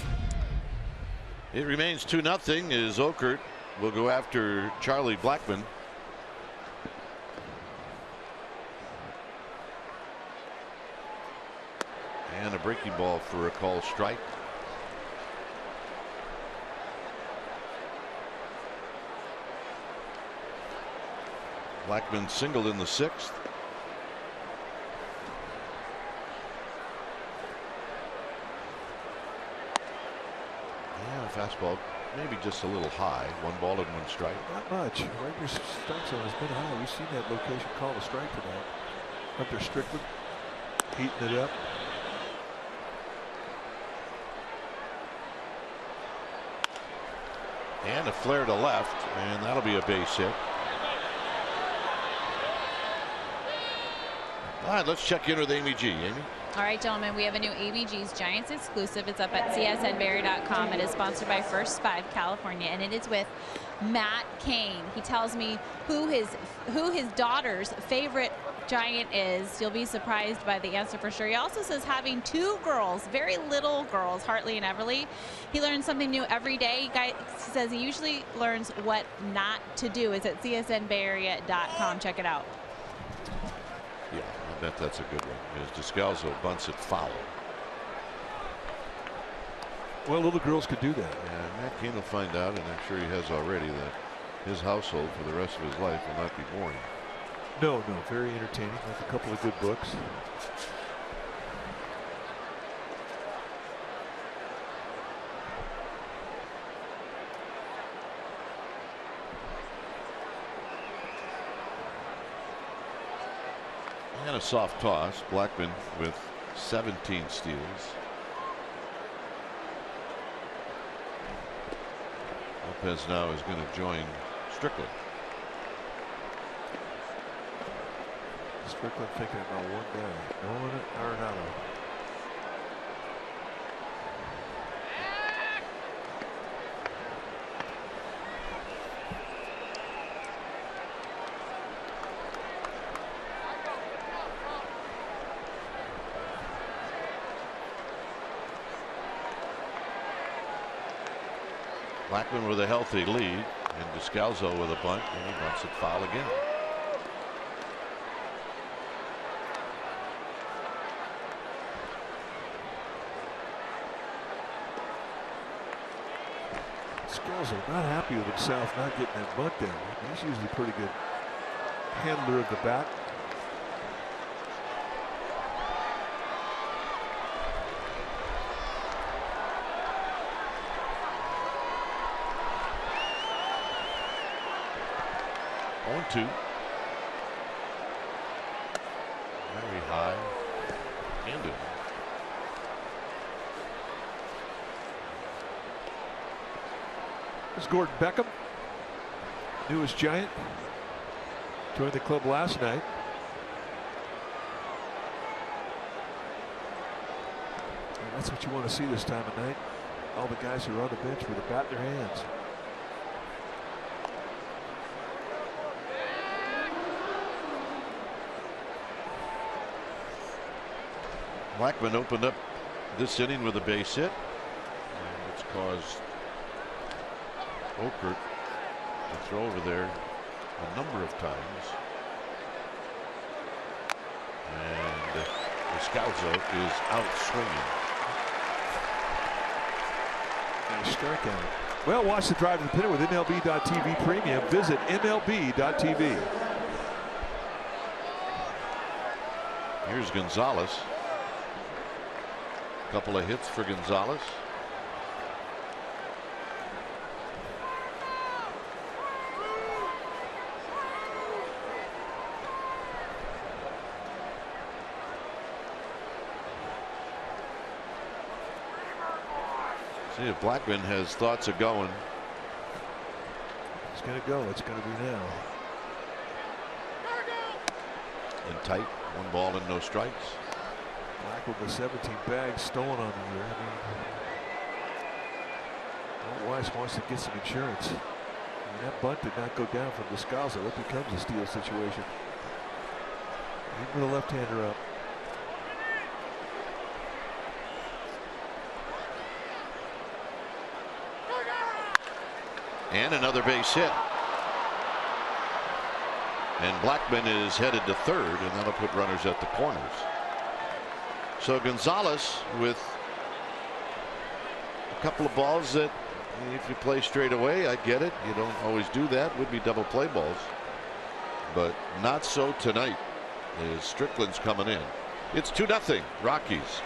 A: It remains 2-0 as Oakland will go after Charlie Blackmon. And a breaking ball for a call strike. Blackmon singled in the 6th. Yeah, a fastball, maybe just a little high. 1 ball and 1 strike.
B: Not much. Regular strike zone has been high. We've seen that location called a strike tonight. Hunter Strickland heating it up.
A: And a flare to left, and that'll be a base hit. All right, let's check in with Amy G. Amy?
D: All right, gentlemen, we have a new ABG's Giants exclusive. It's up at csnbarrier.com. It is sponsored by First 5 California, and it is with Matt Cain. He tells me who his daughter's favorite Giant is. You'll be surprised by the answer for sure. He also says having 2 girls, very little girls, Hartley and Everly. He learns something new every day. He says he usually learns what not to do. It's at csnbarrier.com. Check it out.
A: Yeah, I bet that's a good one. As Descalzo bunts it foul.
B: Well, little girls could do that.
A: Yeah, Matt Cain will find out, and I'm sure he has already, that his household for the rest of his life will not be boring.
B: No, very entertaining. Like a couple of good books.
A: And a soft toss. Blackmon with 17 steals. Lopez now is going to join Strickland.
B: Strickland thinking about one guy. Nolan Arenado.
A: Blackmon with a healthy lead, and Descalzo with a bunt, and he bunts it foul again.
B: Descalzo not happy with himself not getting that bunt down. He's usually a pretty good handler of the bat.
A: Two. Very high. Handed.
B: This is Gordon Beckham, newest Giant. Joined the club last night. And that's what you want to see this time of night. All the guys who are on the bench with a bat in their hands.
A: Blackmon opened up this inning with a base hit, and it's caused Oakland to throw over there a number of times. And Descalzo is out swinging.
B: Nice strikeout. Well, watch the drive to the pinner with MLB.TV Premium. Visit MLB.TV.
A: Here's Gonzalez. Couple of hits for Gonzalez. See if Blackmon has thoughts of going.
B: It's going to go. It's going to be now.
A: And tight. 1 ball and no strikes.
B: Black with the 17 bags stolen on the year. Weiss wants to get some insurance. And that bunt did not go down from Descalzo. It becomes a steal situation. Even with a left-hander up.
A: And another base hit. And Blackman is headed to third, and that'll put runners at the corners. So Gonzalez with a couple of balls that, if you play straight away, I get it. You don't always do that. Would be double play balls. But not so tonight, as Strickland's coming in. It's 2-0 Rockies.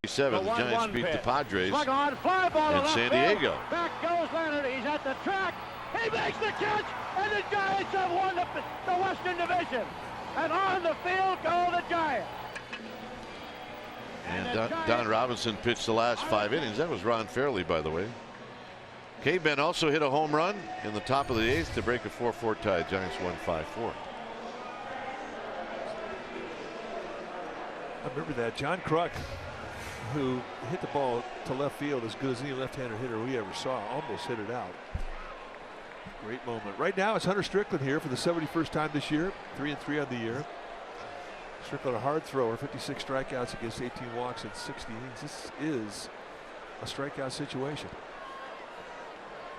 A: The Giants beat the Padres in San Diego.
G: Back goes Leonard. He's at the track. He makes the catch, and the Giants have won the Western Division. And on the field go the Giants.
A: And Don Robinson pitched the last 5 innings. That was Ron Fairley, by the way. K-Ben also hit a home run in the top of the 8th to break a 4-4 tie. Giants won 5-4.
B: I remember that. John Kruk, who hit the ball to left field as good as any left-hander hitter we ever saw, almost hit it out. Great moment. Right now it's Hunter Strickland here for the 71st time this year, 3-3 on the year. Strickland, a hard thrower, 56 strikeouts against 18 walks in 60 innings. This is a strikeout situation.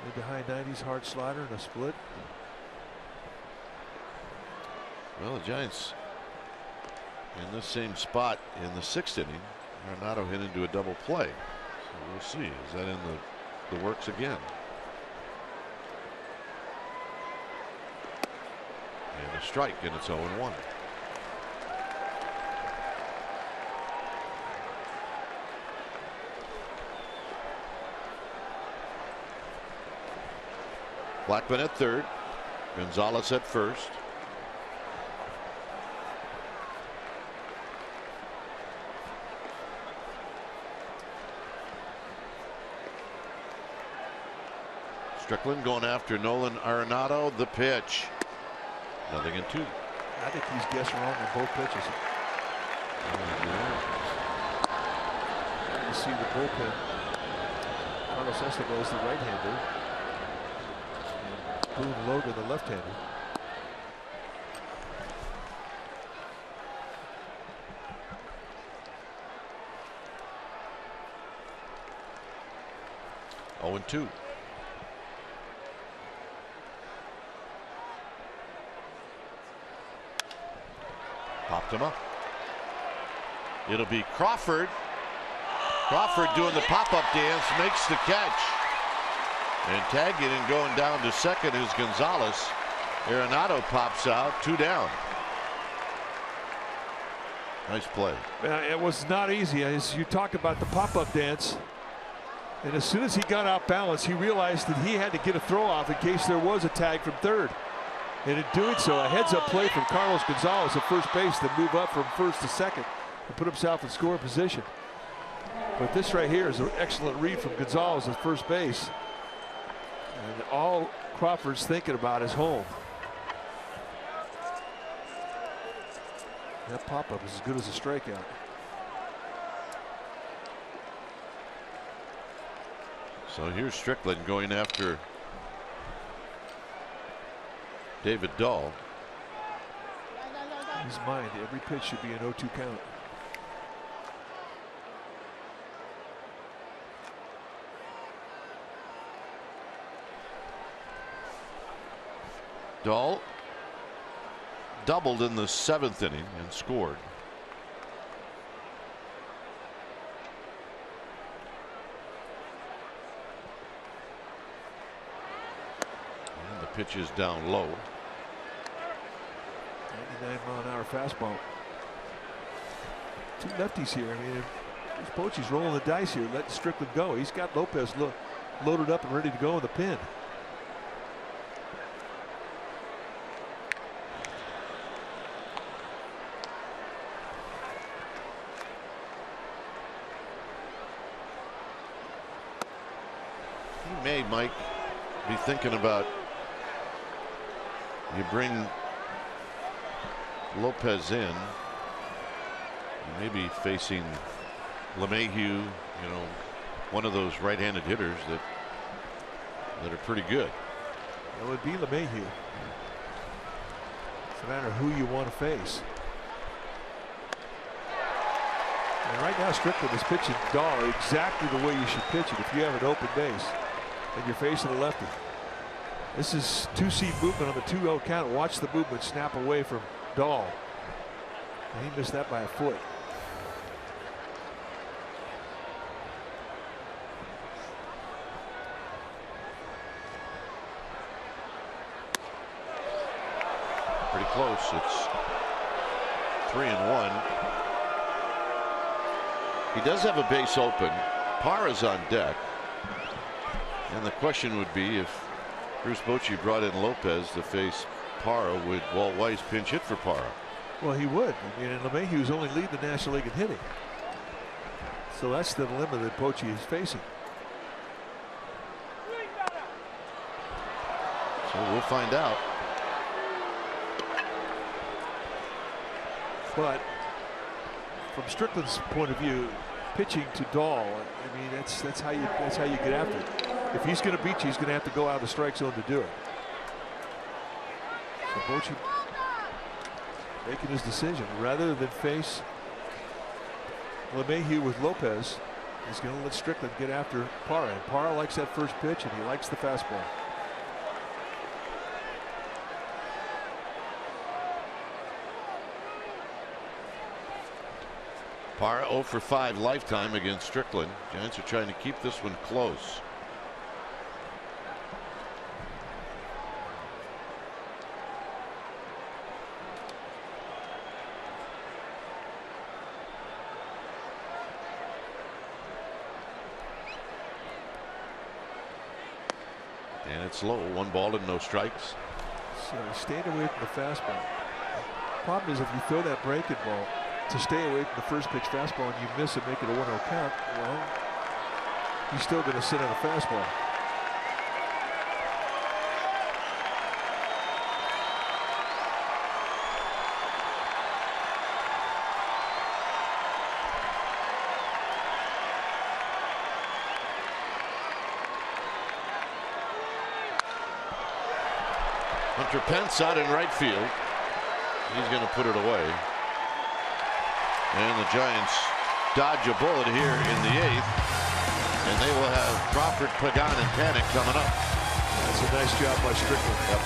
B: Mid to high 90s, hard slider and a split.
A: Well, the Giants in this same spot in the 6th inning. Arenado hit into a double play. So we'll see. Is that in the works again? And a strike, and it's 0-1. Blackman at third. Gonzalez at first. Strickland going after Nolan Arenado. The pitch. 0-2.
B: I think he's guessed wrong on both pitches. You see the bullpen. Carlos Estevez, the right-hander. And Boone Logan, the left-hander.
A: Oh, 2. Popped him up. It'll be Crawford. Crawford doing the pop-up dance, makes the catch. And tagging and going down to second is Gonzalez. Arenado pops out, 2 down. Nice play.
B: It was not easy. As you talk about the pop-up dance, and as soon as he got out balance, he realized that he had to get a throw off in case there was a tag from third. And in doing so, a heads-up play from Carlos Gonzalez at first base to move up from first to second and put himself in scoring position. But this right here is an excellent read from Gonzalez at first base. And all Crawford's thinking about is home. That pop-up is as good as a strikeout.
A: So here's Strickland going after David Dahl.
B: In his mind, every pitch should be an 0-2 count.
A: Dahl doubled in the 7th inning and scored. And the pitch is down low.
B: 99-mile-an-hour fastball. Two lefties here. I mean, Bochy's rolling the dice here, letting Strickland go. He's got Lopez loaded up and ready to go in the pin.
A: He may, Mike, be thinking about, you bring Lopez in, maybe facing LeMahieu, you know, one of those right-handed hitters that are pretty good.
B: It would be LeMahieu. It's a matter of who you want to face. And right now Strickland is pitching Dahl exactly the way you should pitch it if you have an open base and you're facing a lefty. This is two-seam movement on the 2-0 count. Watch the movement snap away from Dahl. And he missed that by a foot.
A: Pretty close. It's 3-1. He does have a base open. Parra's on deck. And the question would be, if Bruce Bochy brought in Lopez to face Parra, would Walt Weiss pinch hit for Parra?
B: Well, he would. I mean, and LeMahieu's only leading the National League in hitting. So that's the dilemma that Bochy is facing.
A: So we'll find out.
B: But from Strickland's point of view, pitching to Dahl, I mean, that's how you get after it. If he's going to beat you, he's going to have to go out of the strike zone to do it. So Bochy making his decision. Rather than face LeMahieu with Lopez, he's going to let Strickland get after Parra. And Parra likes that first pitch, and he likes the fastball.
A: Parra 0 for 5 lifetime against Strickland. Giants are trying to keep this one close. And it's low. 1 ball and no strikes.
B: So staying away from the fastball. Problem is, if you throw that breaking ball to stay away from the first pitch fastball and you miss and make it a 1-0 count, well, he's still going to sit on a fastball.
A: Hunter Pence out in right field. He's going to put it away. And the Giants dodge a bullet here in the 8th. And they will have Crawford, Pagan, and Panik coming up.
B: That's a nice job by Strickland.
A: Yep.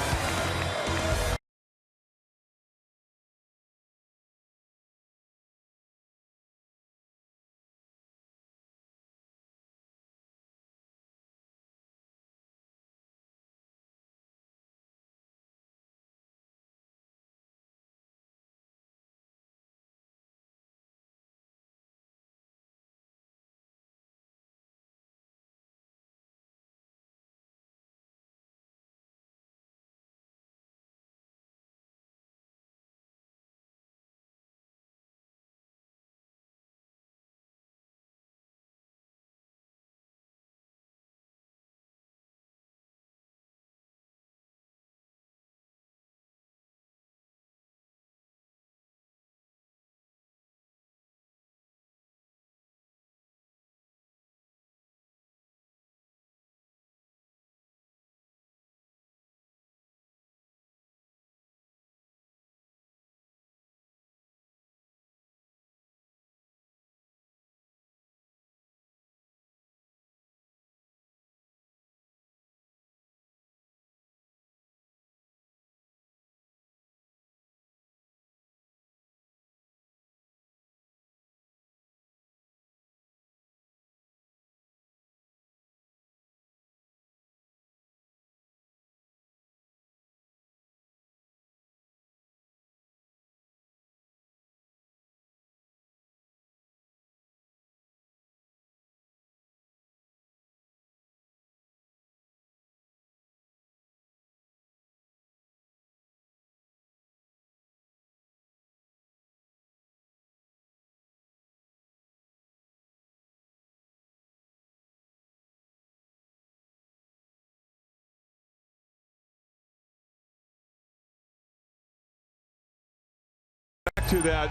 B: to that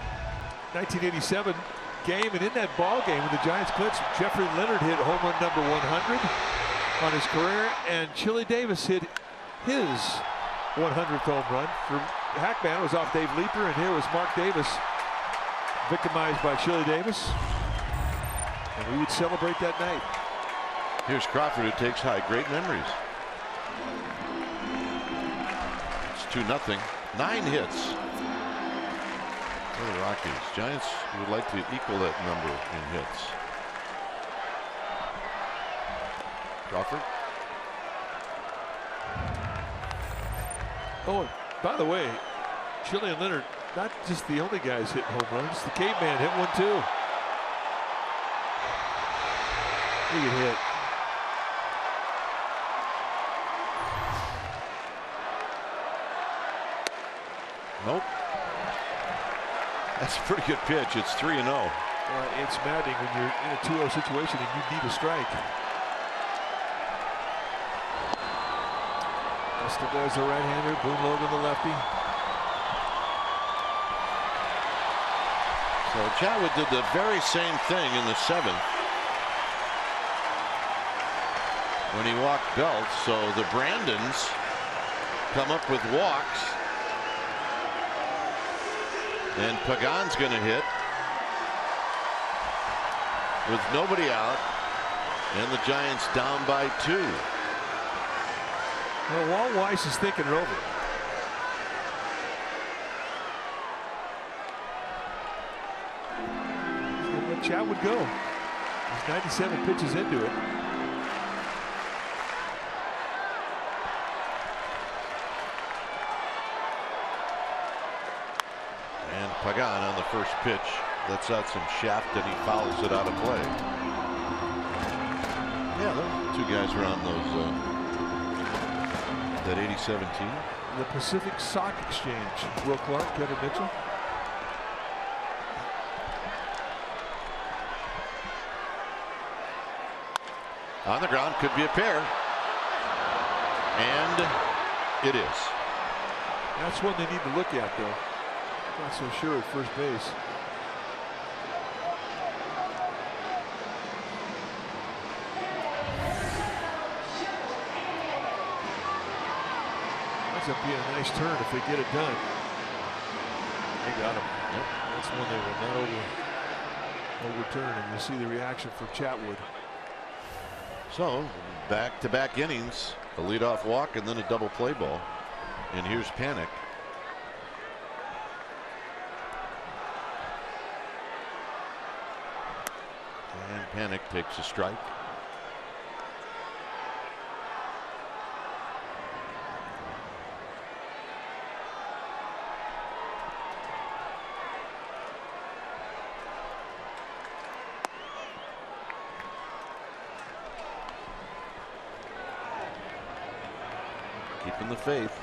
B: 1987 game, and in that ball game when the Giants clinched, Jeffrey Leonard hit home run number 100 on his career, and Chili Davis hit his 100th home run. For Hackman, it was off Dave Leeper, and here was Mark Davis, victimized by Chili Davis, and we would celebrate that night.
A: Here's Crawford, who takes high. Great memories. It's 2-0. 9 hits for the Rockies. Giants would like to equal that number in hits. Crawford.
B: Oh, and by the way, Chili and Leonard, not just the only guys hitting home runs. The caveman hit one too. He could hit.
A: Nope. That's a pretty good pitch. It's 3-0.
B: It's maddening when you're in a 2-0 situation and you need a strike. Estevez, the right-hander, Boone Logan, the lefty.
A: So Chatwood did the very same thing in the 7th when he walked Belt. So the Brandons come up with walks. And Pagan's going to hit with nobody out, and the Giants down by 2.
B: Well, Walt Weiss is thinking it over. He's going to let Chatwood go. He's 97 pitches into it.
A: Pagan on the first pitch lets out some shaft and he fouls it out of play. Yeah, those two guys were on those that 87 team.
B: The Pacific Sock Exchange. Will Clark, Kevin Mitchell.
A: On the ground, could be a pair. And it is.
B: That's one they need to look at, though. Not so sure at first base. That's up being a nice turn if they get it done. They got him. Yep. That's one they will not overturn, and you see the reaction from Chatwood.
A: So back-to-back innings, a leadoff walk and then a double play ball. And here's Panic. And Panic takes a strike. Keeping the faith.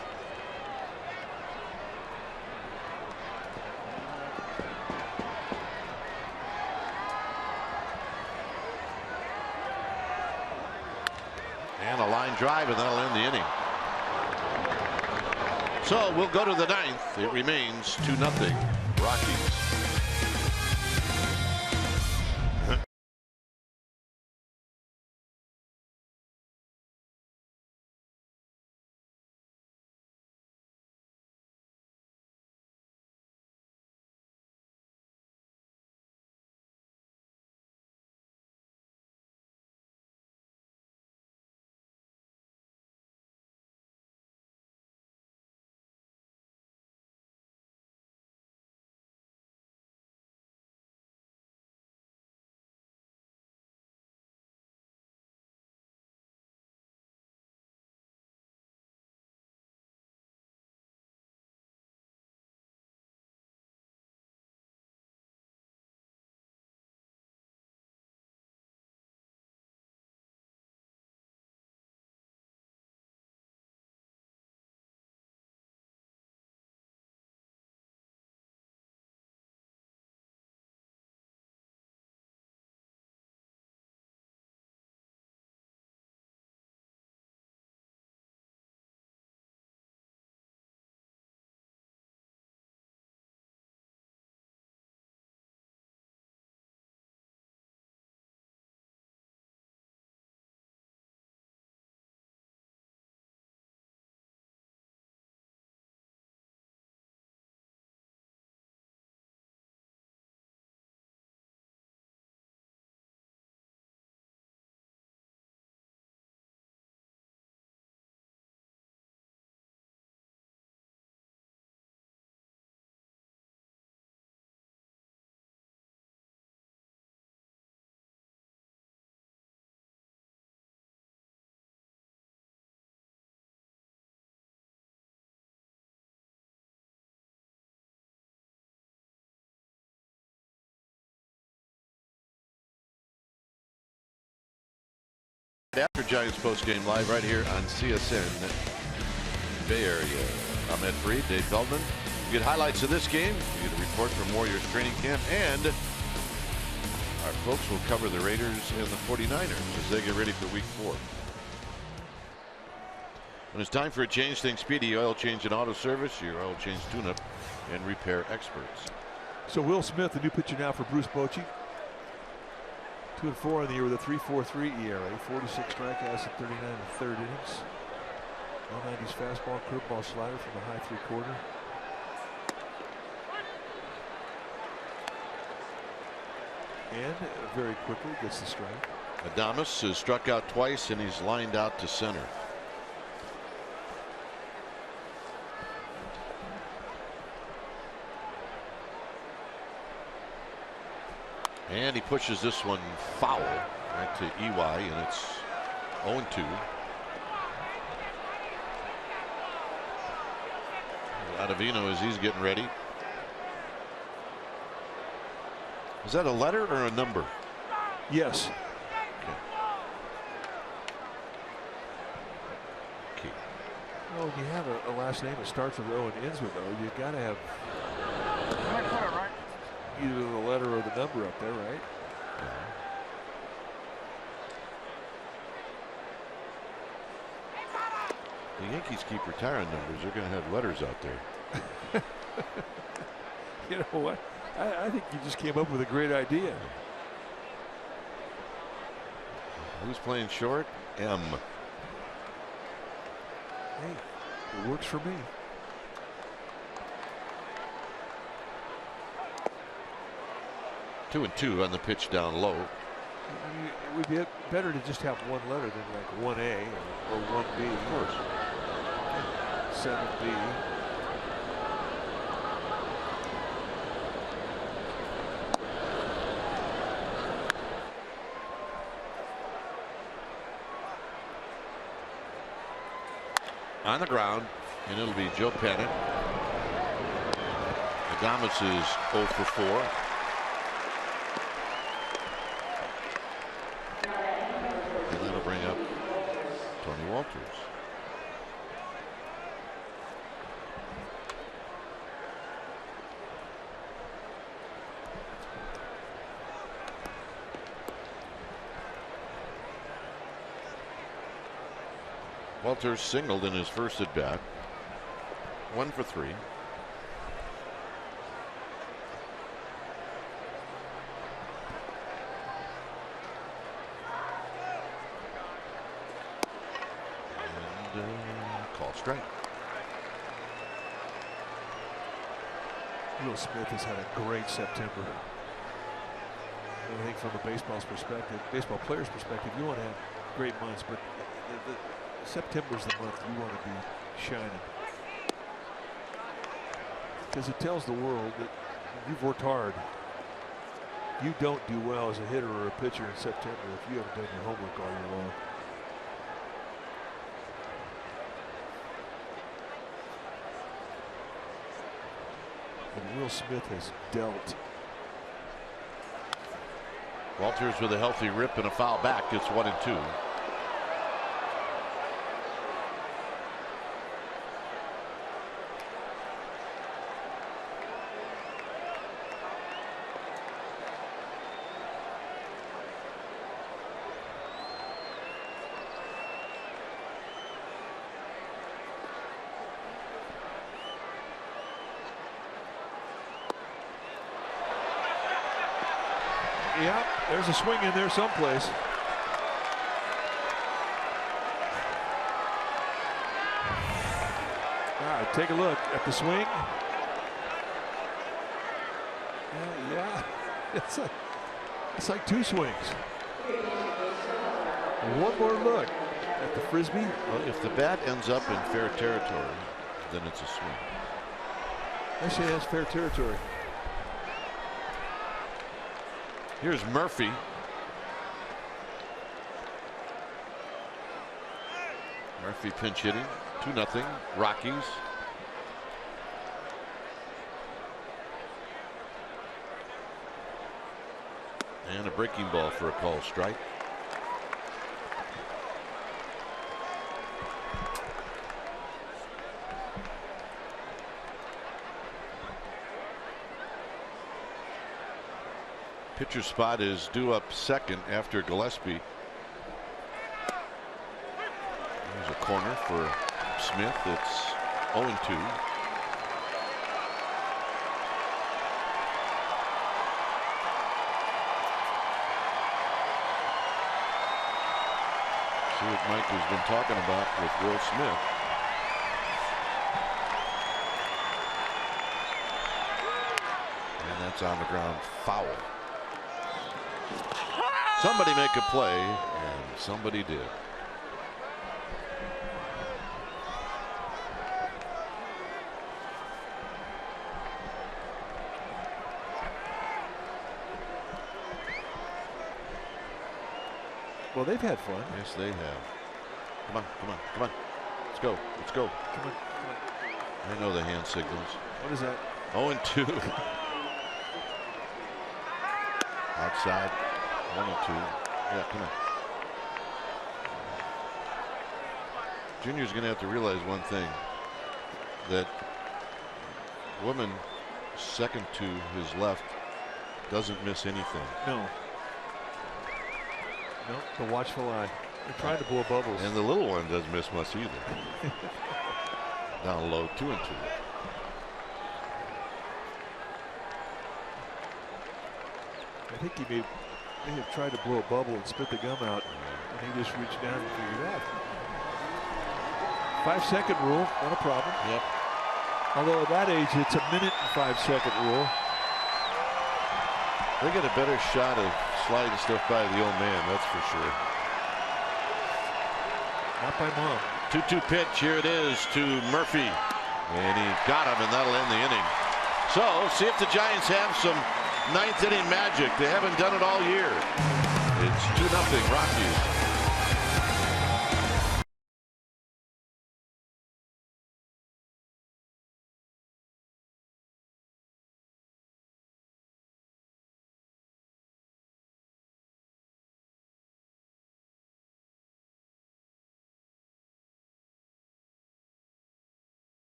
A: And a line drive, and that'll end the inning. So we'll go to the 9th. It remains 2-0 Rockies. After Giants postgame live right here on CSN Bay Area. I'm Ed Freed, Dave Feldman. You get highlights of this game. You get a report from Warriors training camp, and our folks will cover the Raiders and the 49ers as they get ready for week 4. When it's time for a change, think Speedy Oil Change and Auto Service, your oil change tune-up and repair experts.
B: So Will Smith, the new pitcher now for Bruce Bochy. 2-4 in the year with a 3.43 ERA, 46 strikeouts in 39 and third innings. 190s fastball, curveball, slider from the high 3/4. And very quickly gets the strike.
A: Adames has struck out twice and he's lined out to center. And he pushes this one foul right to EY, and it's 0-2. Ottavino as he's getting ready. Is that a letter or a number?
B: Yes.
A: Okay.
B: Well, when you have a last name that starts with O and ends with O, you got to have either the letter or the number up there, right?
A: The Yankees keep retiring numbers. They're going to have letters out there.
B: You know what? I think you just came up with a great idea.
A: Who's playing short? M.
B: Hey, it works for me.
A: Two and 2 on the pitch down low.
B: It would be better to just have one letter than like 1A or 1B.
A: Of course.
B: 7B.
A: On the ground, and it'll be Joe Pennant. Adames is 0 for 4. And that'll bring up Tony Walters. Walters singled in his first at bat. 1 for 3. And call strike.
B: Will Smith has had a great September. I think from a baseball player's perspective, you want to have great months, but September's the month you want to be shining, because it tells the world that you've worked hard. You don't do well as a hitter or a pitcher in September if you haven't done your homework all year long. And Will Smith has dealt.
A: Walters with a healthy rip and a foul back. It's 1 and 2.
B: Yeah, there's a swing in there someplace. All right, take a look at the swing. Yeah, it's like 2 swings. One more look at the frisbee.
A: Well, if the bat ends up in fair territory, then it's a swing.
B: Actually, that's fair territory.
A: Here's Murphy. Murphy pinch hitting. 2-0. Rockies. And a breaking ball for a call strike. Pitcher spot is due up second after Gillespie. There's a corner for Smith. It's 0-2. See what Mike has been talking about with Will Smith. And that's on the ground, foul. Somebody make a play, and somebody did.
B: Well, they've had fun.
A: Yes, they have. Come on, come on, come on. Let's go. Let's go.
B: Come on, come on.
A: I know the hand signals.
B: What is that?
A: 0-2. Outside. 1-2. Yeah, come on. Junior's going to have to realize one thing, that Woman second to his left doesn't miss anything.
B: No. No, the watchful eye. They're trying to blow bubbles.
A: And the little one doesn't miss much either. Down low, 2-2.
B: I think he may have tried to blow a bubble and spit the gum out, and he just reached down and figured it out. 5-second rule, not a problem.
A: Yep.
B: Although at that age, it's a minute and 5-second rule.
A: They get a better shot of sliding stuff by the old man, that's for sure.
B: Not by Mom.
A: 2-2 pitch, here it is to Murphy. And he got him, and that'll end the inning. So, see if the Giants have some ninth inning magic. They haven't done it all year. It's 2-0 Rockies.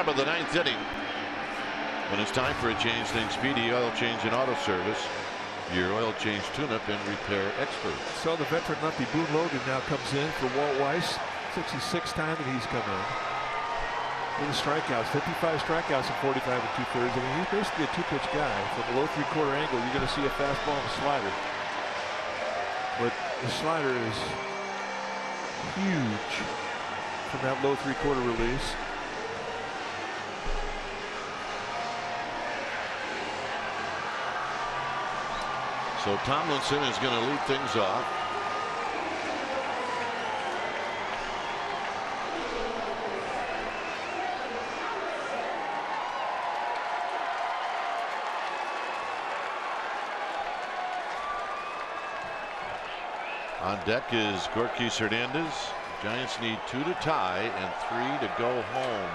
A: Of the ninth inning, when it's time for a change, then Speedy Oil Change and Auto Service, your oil change tune-up and repair expert.
B: So the veteran lefty Boone Logan now comes in for Walt Weiss. 66th time that he's come in. With the strikeouts, 55 strikeouts in 45 2/3. I mean, he's basically a two-pitch guy. From the low three-quarter angle, you're going to see a fastball and a slider. But the slider is huge from that low three-quarter release.
A: So Tomlinson is going to lead things off. On deck is Gorkis Hernandez. Giants need 2 to tie and 3 to go home.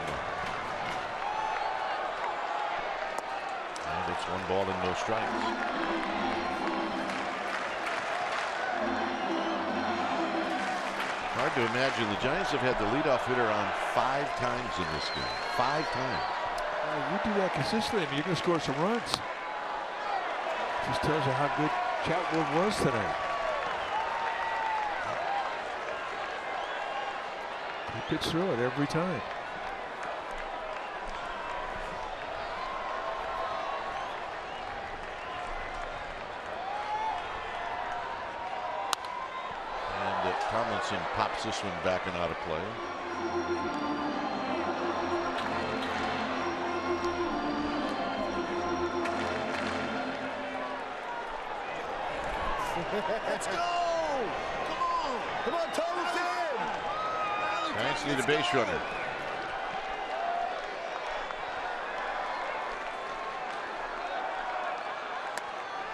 A: And it's 1 ball and no strikes. Hard to imagine. The Giants have had the leadoff hitter on 5 times in this game. 5 times.
B: You do that consistently, I mean, you're going to score some runs. Just tells you how good Chatwood was tonight. He pitched through it every time.
A: And Tomlinson pops this one back and out of play.
H: Let's go! Come on! Come on, Tomlinson!
A: Giants need a base runner.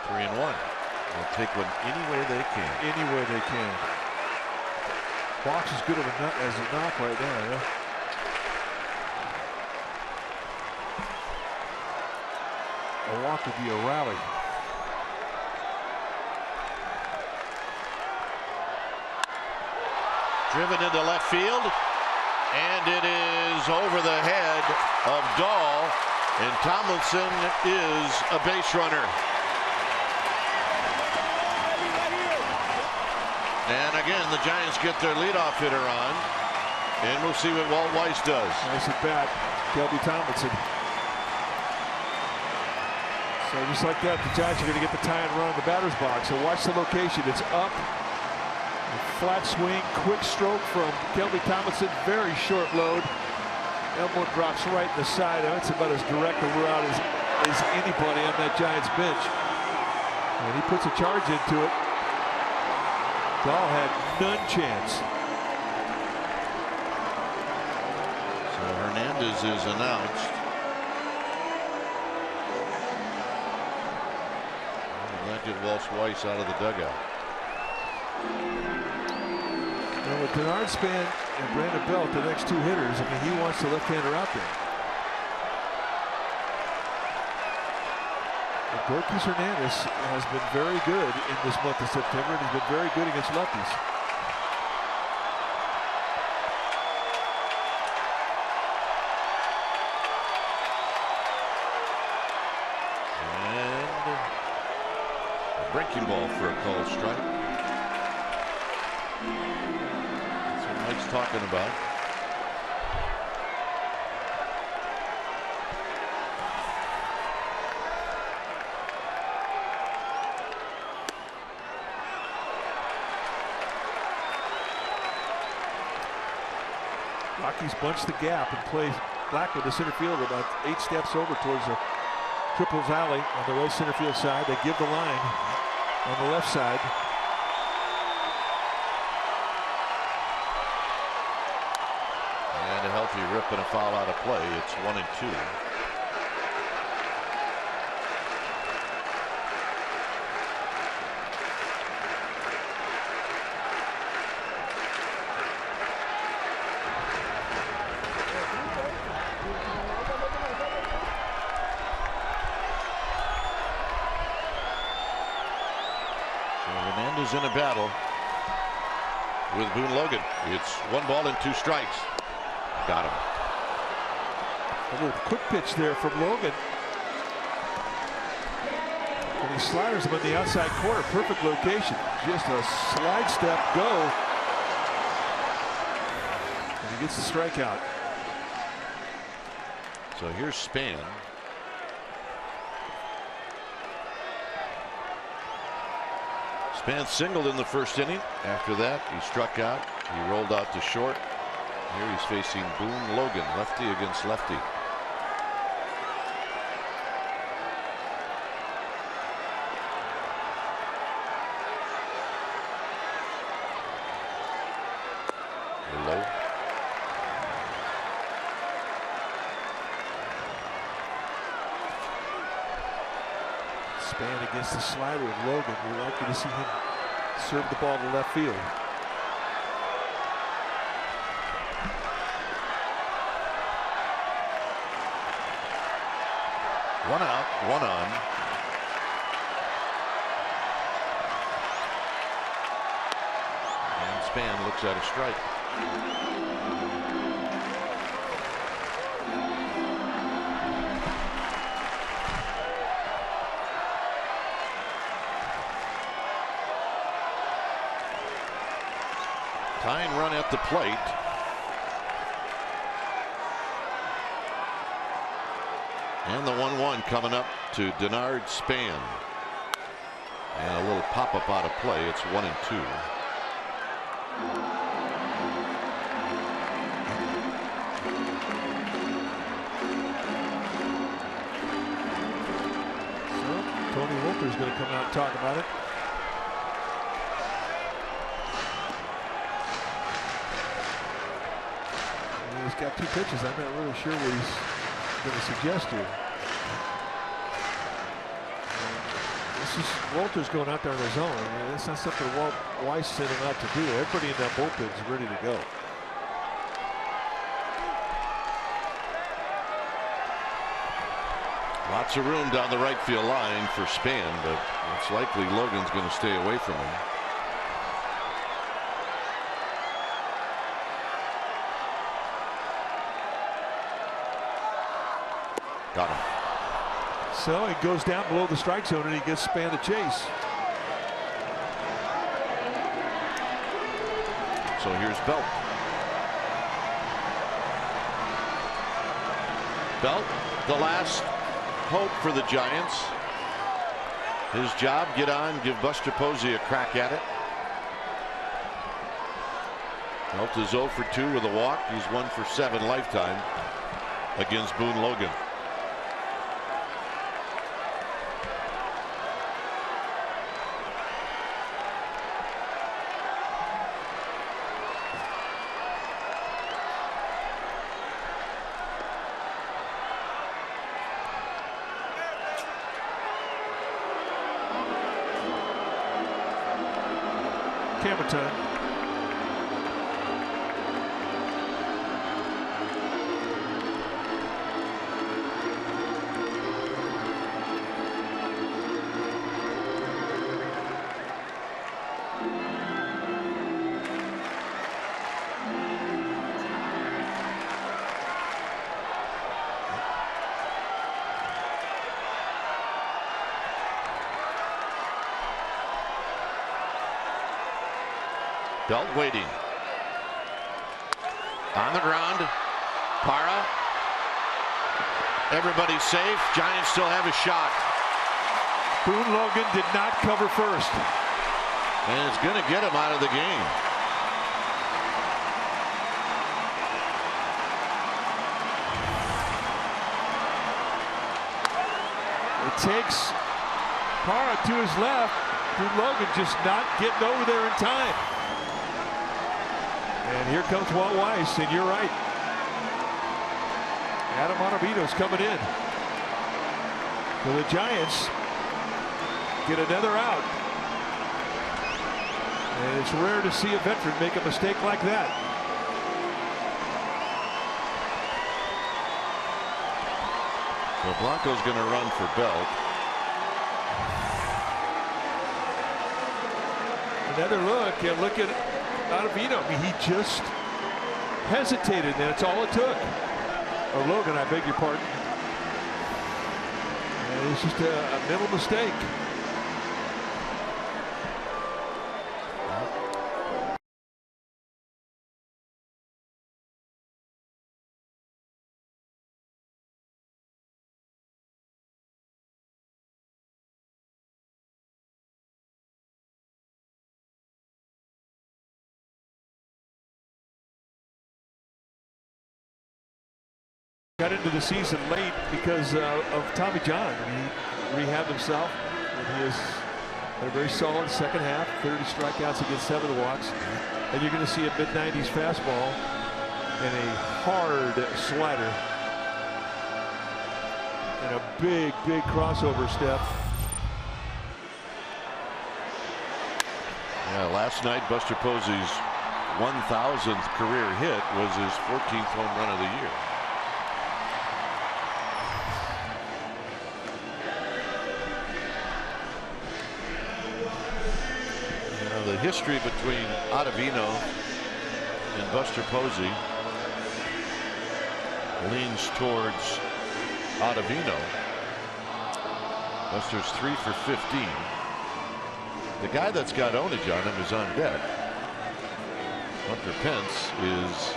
A: Three and one. They'll take one anywhere they can.
B: Anywhere they can. Fox is good of a nut as a knock right now. Yeah? A walk would be a rally.
A: Driven into left field, and it is over the head of Dahl, and Tomlinson is a base runner. And again, the Giants get their leadoff hitter on, and we'll see what Walt Weiss does.
B: Nice at bat, Kelby Tomlinson. So just like that, the Giants are going to get the tie and run in the batter's box. So watch the location. It's up. Flat swing, quick stroke from Kelby Tomlinson, very short load. Elmore drops right in the side. That's about as direct a route as anybody on that Giants bench. And he puts a charge into it. Dahl had none chance.
A: So Hernandez is announced. And that get Walt Weiss out of the dugout.
B: Now with Denard Span and Brandon Belt, the next two hitters, I mean, he wants the left-hander out there. And Gorkis Hernandez has been very good in this month of September, and he's been very good against lefties.
A: And a breaking ball for a called strike. Mike's talking about.
B: Rockies bunch the gap and play Blackwood, the center fielder, about 8 steps over towards the Triples alley on the right center field side. They give the line on the left side.
A: And a healthy rip and a foul out of play. It's 1-2. In a battle with Boone Logan. It's 1 ball and 2 strikes. Got him.
B: A little quick pitch there from Logan. And he sliders him in the outside corner. Perfect location. Just a slide step go. And he gets the strikeout.
A: So here's Span. Span singled in the first inning. After that, he struck out. He rolled out to short. Here he's facing Boone Logan, lefty against lefty. Low.
B: Span against the slider of Logan. We're likely to see him serve the ball to left field.
A: One out, one on. And Span looks at a strike. Tying run at the plate. And the 1-1 coming up to Denard Span. And a little pop-up out of play. It's 1-2.
B: So Tony Wolfer's going to come out and talk about it. And he's got 2 pitches. I'm not really sure what he's going to suggest here. This is Walter's going out there on his own. I mean, that's not something Walt Weiss sent him out to do. Everybody in that bullpen is ready to go.
A: Lots of room down the right field line for Span, but it's likely Logan's going to stay away from him. Got him.
B: So he goes down below the strike zone and he gets Span to chase.
A: So here's Belt. Belt, the last hope for the Giants. His job, get on, give Buster Posey a crack at it. Belt is 0 for 2 with a walk. He's 1 for 7 lifetime against Boone Logan.
B: Camera time.
A: Belt waiting. On the ground. Parra. Everybody's safe. Giants still have a shot.
B: Boone Logan did not cover first.
A: And it's going to get him out of the game.
B: It takes Parra to his left. Boone Logan just not getting over there in time. And here comes Walt Weiss, and you're right. Adam Ottavino's coming in. So the Giants get another out. And it's rare to see a veteran make a mistake like that.
A: The Blanco's going to run for Belt.
B: Another look, and look at Ottavino. I mean, he just hesitated, and that's all it took. Or Logan, I beg your pardon. And it's just a mental mistake. Got into the season late because of Tommy John. He rehabbed himself, and he has a very solid second half. 30 strikeouts against 7 walks, and you're going to see a mid-90s fastball and a hard slider and a big crossover step.
A: Yeah, last night Buster Posey's 1,000th career hit was his 14th home run of the year. The history between Ottavino and Buster Posey leans towards Ottavino. Buster's 3 for 15. The guy that's got ownage on him is on deck. Hunter Pence is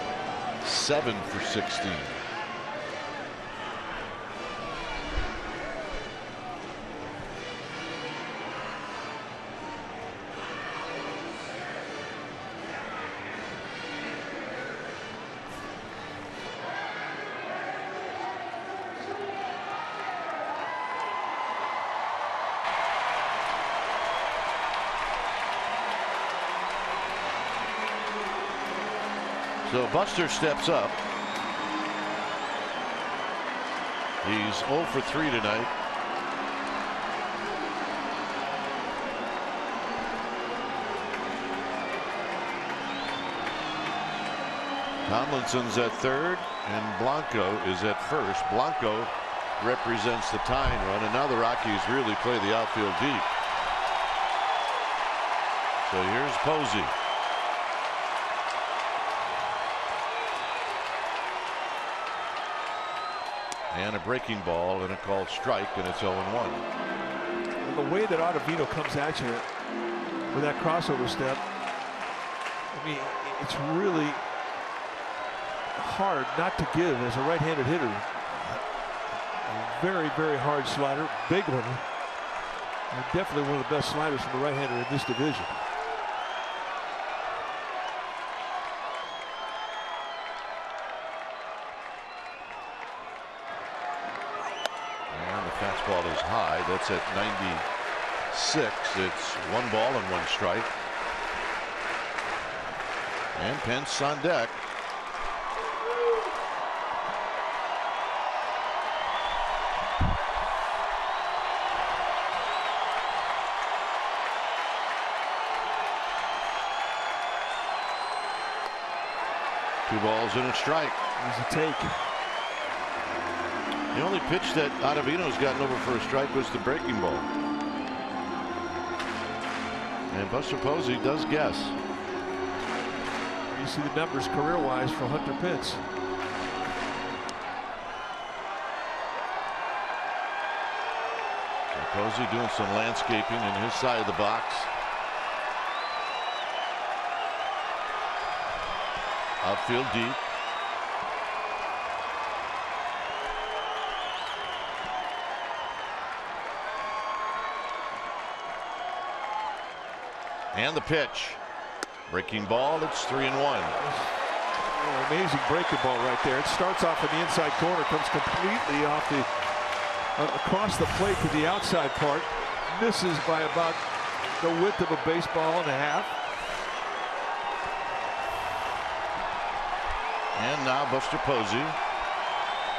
A: 7 for 16. So Buster steps up. He's 0 for 3 tonight. Tomlinson's at third and Blanco is at first. Blanco represents the tying run, and now the Rockies really play the outfield deep. So here's Posey. And a breaking ball and a called strike, and it's 0-1.
B: And the way that Ottavino comes at you with that crossover step, I mean, it's really hard not to give as a right-handed hitter. A very, very hard slider, big one, and definitely one of the best sliders from the right-hander in this division.
A: Fastball is high. That's at 96. It's 1 ball and 1 strike. And Pence on deck. Two balls and a strike.
B: Easy take.
A: The only pitch that Ottavino's gotten over for a strike was the breaking ball. And Buster Posey does guess.
B: You see the numbers career-wise for Hunter Pence.
A: And Posey doing some landscaping in his side of the box. Outfield deep. And the pitch. Breaking ball. It's 3-1.
B: Oh, amazing breaking ball right there. It starts off in the inside corner, comes completely off the across the plate to the outside part, misses by about the width of a baseball and a half.
A: And now Buster Posey.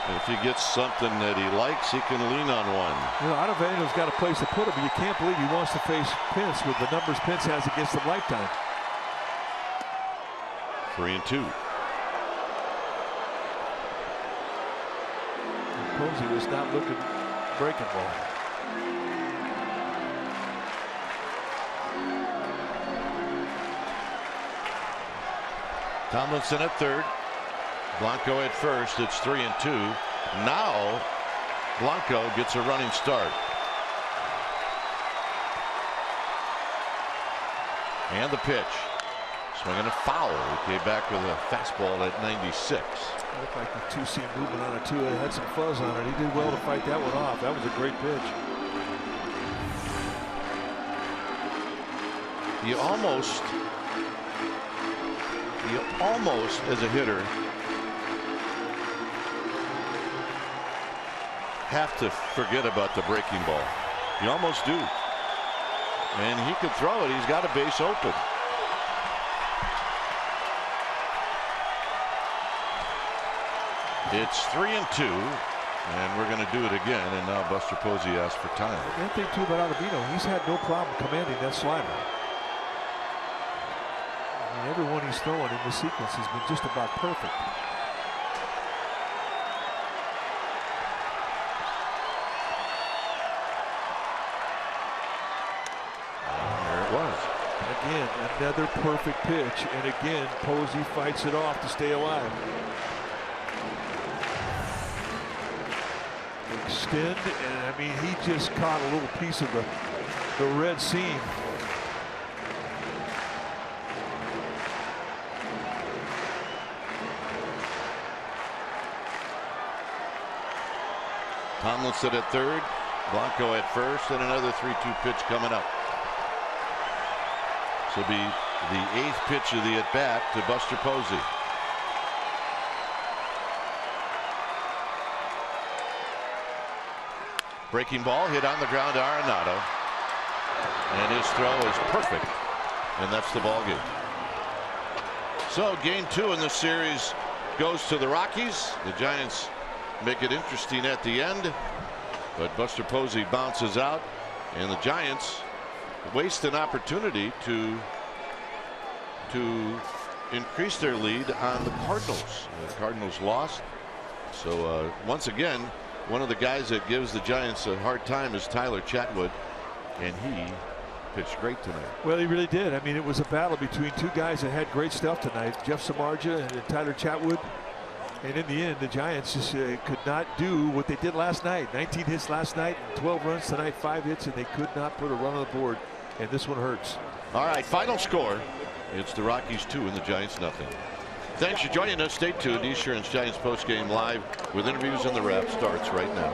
A: If he gets something that he likes, he can lean on one.
B: You know, Ottavino's got a place to put him, but you can't believe he wants to face Pence with the numbers Pence has against him lifetime.
A: 3-2.
B: Posey was not looking breaking ball.
A: Tomlinson at third. Blanco at first. It's 3-2. Now Blanco gets a running start. And the pitch. Swinging a foul. He came back with a fastball at 96.
B: Looked like the two-seam movement on a two. It had some fuzz on it. He did well to fight that one off. That was a great pitch.
A: You almost, as a hitter, have to forget about the breaking ball. You almost do. And he could throw it. He's got a base open. It's 3-2, and we're going to do it again. And now Buster Posey asks for time.
B: One thing too about Ottavino, he's had no problem commanding that slider. I mean, every one he's throwing in this sequence has been just about perfect. Again, another perfect pitch, and again Posey fights it off to stay alive. Extend, and I mean he just caught a little piece of the red seam.
A: Tomlinson at third, Blanco at first, and another 3-2 pitch coming up. This will be the 8th pitch of the at-bat to Buster Posey. Breaking ball hit on the ground to Arenado, and his throw is perfect, and that's the ball game. So game 2 in this series goes to the Rockies. The Giants make it interesting at the end, but Buster Posey bounces out, and the Giants waste an opportunity to increase their lead on the Cardinals. The Cardinals lost, so once again, one of the guys that gives the Giants a hard time is Tyler Chatwood, and he pitched great tonight.
B: Well, he really did. I mean, it was a battle between two guys that had great stuff tonight, Jeff Samardzija and Tyler Chatwood. And in the end, the Giants just could not do what they did last night. 19 hits last night, 12 runs tonight, 5 hits, and they could not put a run on the board. And this one hurts.
A: All right, final score. It's the Rockies 2 and the Giants nothing. Thanks for joining us. Stay tuned. East Giants postgame live with interviews and the wrap starts right now.